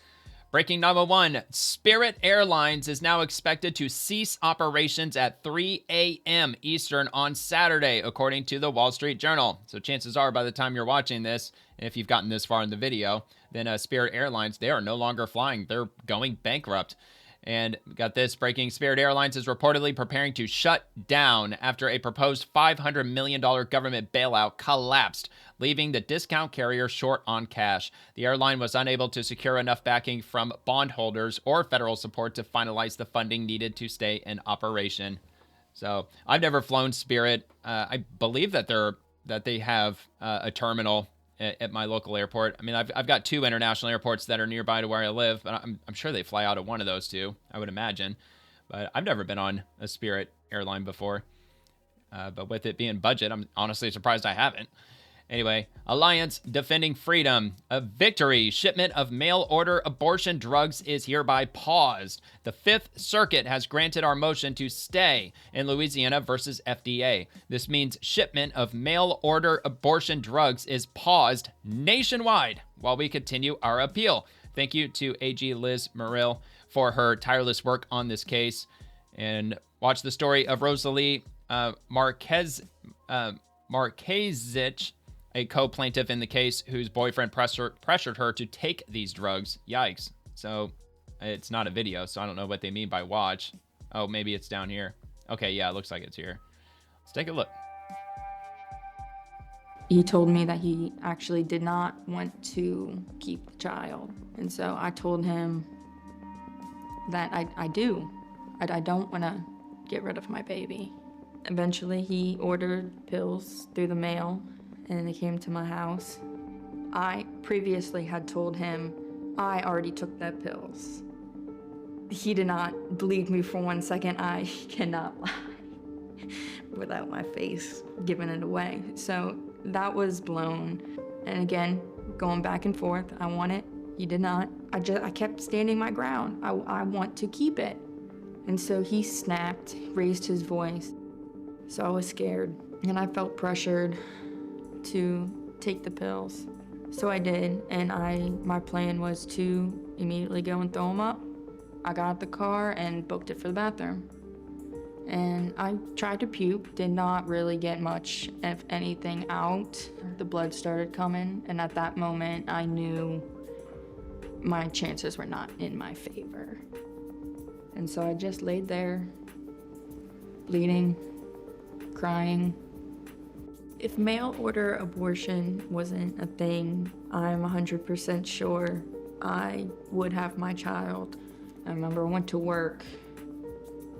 Breaking number one, Spirit Airlines is now expected to cease operations at 3 a.m. Eastern on Saturday, according to the Wall Street Journal. So chances are by the time you're watching this, if you've gotten this far in the video, then Spirit Airlines, they are no longer flying. They're going bankrupt. And we got this breaking. Spirit Airlines is reportedly preparing to shut down after a proposed $500 million government bailout collapsed, leaving the discount carrier short on cash. The airline was unable to secure enough backing from bondholders or federal support to finalize the funding needed to stay in operation. So I've never flown Spirit. I believe that they have a terminal at my local airport. I mean, I've got two international airports that are nearby to where I live, but I'm sure they fly out of one of those two, I would imagine. But I've never been on a Spirit airline before. But with it being budget, I'm honestly surprised I haven't. Anyway, Alliance Defending Freedom. A victory. Shipment of mail-order abortion drugs is hereby paused. The Fifth Circuit has granted our motion to stay in Louisiana versus FDA. This means shipment of mail-order abortion drugs is paused nationwide while we continue our appeal. Thank you to AG Liz Murrill for her tireless work on this case. And watch the story of Rosalie Marquezich, a co-plaintiff in the case whose boyfriend pressured her to take these drugs. Yikes. So it's not a video, so I don't know what they mean by watch. Oh, maybe it's down here. Okay, yeah, it looks like it's here. Let's take a look.
He told me that he actually did not want to keep the child. And so I told him that I do. I don't want to get rid of my baby. Eventually, he ordered pills through the mail, and they came to my house. I previously had told him I already took the pills. He did not believe me for 1 second. I cannot lie without my face giving it away. So that was blown. And again, going back and forth, I want it, he did not. I kept standing my ground. I want to keep it. And so he snapped, raised his voice. So I was scared, and I felt pressured to take the pills. So I did, and my plan was to immediately go and throw them up. I got out the car and booked it for the bathroom. And I tried to puke, did not really get much, if anything, out. The blood started coming, and at that moment, I knew my chances were not in my favor. And so I just laid there, bleeding, crying. If mail order abortion wasn't a thing, I'm 100% sure I would have my child. I remember I went to work.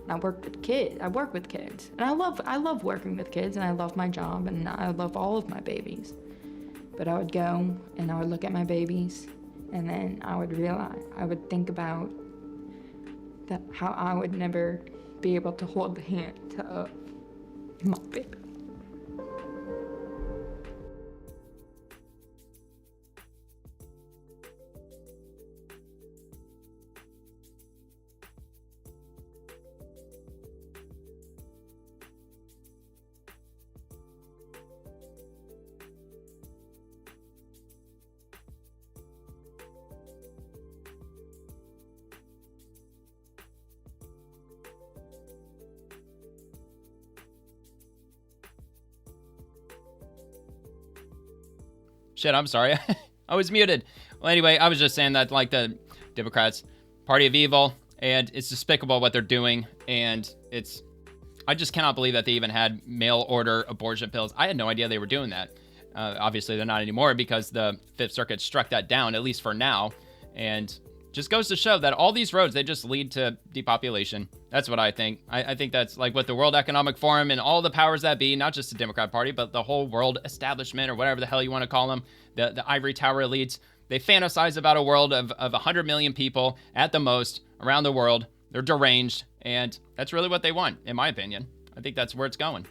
I work with kids. And I love working with kids, and I love my job, and I love all of my babies. But I would go and I would look at my babies, and then I would think about that how I would never be able to hold the hand of my baby.
Shit, I'm sorry. I was muted. Well, anyway, I was just saying that, like, the Democrats, party of evil, and it's despicable what they're doing, and I just cannot believe that they even had mail-order abortion pills. I had no idea they were doing that. Obviously, they're not anymore because the Fifth Circuit struck that down, at least for now, and just goes to show that all these roads, they just lead to depopulation. That's what I think. I think that's like what the World Economic Forum and all the powers that be, not just the Democrat Party, but the whole world establishment or whatever the hell you want to call them, the ivory tower elites, they fantasize about a world of 100 million people at the most around the world. They're deranged, and that's really what they want, in my opinion. I think that's where it's going.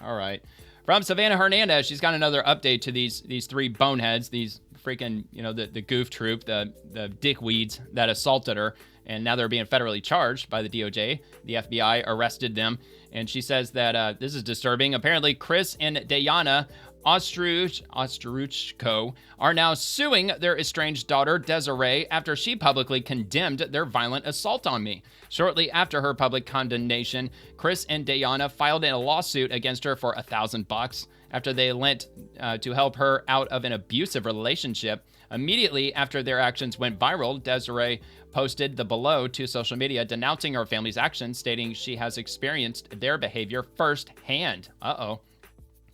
All right. From Savannah Hernandez, she's got another update to these three boneheads, these freaking, the goof troop, the dickweeds that assaulted her, and now they're being federally charged by the DOJ. The FBI arrested them, and she says that this is disturbing. Apparently, Chris and Diana Ostruchko are now suing their estranged daughter, Desiree, after she publicly condemned their violent assault on me. Shortly after her public condemnation, Chris and Diana filed a lawsuit against her for $1,000 after they lent to help her out of an abusive relationship. Immediately after their actions went viral, Desiree posted the below to social media denouncing her family's actions, stating she has experienced their behavior firsthand. Uh-oh.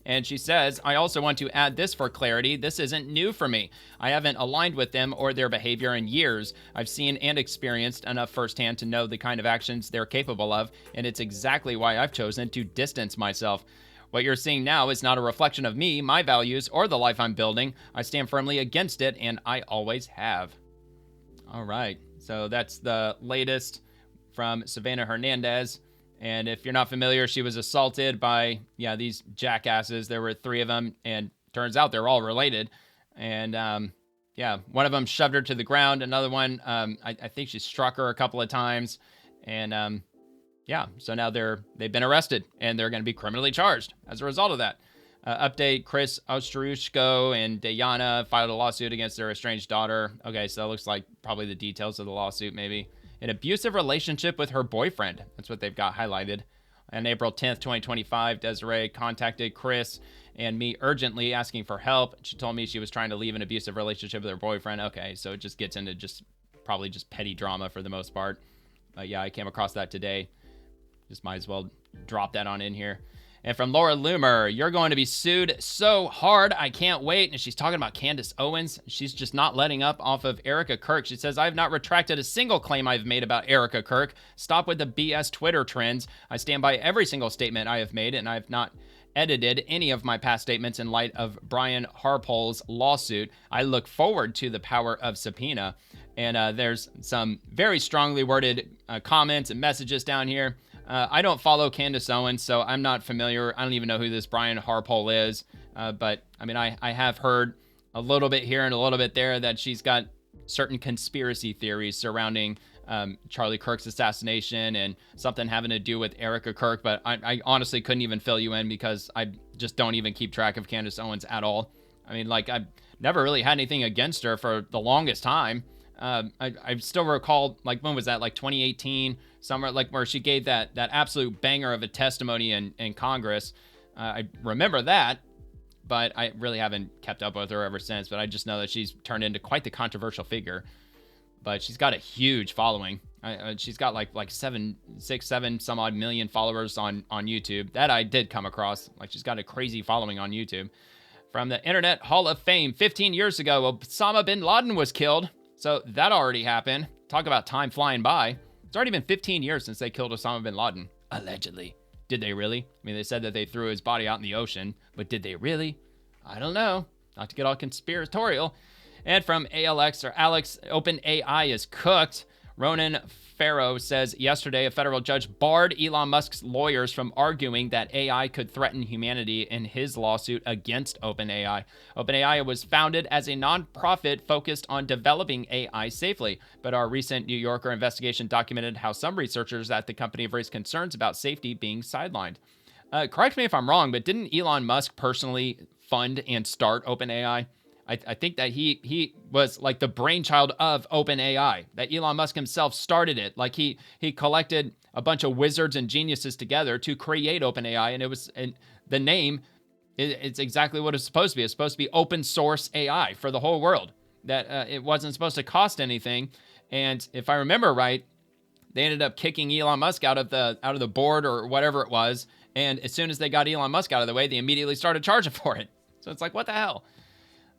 And she says, I also want to add this for clarity. This isn't new for me. I haven't aligned with them or their behavior in years. I've seen and experienced enough firsthand to know the kind of actions they're capable of, and it's exactly why I've chosen to distance myself. What you're seeing now is not a reflection of me, my values, or the life I'm building. I stand firmly against it, and I always have. All right, so that's the latest from Savannah Hernandez. And if you're not familiar, she was assaulted by, these jackasses. There were 3 of them, and turns out they're all related. And, one of them shoved her to the ground. Another one, I think she struck her a couple of times. And, so now they've been arrested, and they're going to be criminally charged as a result of that. Update, Chris Ostruchko and Diana filed a lawsuit against their estranged daughter. Okay, so that looks like probably the details of the lawsuit, maybe. An abusive relationship with her boyfriend. That's what they've got highlighted. On April 10th, 2025, Desiree contacted Chris and me urgently asking for help. She told me she was trying to leave an abusive relationship with her boyfriend. Okay, so it just gets into probably petty drama for the most part. But I came across that today. Just might as well drop that on in here. And from Laura Loomer, you're going to be sued so hard, I can't wait. And she's talking about Candace Owens. She's just not letting up off of Erica Kirk. She says, I have not retracted a single claim I've made about Erica Kirk. Stop with the BS Twitter trends. I stand by every single statement I have made, and I have not edited any of my past statements in light of Brian Harpole's lawsuit. I look forward to the power of subpoena. And there's some very strongly worded comments and messages down here. I don't follow Candace Owens, so I'm not familiar. I don't even know who this Brian Harpole is. But, I mean, I have heard a little bit here and a little bit there that she's got certain conspiracy theories surrounding Charlie Kirk's assassination and something having to do with Erica Kirk. But I honestly couldn't even fill you in because I just don't even keep track of Candace Owens at all. I mean, I've never really had anything against her for the longest time. I still recall, when was that? 2018, somewhere where she gave that absolute banger of a testimony in Congress. I remember that, but I really haven't kept up with her ever since. But I just know that she's turned into quite the controversial figure. But she's got a huge following. She's got like 7 some odd million followers on YouTube. That I did come across. She's got a crazy following on YouTube. From the Internet Hall of Fame, 15 years ago, Osama bin Laden was killed. So that already happened. Talk about time flying by. It's already been 15 years since they killed Osama bin Laden. Allegedly. Did they really? I mean, they said that they threw his body out in the ocean, but did they really? I don't know. Not to get all conspiratorial. And from Alex, OpenAI is cooked. Ronan Farrow says yesterday a federal judge barred Elon Musk's lawyers from arguing that AI could threaten humanity in his lawsuit against OpenAI. OpenAI was founded as a nonprofit focused on developing AI safely, but our recent New Yorker investigation documented how some researchers at the company have raised concerns about safety being sidelined. Correct me if I'm wrong, but didn't Elon Musk personally fund and start OpenAI? I think that he was the brainchild of OpenAI, that Elon Musk himself started it. He collected a bunch of wizards and geniuses together to create OpenAI, and the name It's exactly what it's supposed to be. It's supposed to be open source AI for the whole world. That it wasn't supposed to cost anything. And if I remember right, they ended up kicking Elon Musk out of the board or whatever it was. And as soon as they got Elon Musk out of the way, they immediately started charging for it. So it's like, what the hell?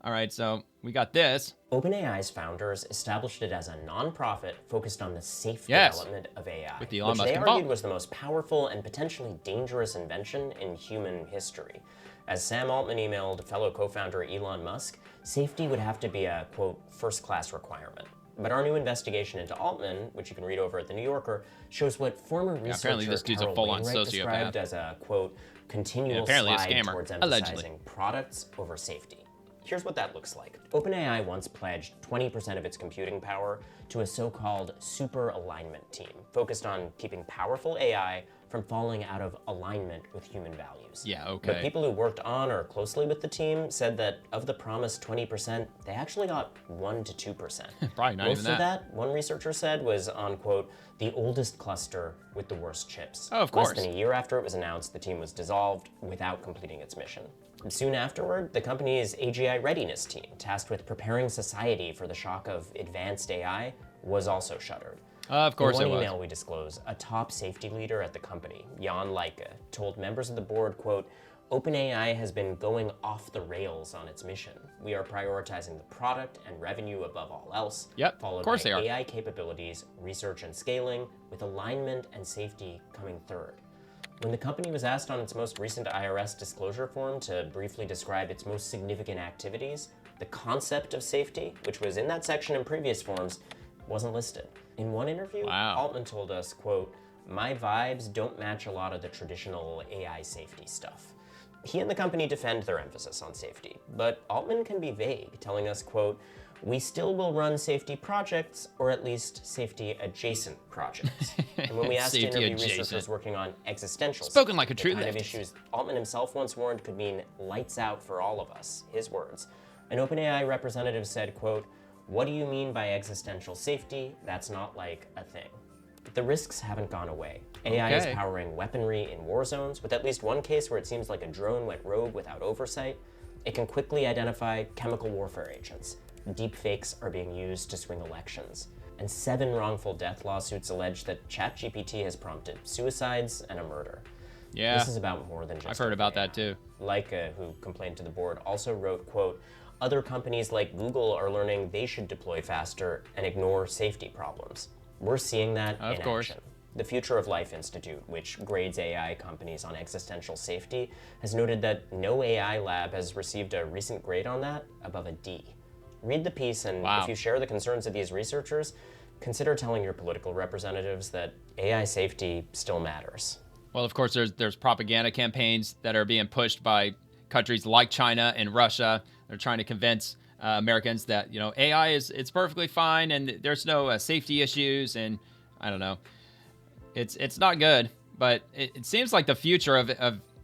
All right, so we got this.
OpenAI's founders established it as a nonprofit focused on the safe development of AI,
with Elon
which
Musk
they
involved.
argued was the most powerful and potentially dangerous invention in human history. As Sam Altman emailed fellow co-founder Elon Musk, safety would have to be a, quote, first-class requirement. But our new investigation into Altman, which you can read over at The New Yorker, shows what former researcher
apparently this dude's a
Carol
full-on
Wainwright
sociopath.
described as a, quote, continual
apparently a
slide
scammer,
towards
allegedly.
emphasizing products over safety. Here's what that looks like. OpenAI once pledged 20% of its computing power to a so-called super alignment team, focused on keeping powerful AI from falling out of alignment with human values.
Yeah, okay.
But people who worked on or closely with the team said that of the promised 20%, they actually got 1 to 2%.
Probably not
Most
even
of that, one researcher said, was on, quote, the oldest cluster with the worst chips.
Oh, of course.
Less than a year after it was announced, the team was dissolved without completing its mission. Soon afterward, the company's AGI readiness team, tasked with preparing society for the shock of advanced AI, was also shuttered.
Of course it
In one
was.
email we disclose, a top safety leader at the company, Jan Leike, told members of the board, quote, OpenAI has been going off the rails on its mission. We are prioritizing the product and revenue above all else, followed
of course
by
they are.
AI capabilities, research and scaling, with alignment and safety coming third. When the company was asked on its most recent IRS disclosure form to briefly describe its most significant activities, the concept of safety, which was in that section in previous forms, wasn't listed. In one interview, Altman told us, quote, my vibes don't match a lot of the traditional AI safety stuff. He and the company defend their emphasis on safety, but Altman can be vague, telling us, quote, we still will run safety projects, or at least safety-adjacent projects. And when we asked to interview researchers working on existential
Spoken
safety,
like a true
the kind of
leftist.
issues Altman himself once warned could mean lights out for all of us, his words. An OpenAI representative said, quote, what do you mean by existential safety? That's not like a thing. The risks haven't gone away. AI is powering weaponry in war zones, with at least one case where it seems like a drone went rogue without oversight. It can quickly identify chemical warfare agents. Deep fakes are being used to swing elections. And 7 wrongful death lawsuits allege that ChatGPT has prompted suicides and a murder.
Yeah.
This is about more than just
I've heard about that too.
Leica, who complained to the board, also wrote, quote, other companies like Google are learning they should deploy faster and ignore safety problems. We're seeing that in action. The Future of Life Institute, which grades AI companies on existential safety, has noted that no AI lab has received a recent grade on that above a D. Read the piece, and if you share the concerns of these researchers, consider telling your political representatives that AI safety still matters.
Well, of course, there's propaganda campaigns that are being pushed by countries like China and Russia. They're trying to convince Americans that, you know, AI it's perfectly fine and there's no safety issues, and I don't know. It's not good, but it seems like the future of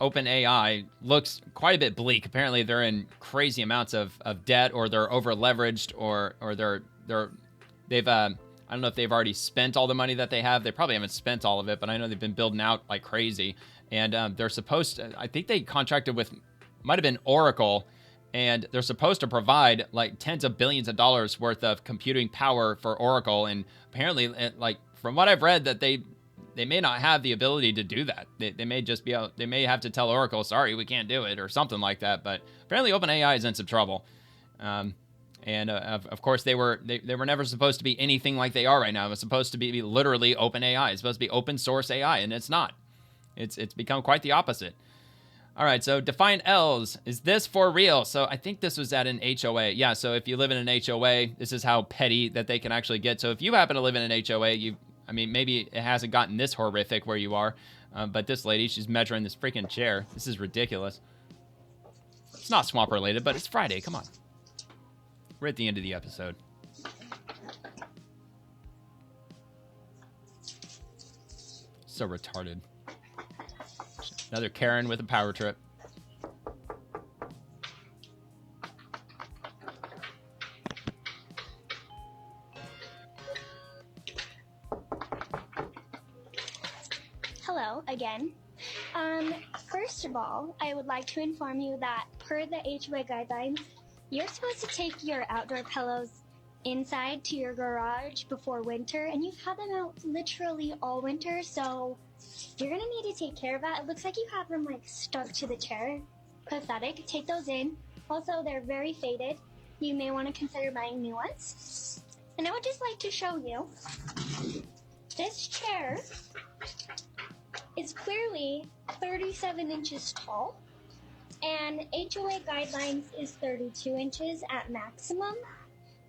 OpenAI looks quite a bit bleak. Apparently, they're in crazy amounts of debt, or they're over leveraged, or they've I don't know if they've already spent all the money that they have. They probably haven't spent all of it, but I know they've been building out like crazy. And they're supposed to, I think they contracted with, might have been Oracle, and they're supposed to provide like tens of billions of dollars worth of computing power for Oracle. And apparently, like from what I've read, that they may not have the ability to do that. They may just be able, they may have to tell Oracle, sorry, we can't do it, or something like that. But apparently OpenAI is in some trouble. Of course, they were never supposed to be anything like they are right now. It was supposed to be literally OpenAI. It's supposed to be open source AI, and it's not. It's become quite the opposite. All right, so define L's. Is this for real? So I think this was at an HOA. Yeah, so if you live in an HOA, this is how petty that they can actually get. So if you happen to live in an HOA, I mean, maybe it hasn't gotten this horrific where you are, but this lady, she's measuring this freaking chair. This is ridiculous. It's not swamp related, but it's Friday. Come on. We're at the end of the episode. So retarded. Another Karen with a power trip.
Hello again. First of all, I would like to inform you that per the HOA guidelines, you're supposed to take your outdoor pillows inside to your garage before winter, and you've had them out literally all winter, so you're gonna need to take care of that. It looks like you have them like stuck to the chair. Pathetic. Take those in. Also, they're very faded. You may want to consider buying new ones. And I would just like to show you this chair is clearly 37 inches tall, and HOA guidelines is 32 inches at maximum.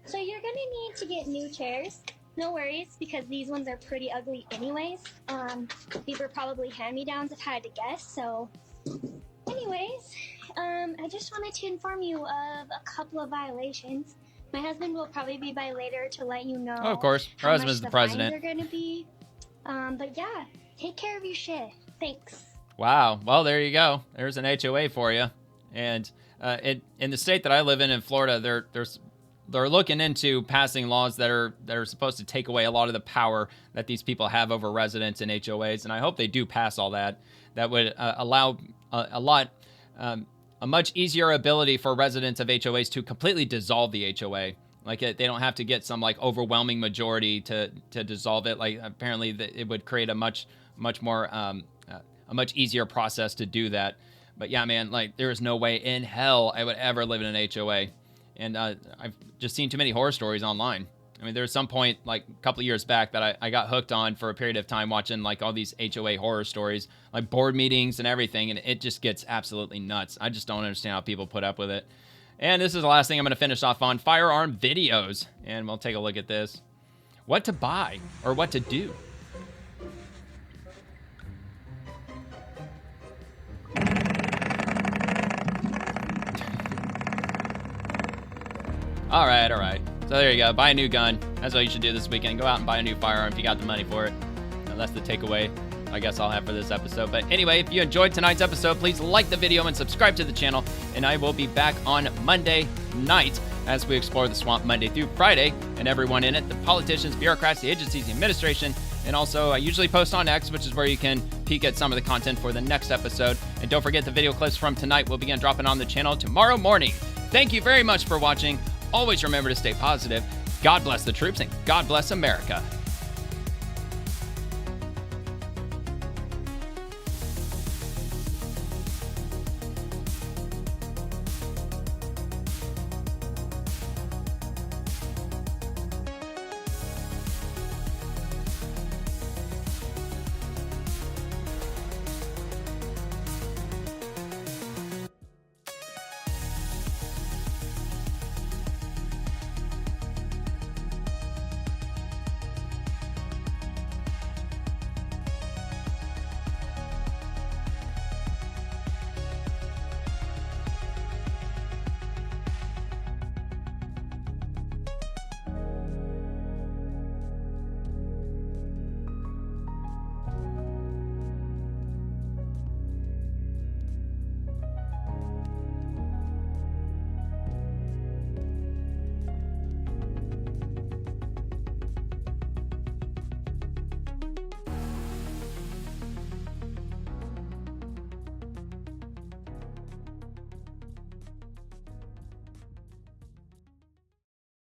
So you're gonna need to get new chairs. No worries, because these ones are pretty ugly anyways. These were probably hand-me-downs if I had to guess, so anyways, I just wanted to inform you of a couple of violations. My husband will probably be by later to let you know.
Oh, of course. Her husband's the president.
They're gonna be. But yeah, take care of your shit. Thanks.
Wow. Well, there you go. There's an HOA for you. And in the state that I live in Florida, they're looking into passing laws that are supposed to take away a lot of the power that these people have over residents and HOAs. And I hope they do pass all that. That would allow a much easier ability for residents of HOAs to completely dissolve the HOA. Like they don't have to get some like overwhelming majority to dissolve it. Like apparently it would create a much more a much easier process to do that. But yeah, man, like there is no way in hell I would ever live in an HOA. And I've just seen too many horror stories online. I mean, there was some point like a couple of years back that I got hooked on for a period of time watching like all these HOA horror stories, like board meetings and everything. And it just gets absolutely nuts. I just don't understand how people put up with it. And this is the last thing I'm going to finish off on, firearm videos. And we'll take a look at this. What to buy or what to do. All right. So there you go. Buy a new gun. That's what you should do this weekend. Go out and buy a new firearm if you got the money for it. Now, that's the takeaway I guess I'll have for this episode. But anyway, if you enjoyed tonight's episode, please like the video and subscribe to the channel. And I will be back on Monday night as we explore the swamp Monday through Friday and everyone in it, the politicians, bureaucrats, the agencies, the administration. And also, I usually post on X, which is where you can peek at some of the content for the next episode. And don't forget the video clips from tonight will begin dropping on the channel tomorrow morning. Thank you very much for watching. Always remember to stay positive. God bless the troops and God bless America.